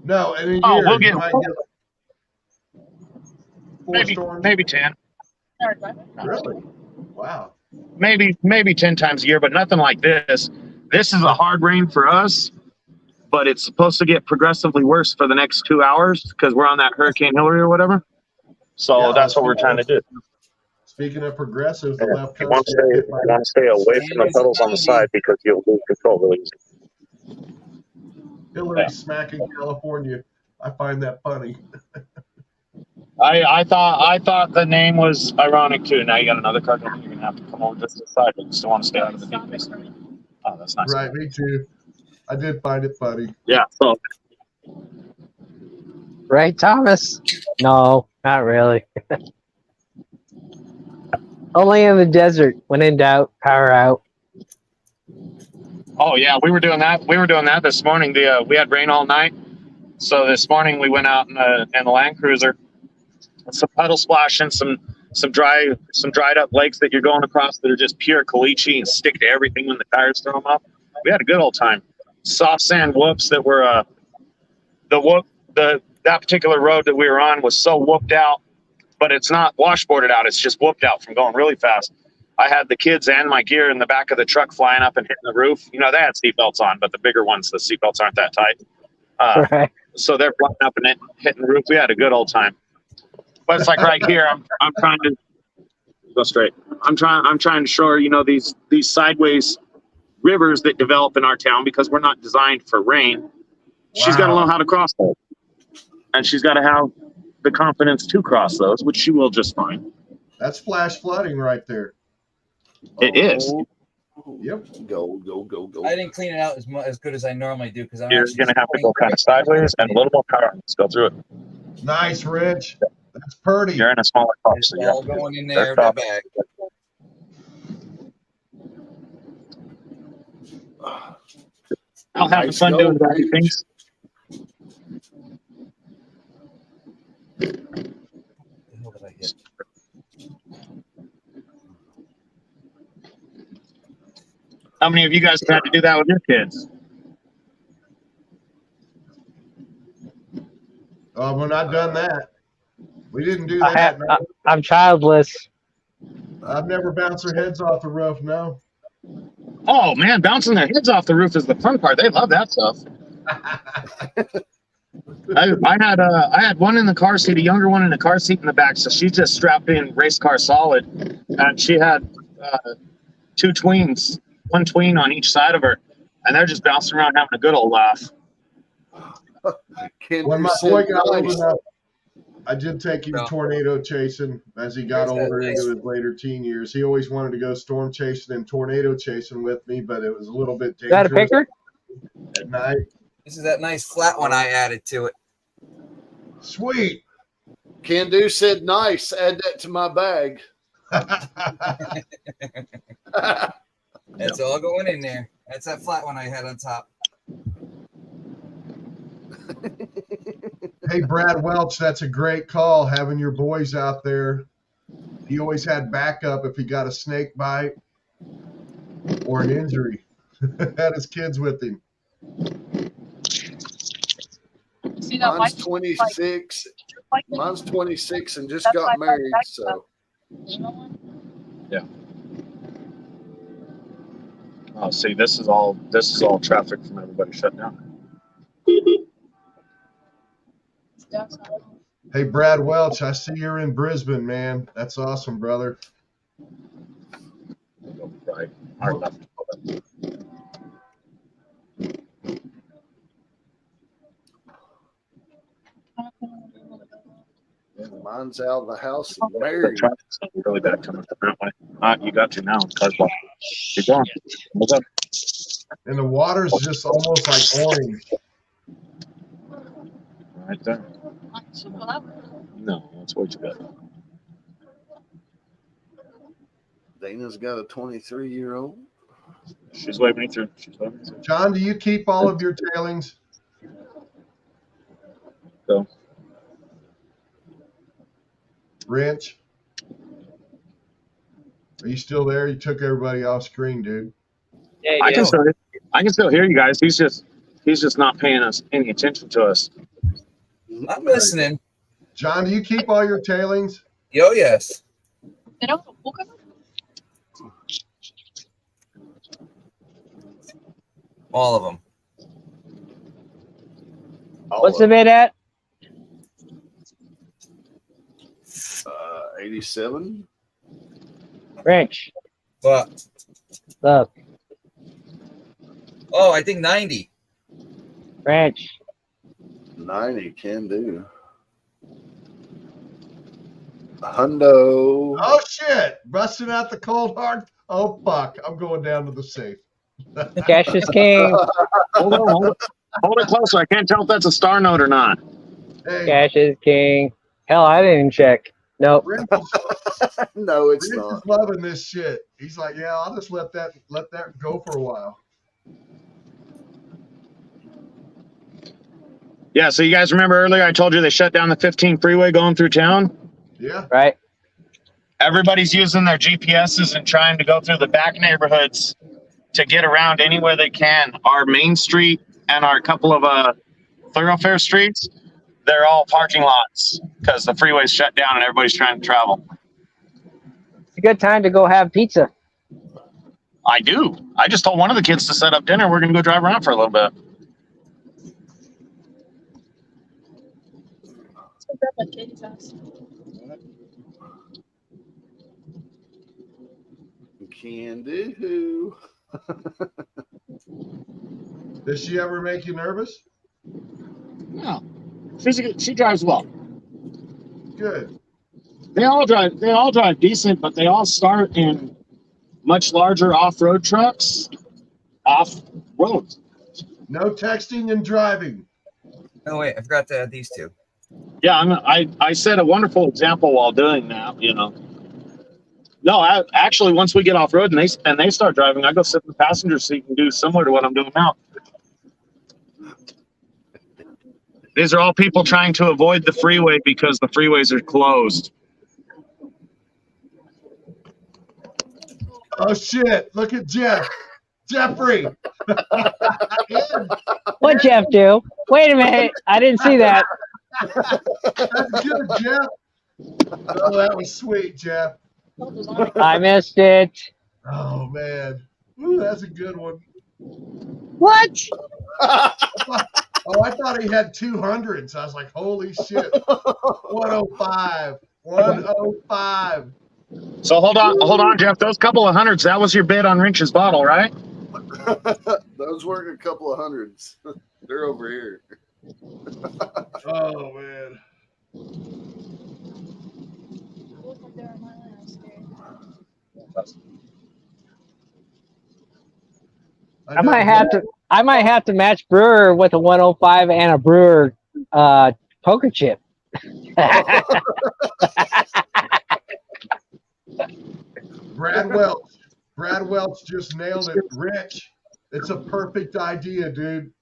No, in a year. Oh, we'll get you might get 4 storms. maybe 10. Really? Wow. Maybe 10 times a year, but nothing like this. This is a hard rain for us, but it's supposed to get progressively worse for the next 2 hours because we're on that Hurricane Hillary or whatever. So Yeah, that's what we're trying to do. Speaking of progressive, the left You coast. want to stay away from the puddles on the side because you'll lose control really easy. Hillary smacking California. I find that funny. I thought the name was ironic too. Now you got another car coming. You're gonna have to come over just to the side, but you still want to stay out of the deep piece. Oh, that's nice. Right, me too. I did find it funny. Yeah. So Right, Thomas? No, not really. Only in the desert. When in doubt, power out. Oh yeah, we were doing that. We were doing that this morning. We had rain all night, so this morning we went out in the Land Cruiser. Some puddle splashing, some dried up lakes that you're going across that are just pure caliche and stick to everything when the tires throw them up. We had a good old time. Soft sand whoops that were that particular road that we were on was so whooped out, but it's not washboarded out. It's just whooped out from going really fast. I had the kids and my gear in the back of the truck flying up and hitting the roof. You know, they had seatbelts on, but the bigger ones, the seatbelts aren't that tight. Right. So they're flying up and hitting the roof. We had a good old time. But it's like right here, I'm trying to go straight. I'm trying to show her, these sideways rivers that develop in our town because we're not designed for rain. She's got to learn how to cross those, and she's got to have the confidence to cross those, which she will just fine. That's flash flooding right there. It is. Yep. Go. I didn't clean it out as good as I normally do because I'm You're actually going to have to go kind of sideways and a little more power. Let's go through it. Nice, Rich. That's pretty. You're in a smaller car, It's so all yeah. going in there, That's that bag. I'll have fun doing wacky things. What the hell did I hit? How many of you guys have had to do that with your kids? Oh, we're not done that. We didn't do that. I'm childless. I've never bounced their heads off the roof. No. Oh man, bouncing their heads off the roof is the fun part. They love that stuff. I had one in the car seat, a younger one in the car seat in the back. So she just strapped in race car solid, and she had two tweens, one tween on each side of her, and they're just bouncing around having a good old laugh. When my boy got old enough, I did take him tornado chasing as he got older into his later teen years. He always wanted to go storm chasing and tornado chasing with me, but it was a little bit dangerous. Is that a picture? At night. This is that nice flat one I added to it. Sweet. Can Do said nice. Add that to my bag. That's all going in there. That's that flat one I had on top. Hey, Brad Welch, that's a great call, having your boys out there. He always had backup if he got a snake bite or an injury. Had his kids with him. Mine's 26. Mine's 26 and just got married, so. Yeah. Oh, see, this is all traffic from everybody shut down. Hey, Brad Welch, I see you're in Brisbane, man. That's awesome, brother. Right. Hard enough. Mine's out of the house and The married. traffic's really bad coming from that way. You got to now. Car's blocked. Keep going. Move up. And the water's just almost like orange. Right there. No, that's way too bad. Dana's got a 23-year-old. She's waving me through. John, do you keep all of your tailings? Go. Rich? Are you still there? You took everybody off screen, dude. Yeah, I can still hear you guys. He's just not paying us any attention to us. I'm listening. John, do you keep all your tailings? Oh, yes. All of them. What's the bid at? 87. Rich. But Look. oh, I think 90. Rich. 90 can do. Hundo. Oh, shit. Busting out the cold hard. Oh, fuck. I'm going down to the safe. Cash is king. Hold it closer. I can't tell if that's a star note or not. Hey, Cash is king. Hell, I didn't even check. Nope. Rich, No, it's Rich not. is loving this shit. He's like, yeah, I'll just let that go for a while. Yeah, so you guys remember earlier I told you they shut down the 15 freeway going through town? Yeah. Right. Everybody's using their GPSs and trying to go through the back neighborhoods to get around anywhere they can. Our main street and our couple of thoroughfare streets, they're all parking lots because the freeway's shut down and everybody's trying to travel. It's a good time to go have pizza. I do. I just told one of the kids to set up dinner. We're going to go drive around for a little bit. Can do. Does she ever make you nervous? No. She drives well. Good. They all drive decent, but they all start in much larger off-road trucks off-road. No texting and driving. Oh wait, I forgot to add these two. Yeah, I set a wonderful example while doing that, you know. No, actually, once we get off road and they start driving, I go sit in the passenger seat and do similar to what I'm doing now. These are all people trying to avoid the freeway because the freeways are closed. Oh shit! Look at Jeff. Jeffrey. What'd Jeff do? Wait a minute. I didn't see that. That's good, Jeff. Oh, that was sweet, Jeff. I missed it. Oh man. Ooh, that's a good one. What? Oh, I thought he had 200s. I was like, holy shit. 105. 105. So hold on, Jeff. Those couple of hundreds, that was your bid on Wrench's bottle, right? Those weren't a couple of hundreds. They're over here. Oh man. I might have to match Brewer with a 105 and a Brewer poker chip. Brad Welch just nailed it. Rich, it's a perfect idea, dude.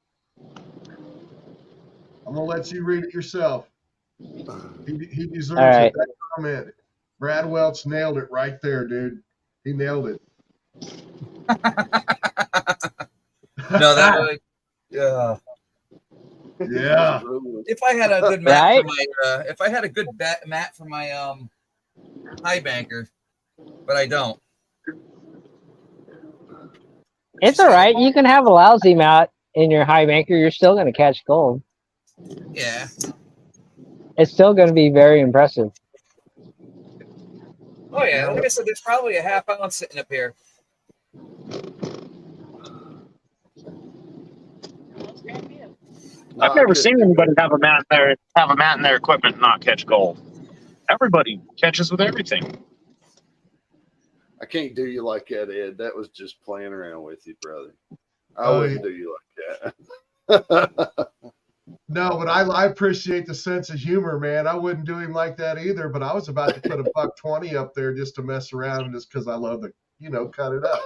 I'm gonna let you read it yourself. He deserves right. it. That comment. Brad Welch nailed it right there, dude. He nailed it. No, that would. Yeah. Yeah. If I had a good mat Right? for my, if I had a good mat for my high banker, but I don't. It's all right. You can have a lousy mat in your high banker. You're still going to catch gold. Yeah. It's still going to be very impressive. Oh yeah. Like I said, there's probably a half ounce sitting up here. I've never seen anybody have a mat in their equipment and not catch gold. Everybody catches with everything. I can't do you like that, Ed. That was just playing around with you, brother. I wouldn't do you like that. No, but I appreciate the sense of humor, man. I wouldn't do him like that either, but I was about to put a $120 up there just to mess around, just because I love to, cut it up.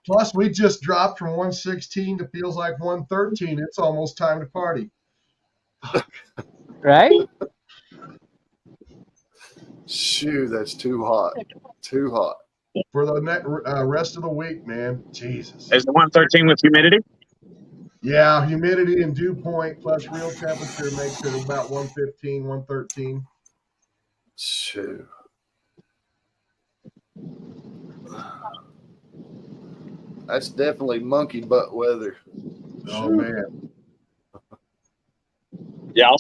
Plus, we just dropped from 116 to feels like 113. It's almost time to party. Right? Shoo, that's too hot. Too hot. For the rest of the week, man. Jesus. Is it 113 with humidity? Yeah, humidity and dew point plus real temperature makes it about 115, 113. Shoo. That's definitely monkey butt weather. Oh man. Yeah, I'll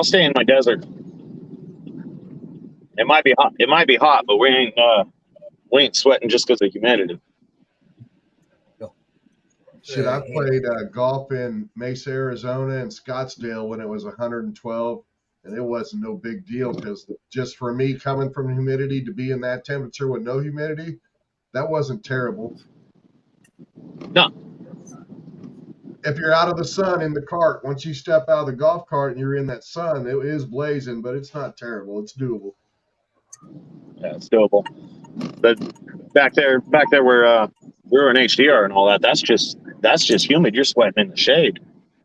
stay in my desert. It might be hot, but we ain't sweating just because of humidity. Shit, I played golf in Mesa, Arizona, and Scottsdale when it was 112, and it wasn't no big deal because just for me coming from humidity to be in that temperature with no humidity, that wasn't terrible. No. if you're out of the sun in the cart, once you step out of the golf cart and you're in that sun, it is blazing, but it's not terrible. It's doable. Yeah, it's doable. But back there where we were in HDR and all that, that's just humid. You're sweating in the shade.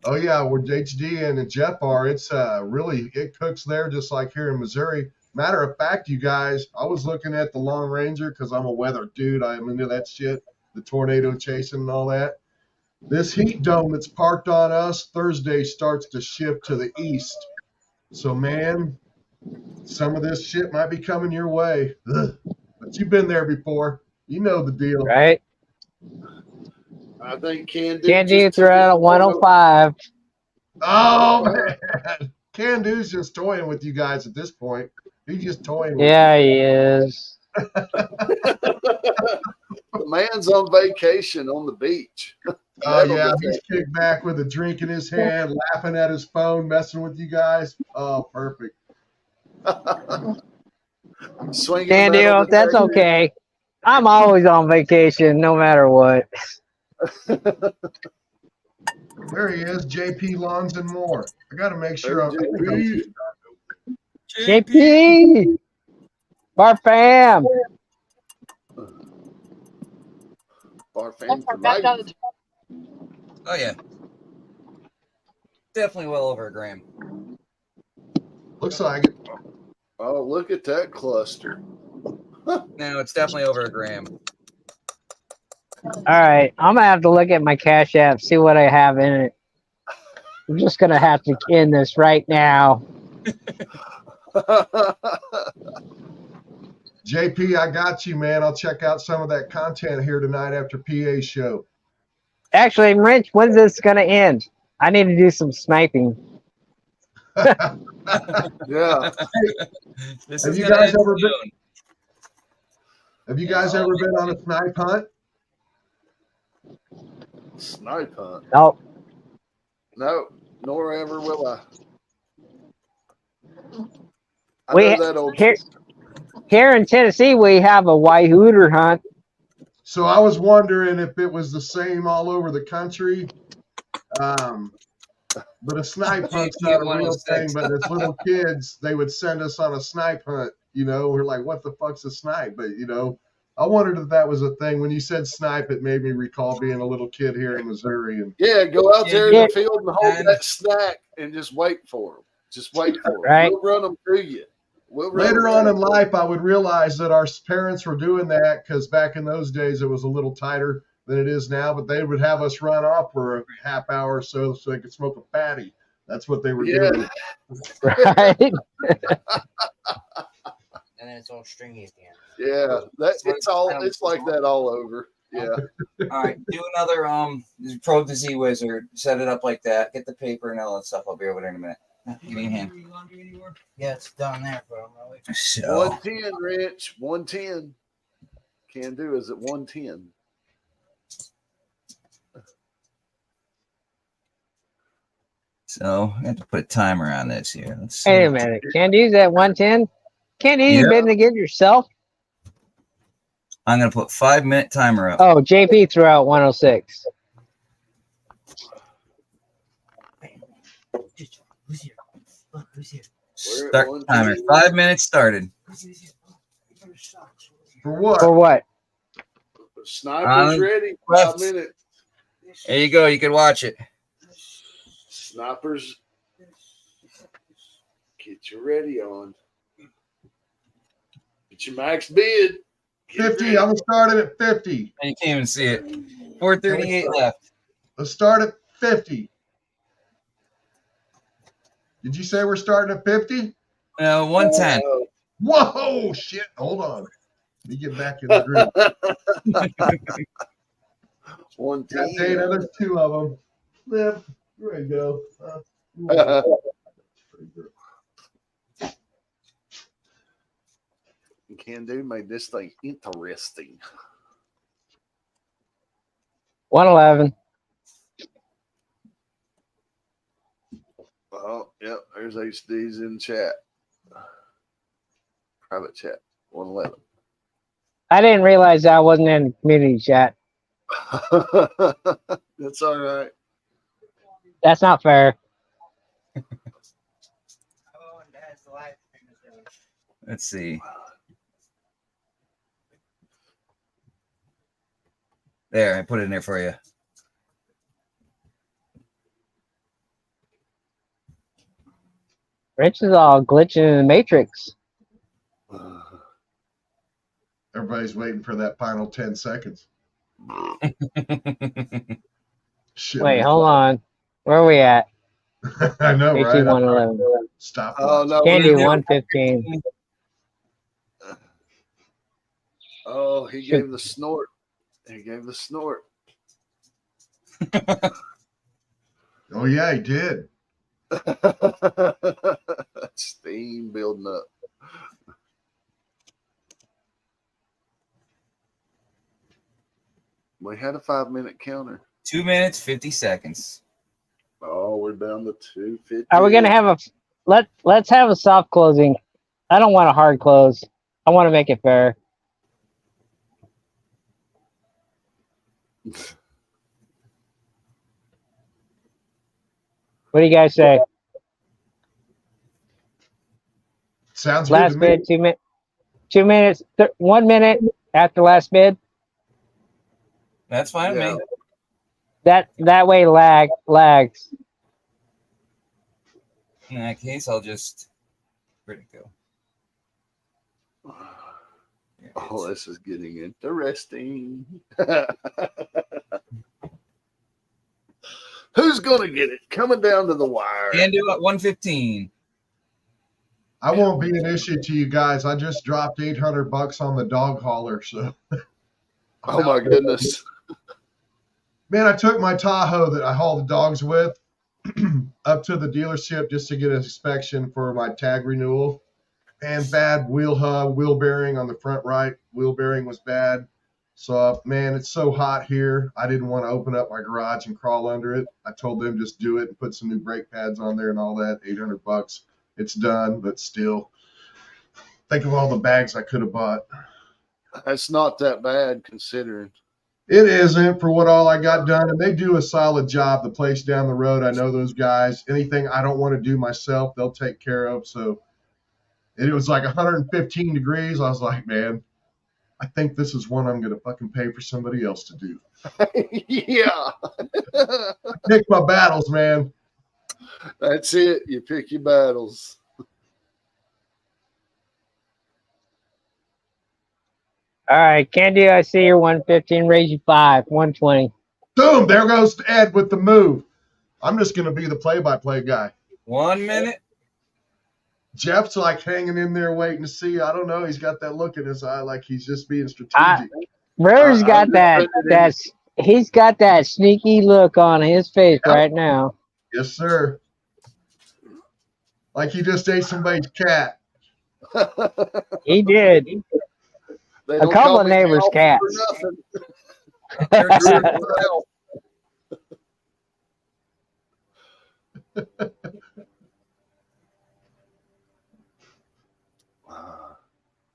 Oh yeah, where HD and Jeff are, it's really, it cooks there just like here in Missouri. Matter of fact, you guys, I was looking at the Long Ranger because I'm a weather dude. I'm into that shit, the tornado chasing and all that. This heat dome that's parked on us Thursday starts to shift to the east. So man, some of this shit might be coming your way. Ugh. But you've been there before. You know the deal. Right? I think Can Candy threw out a 105. Oh man, Can Do's just toying with you guys at this point. He's just toying with Yeah, he is. The man's on vacation on the beach. Oh yeah, he's kicked back with a drink in his hand, laughing at his phone, messing with you guys. Oh, perfect. Swinging Candy, metal that's detector. okay. I'm always on vacation, no matter what. There he is, JP Lawns and more. I got to make sure I'm. JP! Bar fam! Bar fan for life. Oh yeah, definitely well over a gram. Looks like it. Oh, look at that cluster. No, it's definitely over a gram. All right, I'm gonna have to look at my Cash App, see what I have in it. I'm just gonna have to end this right now. JP, I got you, man. I'll check out some of that content here tonight after PA show. Actually, Rich, when's this gonna end? I need to do some sniping. Yeah. This Have is you gonna guys end ever been? soon. Have you guys ever been on a snipe hunt? Snipe hunt. Oh, No, nor ever will I. I We- know that old here in Tennessee, we have a white hooter hunt. So I was wondering if it was the same all over the country. But a snipe hunt's not a real thing. But as little kids, they would send us on a snipe hunt. You know, we're like, what the fuck's a snipe? But, you know, I wondered if that was a thing. When you said snipe, it made me recall being a little kid here in Missouri. And Yeah, go out there in Yeah. the field and hold that snack and just wait for them. Just wait for them. Right. We'll run them through you. We'll run later them on through in you. life, I would realize that our parents were doing that because back in those days, it was a little tighter than it is now. But they would have us run off for a half hour or so they could smoke a fatty. That's what they were doing. Right? And then it's all stringy at the end. Yeah, it's like that all over. Yeah. All right, do another probe the Z Wizard. Set it up like that. Get the paper and all that stuff. I'll be over there in a minute. Give me a hand. Yeah, it's down there, bro. So 110, Rich. 110. Can do is at 110. I have to put a timer on this here. Let's see. Wait a minute. Candy's at 110? Candy, you Yeah. been to get yourself? I'm gonna put 5-minute timer up. Oh, JP threw out 106. Who's here? Look, who's here? Start timer. 5 minutes started. For what? For what? Sniper's ready. left. 5 minutes. There you go. You can watch it. Snipers. Get your ready on. Get your max bid. Get 50. ready. I'm going to start it at 50. And you can't even see it. 438 left. Let's start at 50. Did you say we're starting at 50? No, 110. Whoa, shit. Hold on. Let me get back in the group. 110. Got data. There's 2 of them. Yep. There we go. Can do made this thing interesting. 111. Oh, yep. There's HD's in chat. Private chat. 111. I didn't realize I wasn't in community chat. That's all right. That's not fair. Oh, and that's the live stream is doing. Let's see. There, I put it in there for you. Rich is all glitching in the matrix. Everybody's waiting for that final 10 seconds. Shit. Wait, hold on. Where are we at? I know, right? 8111. Stop. Oh no! Can't do we're- 115. Oh, he gave the snort. He gave the snort. Oh yeah, he did. Steam building up. We had a 5-minute counter. 2 minutes, 50 seconds. Oh, we're down to 250. Are we gonna have a let's have a soft closing. I don't want a hard close. I want to make it fair. What do you guys say? Sounds good Last to me. bid, 2 minutes. 2 minutes. 1 minute after last bid. That's fine with me. That way lags. In that case, I'll just where'd it go? There it Oh, is. this is getting interesting. Who's gonna get it? Coming down to the wire. Can do it 115. I won't be an issue to you guys. I just dropped $800 on the dog hauler. So, Oh my goodness. man, I took my Tahoe that I haul the dogs with up to the dealership just to get an inspection for my tag renewal. And bad wheel hub, wheel bearing on the front right. Wheel bearing was bad. So, man, it's so hot here. I didn't want to open up my garage and crawl under it. I told them just do it and put some new brake pads on there and all that. $800. It's done, but still, think of all the bags I could have bought. That's not that bad considering. It isn't for what all I got done, and they do a solid job. The place down the road, I know those guys. Anything I don't want to do myself, they'll take care of. So it was like 115 degrees. I was like, man, I think this is one I'm going to fucking pay for somebody else to do. Yeah. Pick my battles, man. That's it. You pick your battles. All right, Candy, I see your 115. Raise you 5, 120. Boom, there goes Ed with the move. I'm just going to be the play-by-play guy. 1 minute. Jeff's like hanging in there waiting to see. I don't know. He's got that look in his eye like he's just being strategic. River's got he's got that sneaky look on his face right now. Yes, sir. Like he just ate somebody's cat. He did. They A don't couple call of me neighbors' Alf for nothing.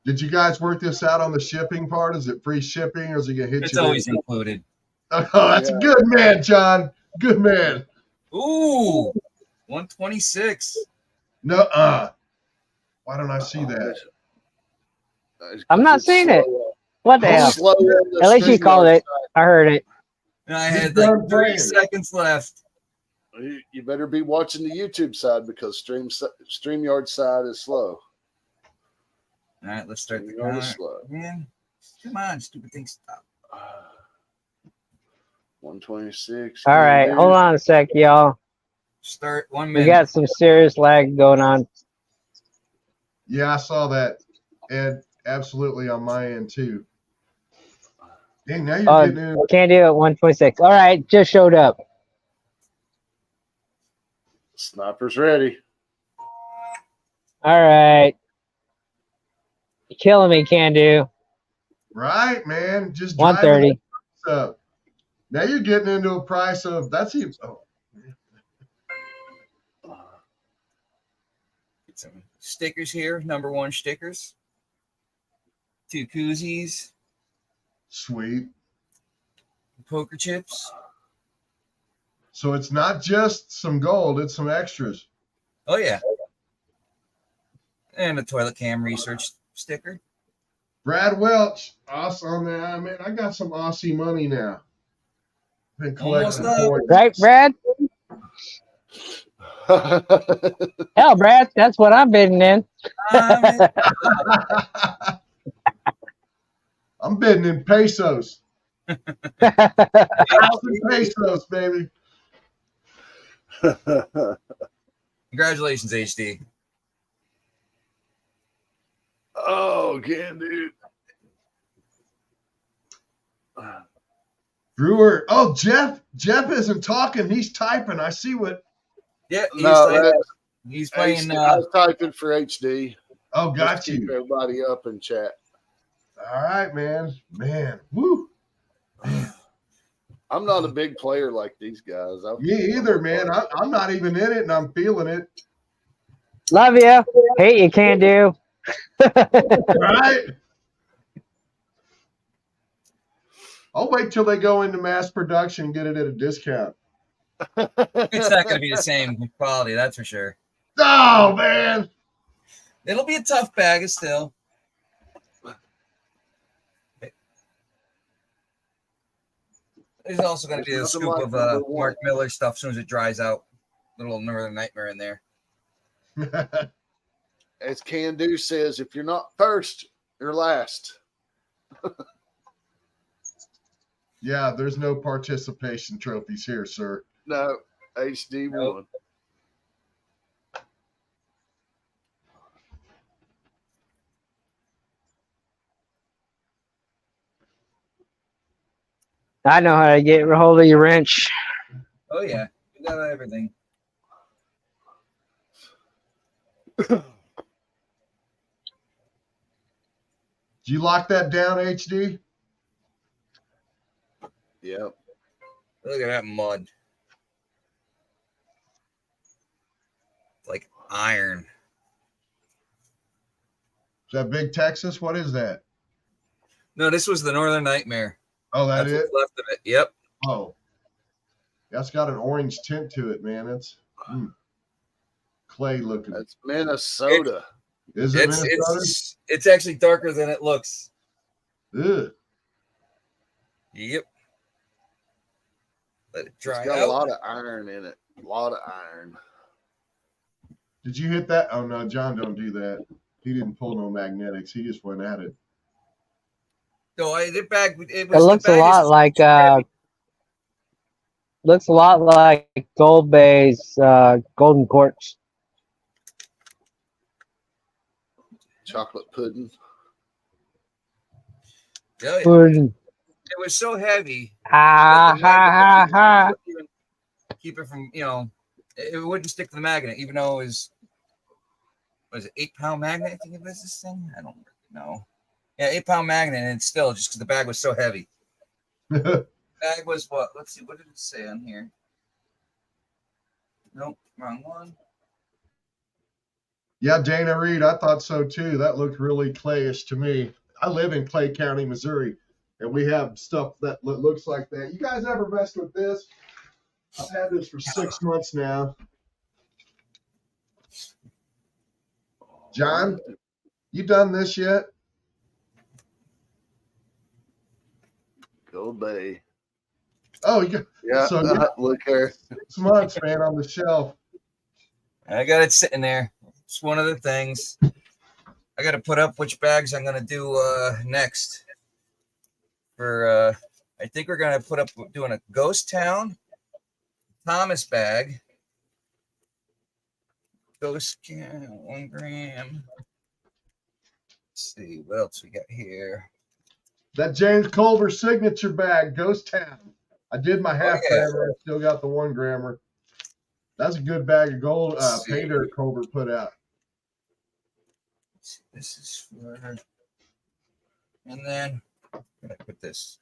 Did you guys work this out on the shipping part? Is it free shipping or is it going to hit It's you? always included. Oh, that's a good man, John. Good man. Ooh, 126. No, why don't I see that? I'm not seeing it. What the hell? Slow on the At least you called StreamYard it. I heard it. And I had like 3 seconds left. side. You better be watching the YouTube side because StreamYard side is slow. All right, let's start the StreamYard counter. is slow. Man, come on, stupid thing, stop. 126. All right, hold on a sec, y'all. Start 1 We minute. got some serious lag going on. Yeah, I saw that, Ed. Absolutely on my end, too. Dang, now you're getting in. Can't do it. 126. All right, just showed up. Sniper's ready. All right. You're killing me, can do. Right, man. Just 130. up. Now you're getting into a price of that's even. Oh, Get some stickers here. Number 1 stickers. 2 koozies. sweet. Poker chips. So it's not just some gold; it's some extras. Oh yeah. And a toilet cam research sticker. Brad Welch, awesome, man. Man, I got some Aussie money now. Been Almost collecting up. coins. Right, Brad? Hell, Brad, that's what I'm bidding in. I'm I'm bidding in pesos. 1,000 pesos, baby. Congratulations, HD. Oh, can dude. Brewer. Oh, Jeff. Jeff isn't talking. He's typing. I see what. Yeah, he's playing. I was typing for HD. Oh, got Just to keep you. everybody up in chat. All right, man. Man. Woo. I'm not a big player like these guys. Me either, man. I'm not even in it, and I'm feeling it. Love you. Hate you can't do. Right? I'll wait till they go into mass production and get it at a discount. It's not going to be the same quality, that's for sure. Oh, man. It'll be a tough bag still. There's also going to be a scoop of Mark Miller stuff as soon as it dries out. Little Northern Nightmare in there. As Can Do says, if you're not first, you're last. Yeah, there's no participation trophies here, sir. No, HD won. I know how to get a hold of your wrench. Oh, yeah. We got everything. Did you lock that down, HD? Yep. Look at that mud. It's like iron. Is that Big Texas? What is that? No, this was the Northern Nightmare. Oh, That's it? what's left of it. Yep. Oh. That's got an orange tint to it, man. It's clay looking. That's Minnesota. Is it Minnesota? It's actually darker than it looks. Ugh. Yep. Let it dry It's got out. a lot of iron in it. A lot of iron. Did you hit that? Oh, no, John don't do that. He didn't pull no magnetics. He just went at it. No, the bag. It looks a lot like Gold Bay's Golden Quartz. Chocolate pudding. Oh, yeah. Pudding. It was so heavy. Ha ha ha ha. Keep it from, it wouldn't stick to the magnet, even though it was it 8-pound magnet? I think it was this thing. I don't know. Yeah, 8-pound magnet, and it's still just because the bag was so heavy. Bag was what? Let's see. What did it say on here? Nope, wrong one. Yeah, Dana Reed, I thought so too. That looked really clayish to me. I live in Clay County, Missouri, and we have stuff that looks like that. You guys ever messed with this? I've had this for 6 months now. John, you done this yet? Gold Bay. Oh, yeah. So look here. 6 months, man, on the shelf. I got it sitting there. It's one of the things. I got to put up which bags I'm going to do next. I think we're going to put up doing a Ghost Town Thomas bag. Ghost 1 gram. Let's see what else we got here. That James Culver signature bag, Ghost Town. I did my half grammer. I still got the 1 grammer. That's a good bag of gold. Pay dirt Culver put out. This is for, and then I'm gonna put this.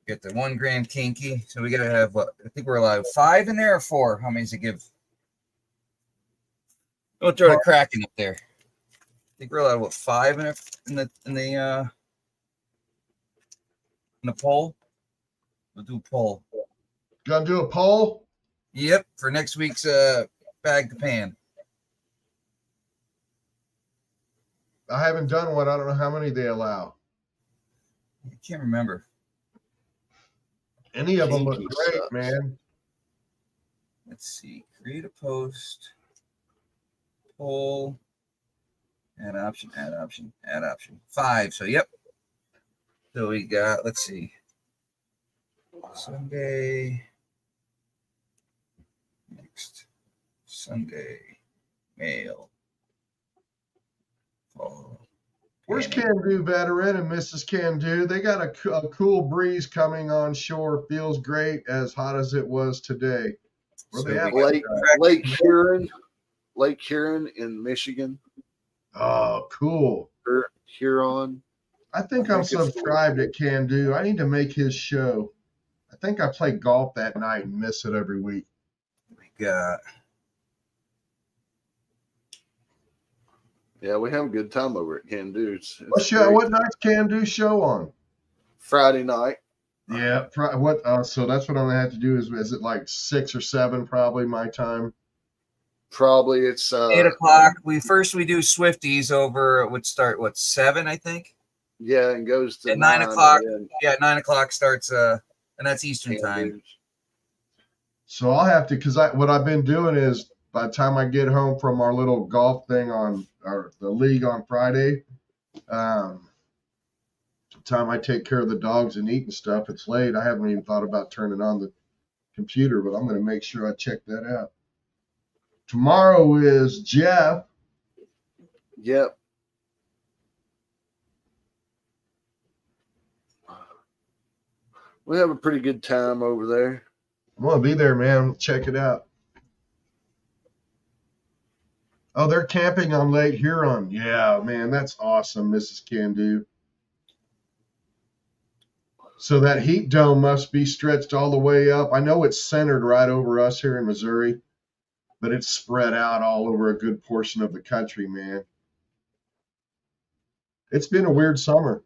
Get the 1 gram kinky. So we gotta have what? I think we're allowed 5 in there or 4. How many does it give? Don't throw the cracking up there. I think we're allowed what 5 in the pole. We'll do a poll. Gonna do a poll? Yep, for next week's bag to pan. I haven't done one. I don't know how many they allow. I can't remember. Any of them look Kinky great, sucks. man. Let's see. Create a post. Poll. Add option, add option, add option. 5. So, yep. So we got, let's see. Sunday. Next. Sunday. Mail. Poll. Where's Panning. Can Do Veteran and Mrs. Can Do? They got a cool breeze coming on shore. Feels great, as hot as it was today. Where So they at? we Lake Huron in Michigan. Oh, cool. Or Huron. I think I I'm think it's- subscribed at Can Do. I need to make his show. I think I play golf that night and miss it every week. got Yeah, we have a good time over at Can Do. It's What show? great. What night's Can Do show on? Friday night. Yeah. What? So that's what I'm gonna have to do. Is it like 6 or 7? Probably my time. Probably it's 8 o'clock. We do Swifties over. It would start 7, I think. Yeah, and goes to At 9 o'clock. and Yeah, 9 o'clock starts. And that's Eastern Can time. Do. So I'll have to, because what I've been doing is by the time I get home from our little golf thing on the league on Friday, the time I take care of the dogs and eat and stuff, it's late. I haven't even thought about turning on the computer, but I'm going to make sure I check that out. Tomorrow is Jeff. Yep. We have a pretty good time over there. I'm going to be there, man. Check it out. Oh, they're camping on Lake Huron. Yeah, man, that's awesome, Mrs. Can Do. So that heat dome must be stretched all the way up. I know it's centered right over us here in Missouri, but it's spread out all over a good portion of the country, man. It's been a weird summer.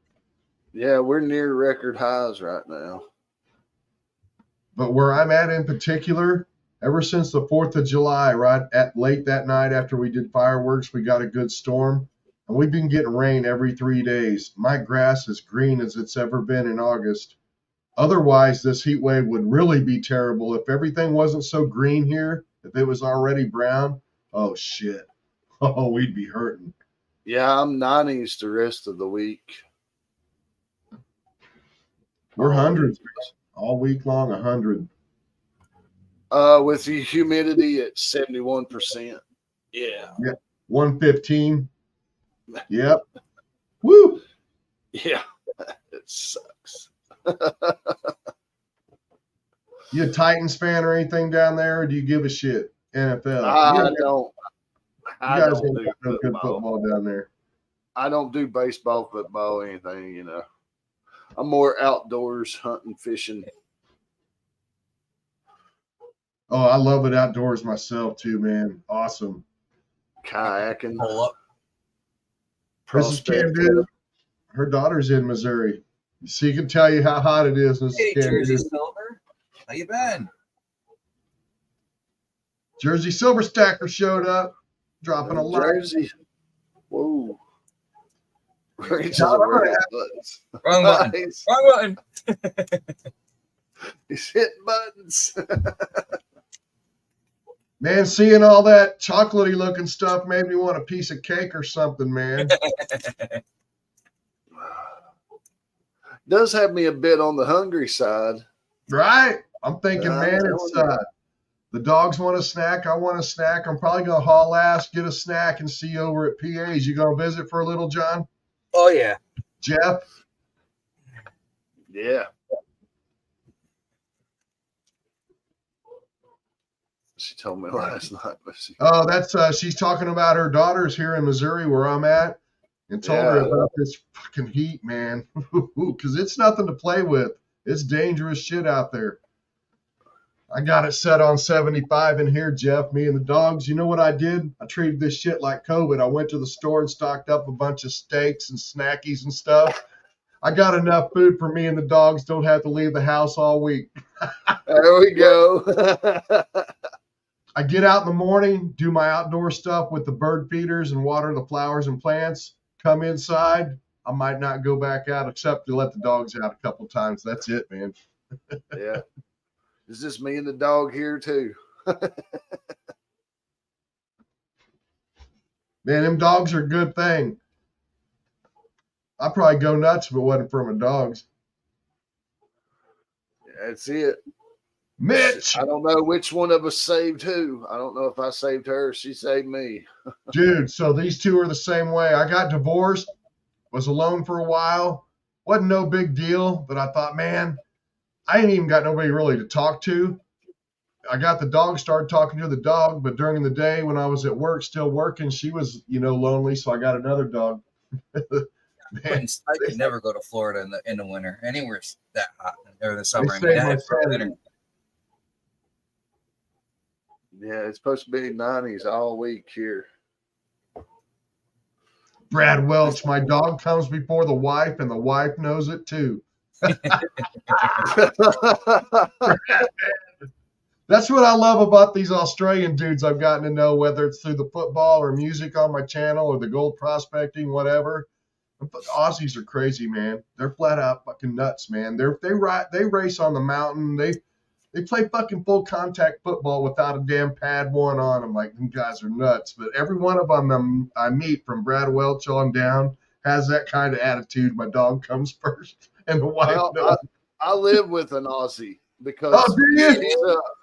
Yeah, we're near record highs right now. But where I'm at in particular, ever since the 4th of July, right at late that night after we did fireworks, we got a good storm. And we've been getting rain every 3 days. My grass is green as it's ever been in August. Otherwise, this heat wave would really be terrible. If everything wasn't so green here, if it was already brown, oh, shit. Oh, we'd be hurting. Yeah, I'm 90s the rest of the week. We're hundreds. All week long, 100. With the humidity at 71%. Yeah. 115. Yep. Woo. Yeah. It sucks. You a Titans fan or anything down there, or do you give a shit? NFL. I don't. I You guys don't ain't do got no good football. football down there. I don't do baseball, football, anything, you know. I'm more outdoors, hunting, fishing. Oh, I love it outdoors myself too, man. Awesome. Kayaking. Pull up. Mrs. Can Do, her daughter's in Missouri. She can tell you how hot it is, Mrs. Hey, Can Jersey Do. Silver. How you been? Jersey Silver Stacker showed up, dropping a like. Jersey. Whoa. Rachel's John, I'm wearing gonna buttons. Wrong button. He's Wrong button. hitting buttons. Man, seeing all that chocolatey looking stuff made me want a piece of cake or something, man. Does have me a bit on the hungry side. Right? I'm thinking, I'm man, telling it's you. the dogs want a snack. I want a snack. I'm probably gonna haul ass, get a snack, and see you over at PA's. You gonna visit for a little, John? Oh yeah. Jeff? Yeah. She told me last night. But Oh, that's she's talking about her daughters here in Missouri where I'm at, and told her Yeah. about this fucking heat, man. Because it's nothing to play with. It's dangerous shit out there. I got it set on 75 in here, Jeff. Me and the dogs. You know what I did? I treated this shit like COVID. I went to the store and stocked up a bunch of steaks and snackies and stuff. I got enough food for me and the dogs. Don't have to leave the house all week. There we go. I get out in the morning, do my outdoor stuff with the bird feeders and water the flowers and plants. Come inside. I might not go back out except to let the dogs out a couple times. That's it, man. Yeah. It's just me and the dog here too. Man, them dogs are a good thing. I'd probably go nuts if it wasn't for my dogs. That's it. Mitch! I don't know which one of us saved who. I don't know if I saved her or she saved me. Dude, so these two are the same way. I got divorced, was alone for a while. Wasn't no big deal, but I thought, man, I ain't even got nobody really to talk to. I got the dog, started talking to the dog, but during the day when I was at work, still working, she was, lonely, so I got another dog. Man, I could never go to Florida in the winter. Anywhere that hot or the summer. They say I my had sanity. winter. Yeah, it's supposed to be 90s all week here. Brad Welch, my dog comes before the wife, and the wife knows it too. That's what I love about these Australian dudes I've gotten to know, whether it's through the football or music on my channel or the gold prospecting, whatever. But Aussies are crazy, man. They're flat out fucking nuts, man. They race on the mountain. They play fucking full contact football without a damn pad one on them. Like, them guys are nuts. But every one of them I meet, from Brad Welch on down, has that kind of attitude. My dog comes first, and the wife knows. I live with an Aussie because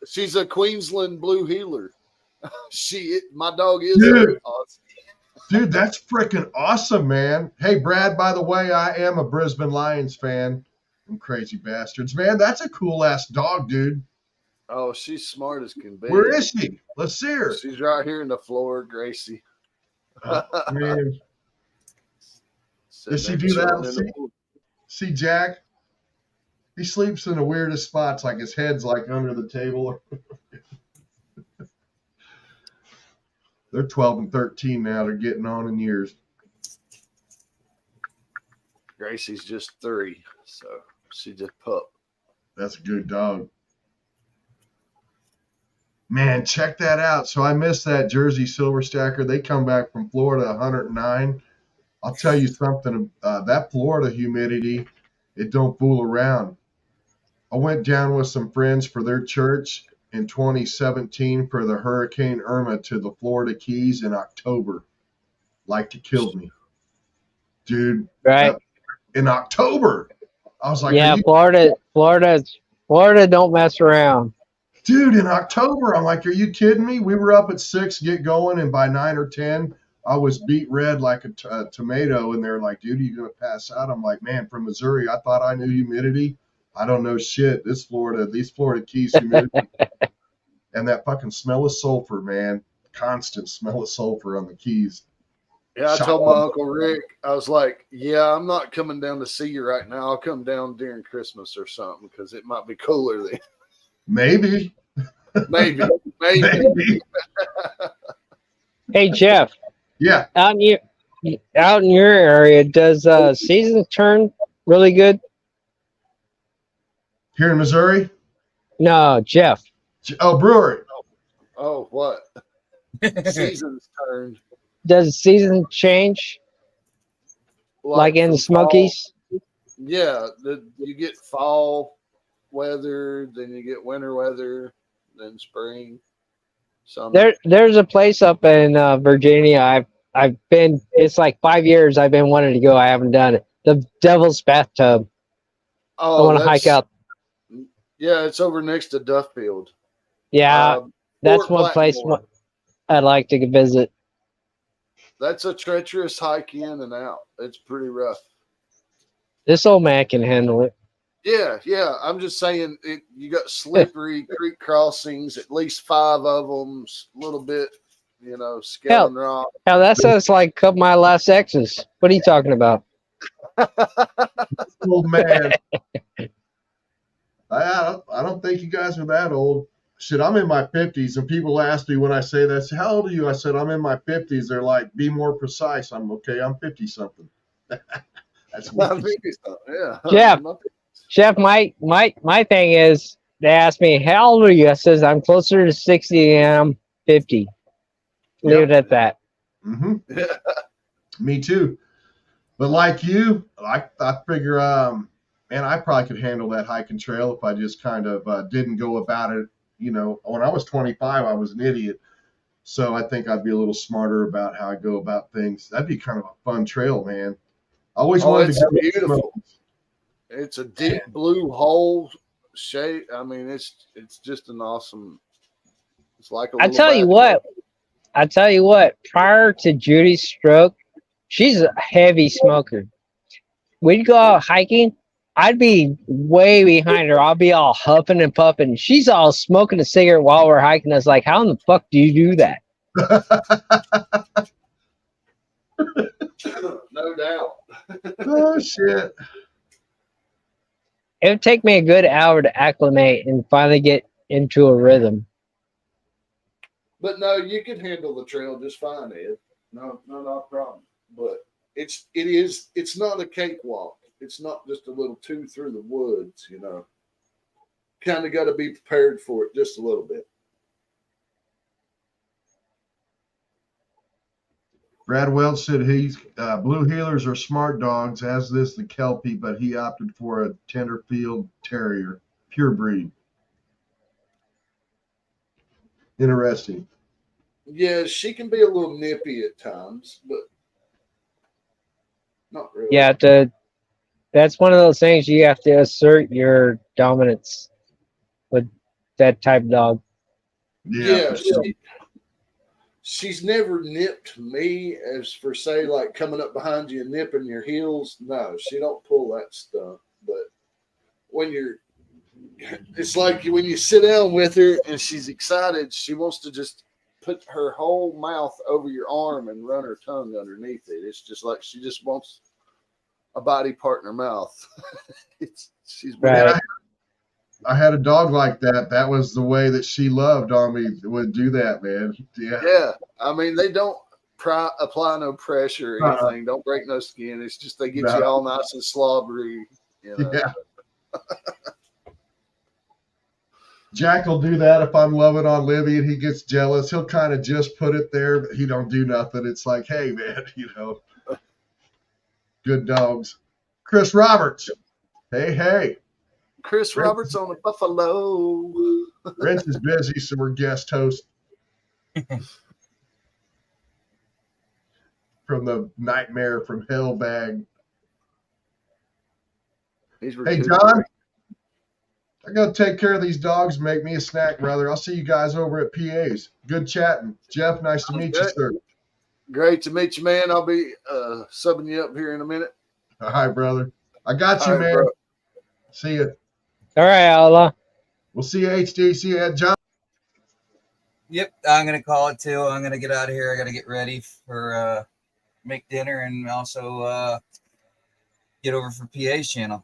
she's a Queensland Blue Heeler. My dog is an Aussie. Dude, that's freaking awesome, man. Hey, Brad, by the way, I am a Brisbane Lions fan. Them crazy bastards. Man, that's a cool-ass dog, dude. Oh, she's smart as can be. Where is she? Let's see her. She's right here in the floor, Gracie. Oh, man. Does she do that? See Jack? He sleeps in the weirdest spots, like his head's like under the table. They're 12 and 13 now. They're getting on in years. Gracie's just 3, so she's a pup. That's a good dog. Man, check that out. So I missed that Jersey Silver Stacker. They come back from Florida 109. I'll tell you something. That Florida humidity, it don't fool around. I went down with some friends for their church in 2017 for the Hurricane Irma to the Florida Keys in October. Like to kill me. Dude. Right. In October. I was like, yeah, Florida don't mess around. Dude, in October, I'm like, are you kidding me? We were up at 6, get going, and by 9 or 10, I was beat red like a tomato, and they're like, dude, are you going to pass out? I'm like, man, from Missouri, I thought I knew humidity. I don't know shit. These Florida Keys humidity. And that fucking smell of sulfur, man. Constant smell of sulfur on the Keys. Yeah, I told my Uncle Rick, I was like, yeah, I'm not coming down to see you right now. I'll come down during Christmas or something because it might be cooler then. Maybe. Maybe. Hey, Jeff. Yeah. Out in your area, does season turn really good? Here in Missouri? No, Jeff. Oh, brewery. Oh, what? Seasons turned. Does the season change? Like in the Smokies? Yeah, you get fall weather, then you get winter weather, then spring. There's a place up in Virginia. I've been. It's like 5 years. I've been wanting to go. I haven't done it. The Devil's Bathtub. Oh, I want to hike out. Yeah, it's over next to Duffield. Yeah, that's one place I'd like to visit. That's a treacherous hike in and out. It's pretty rough. This old man can handle it. Yeah. I'm just saying, you got slippery creek crossings, at least 5 of them, a little bit, scaling rock. Hell, that sounds like a couple of my last exes. What are you talking about? Old man. I don't think you guys are that old. Shit, I'm in my 50s, and people ask me when I say that, how old are you? I said, I'm in my 50s. They're like, be more precise. I'm okay. I'm 50-something. That's I weird. think it's not. Yeah. Jeff. Chef, my thing is, they asked me, how old are you? I says, I'm closer to 60 than I'm 50. Leave Yep. it at that. Mm-hmm. Yeah. Me too. But like you, I figure, man, I probably could handle that hiking trail if I just kind of didn't go about it. You know, when I was 25, I was an idiot. So I think I'd be a little smarter about how I go about things. That'd be kind of a fun trail, man. I always Oh, wanted it's to go. beautiful. It's a deep blue hole shape. I mean, it's just an awesome. It's like a I little tell you back what, prior to Judy's stroke, she's a heavy smoker. We'd go out hiking, I'd be way behind her. I'll be all huffing and puffing. She's all smoking a cigarette while we're hiking. I was like, how in the fuck do you do that? No doubt. Oh shit! It would take me a good hour to acclimate and finally get into a rhythm. But no, you can handle the trail just fine, Ed. No, not a problem. But it's not a cakewalk. It's not just a little two through the woods, you know. Kind of got to be prepared for it just a little bit. Brad Welch said he's blue heelers are smart dogs, as this the Kelpie, but he opted for a Tenderfield Terrier, pure breed. Interesting. Yeah, she can be a little nippy at times, but not really. Yeah, that's one of those things you have to assert your dominance with that type of dog. Yeah, she's never nipped me as for say like coming up behind you and nipping your heels. No, she don't pull that stuff. But when it's like when you sit down with her and she's excited, she wants to just put her whole mouth over your arm and run her tongue underneath it. It's just like she just wants a body part in her mouth. She's Right. Yeah, I had a dog like that. That was the way that she loved on me. Would do that, man. Yeah. Yeah, I mean they don't apply no pressure or anything. Don't break no skin. It's just they get you all nice and slobbery. You know? Yeah. Jack will do that if I'm loving on Libby and he gets jealous. He'll kind of just put it there, but he don't do nothing. It's like, hey, man, you know, good dogs. Chris Roberts. Hey. Chris Roberts on the Buffalo. Rich is busy, so we're guest host from the Nightmare from Hell bag. Hey, John, I got to take care of these dogs and make me a snack, brother. I'll see you guys over at PA's. Good chatting. Jeff, nice to meet you, sir. Great to meet you, man. I'll be subbing you up here in a minute. All right, brother. I got you, man. Bro. See you. All right, Allah. We'll see you, HD. See you, John. Yep, I'm going to call it too. I'm going to get out of here. I got to get ready for make dinner and also get over for PA's channel.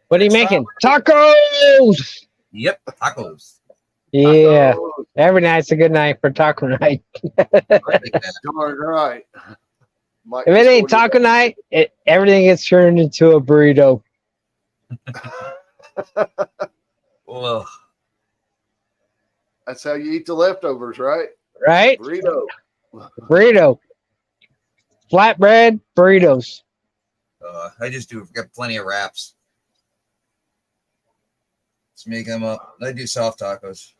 What are you making? Tacos! Yep, tacos. Yeah, every night's a good night for taco night. Darn right. If it ain't taco night, everything gets turned into a burrito. Well, that's how you eat the leftovers, right? Right? Burrito. Flatbread, burritos. I just got plenty of wraps. Let's make them up. I do soft tacos.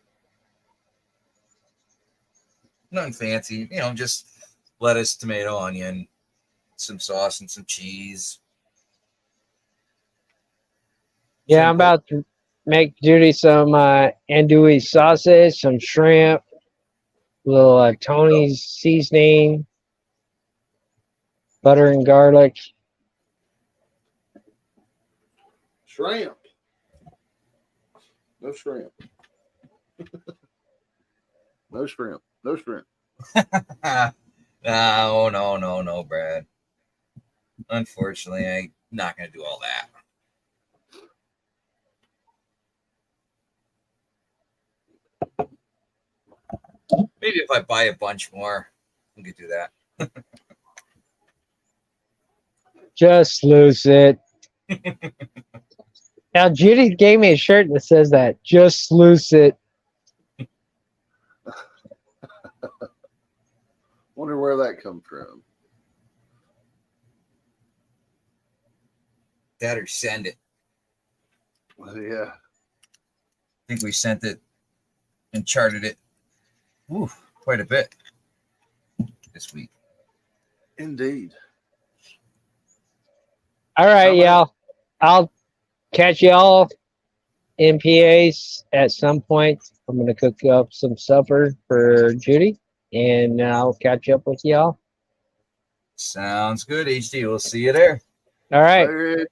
Nothing fancy, you know, just lettuce, tomato, onion, some sauce, and some cheese. Yeah, I'm about to make Judy some andouille sausage, some shrimp, a little Tony's seasoning, butter and garlic. Shrimp. No shrimp. No shrimp. No shrimp. No, Brad. Unfortunately, I'm not going to do all that. Maybe if I buy a bunch more, we could do that. Just lose it. Now, Judy gave me a shirt that says that. Just lose it. Wonder where that come from. That or send it. Well, yeah. I think we sent it and charted it. Ooh, quite a bit this week. Indeed. All right, y'all. I'll catch y'all in PAs at some point. I'm going to cook up some supper for Judy, and I'll catch up with y'all. Sounds good, HD. We'll see you there. All right. Later.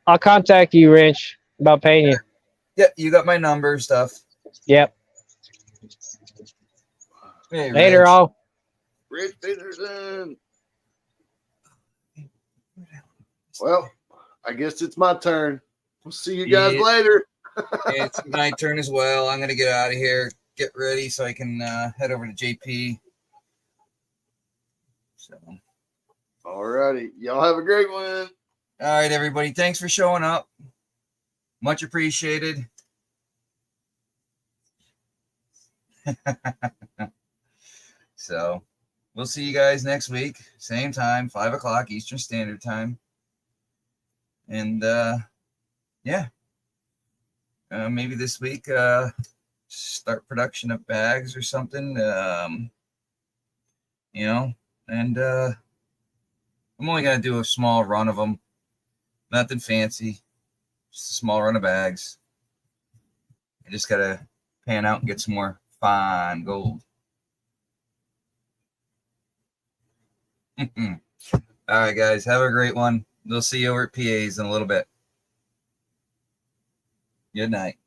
I'll contact you, Wrench, about paying you. Yeah, you got my number stuff. Yep. Hey, Later, Rich. all. Rich Peterson. Well, I guess it's my turn. We'll see you guys later. It's my turn as well. I'm going to get out of here, get ready so I can head over to JP. So, All righty. Y'all have a great one. all right, everybody. Thanks for showing up. Much appreciated. So, we'll see you guys next week. Same time, 5 o'clock Eastern Standard Time. And, yeah. Maybe this week, start production of bags or something. You know, and I'm only going to do a small run of them. Nothing fancy. Just a small run of bags. I just got to pan out and get some more fine gold. All right, guys. Have a great one. We'll see you over at PA's in a little bit. Good night.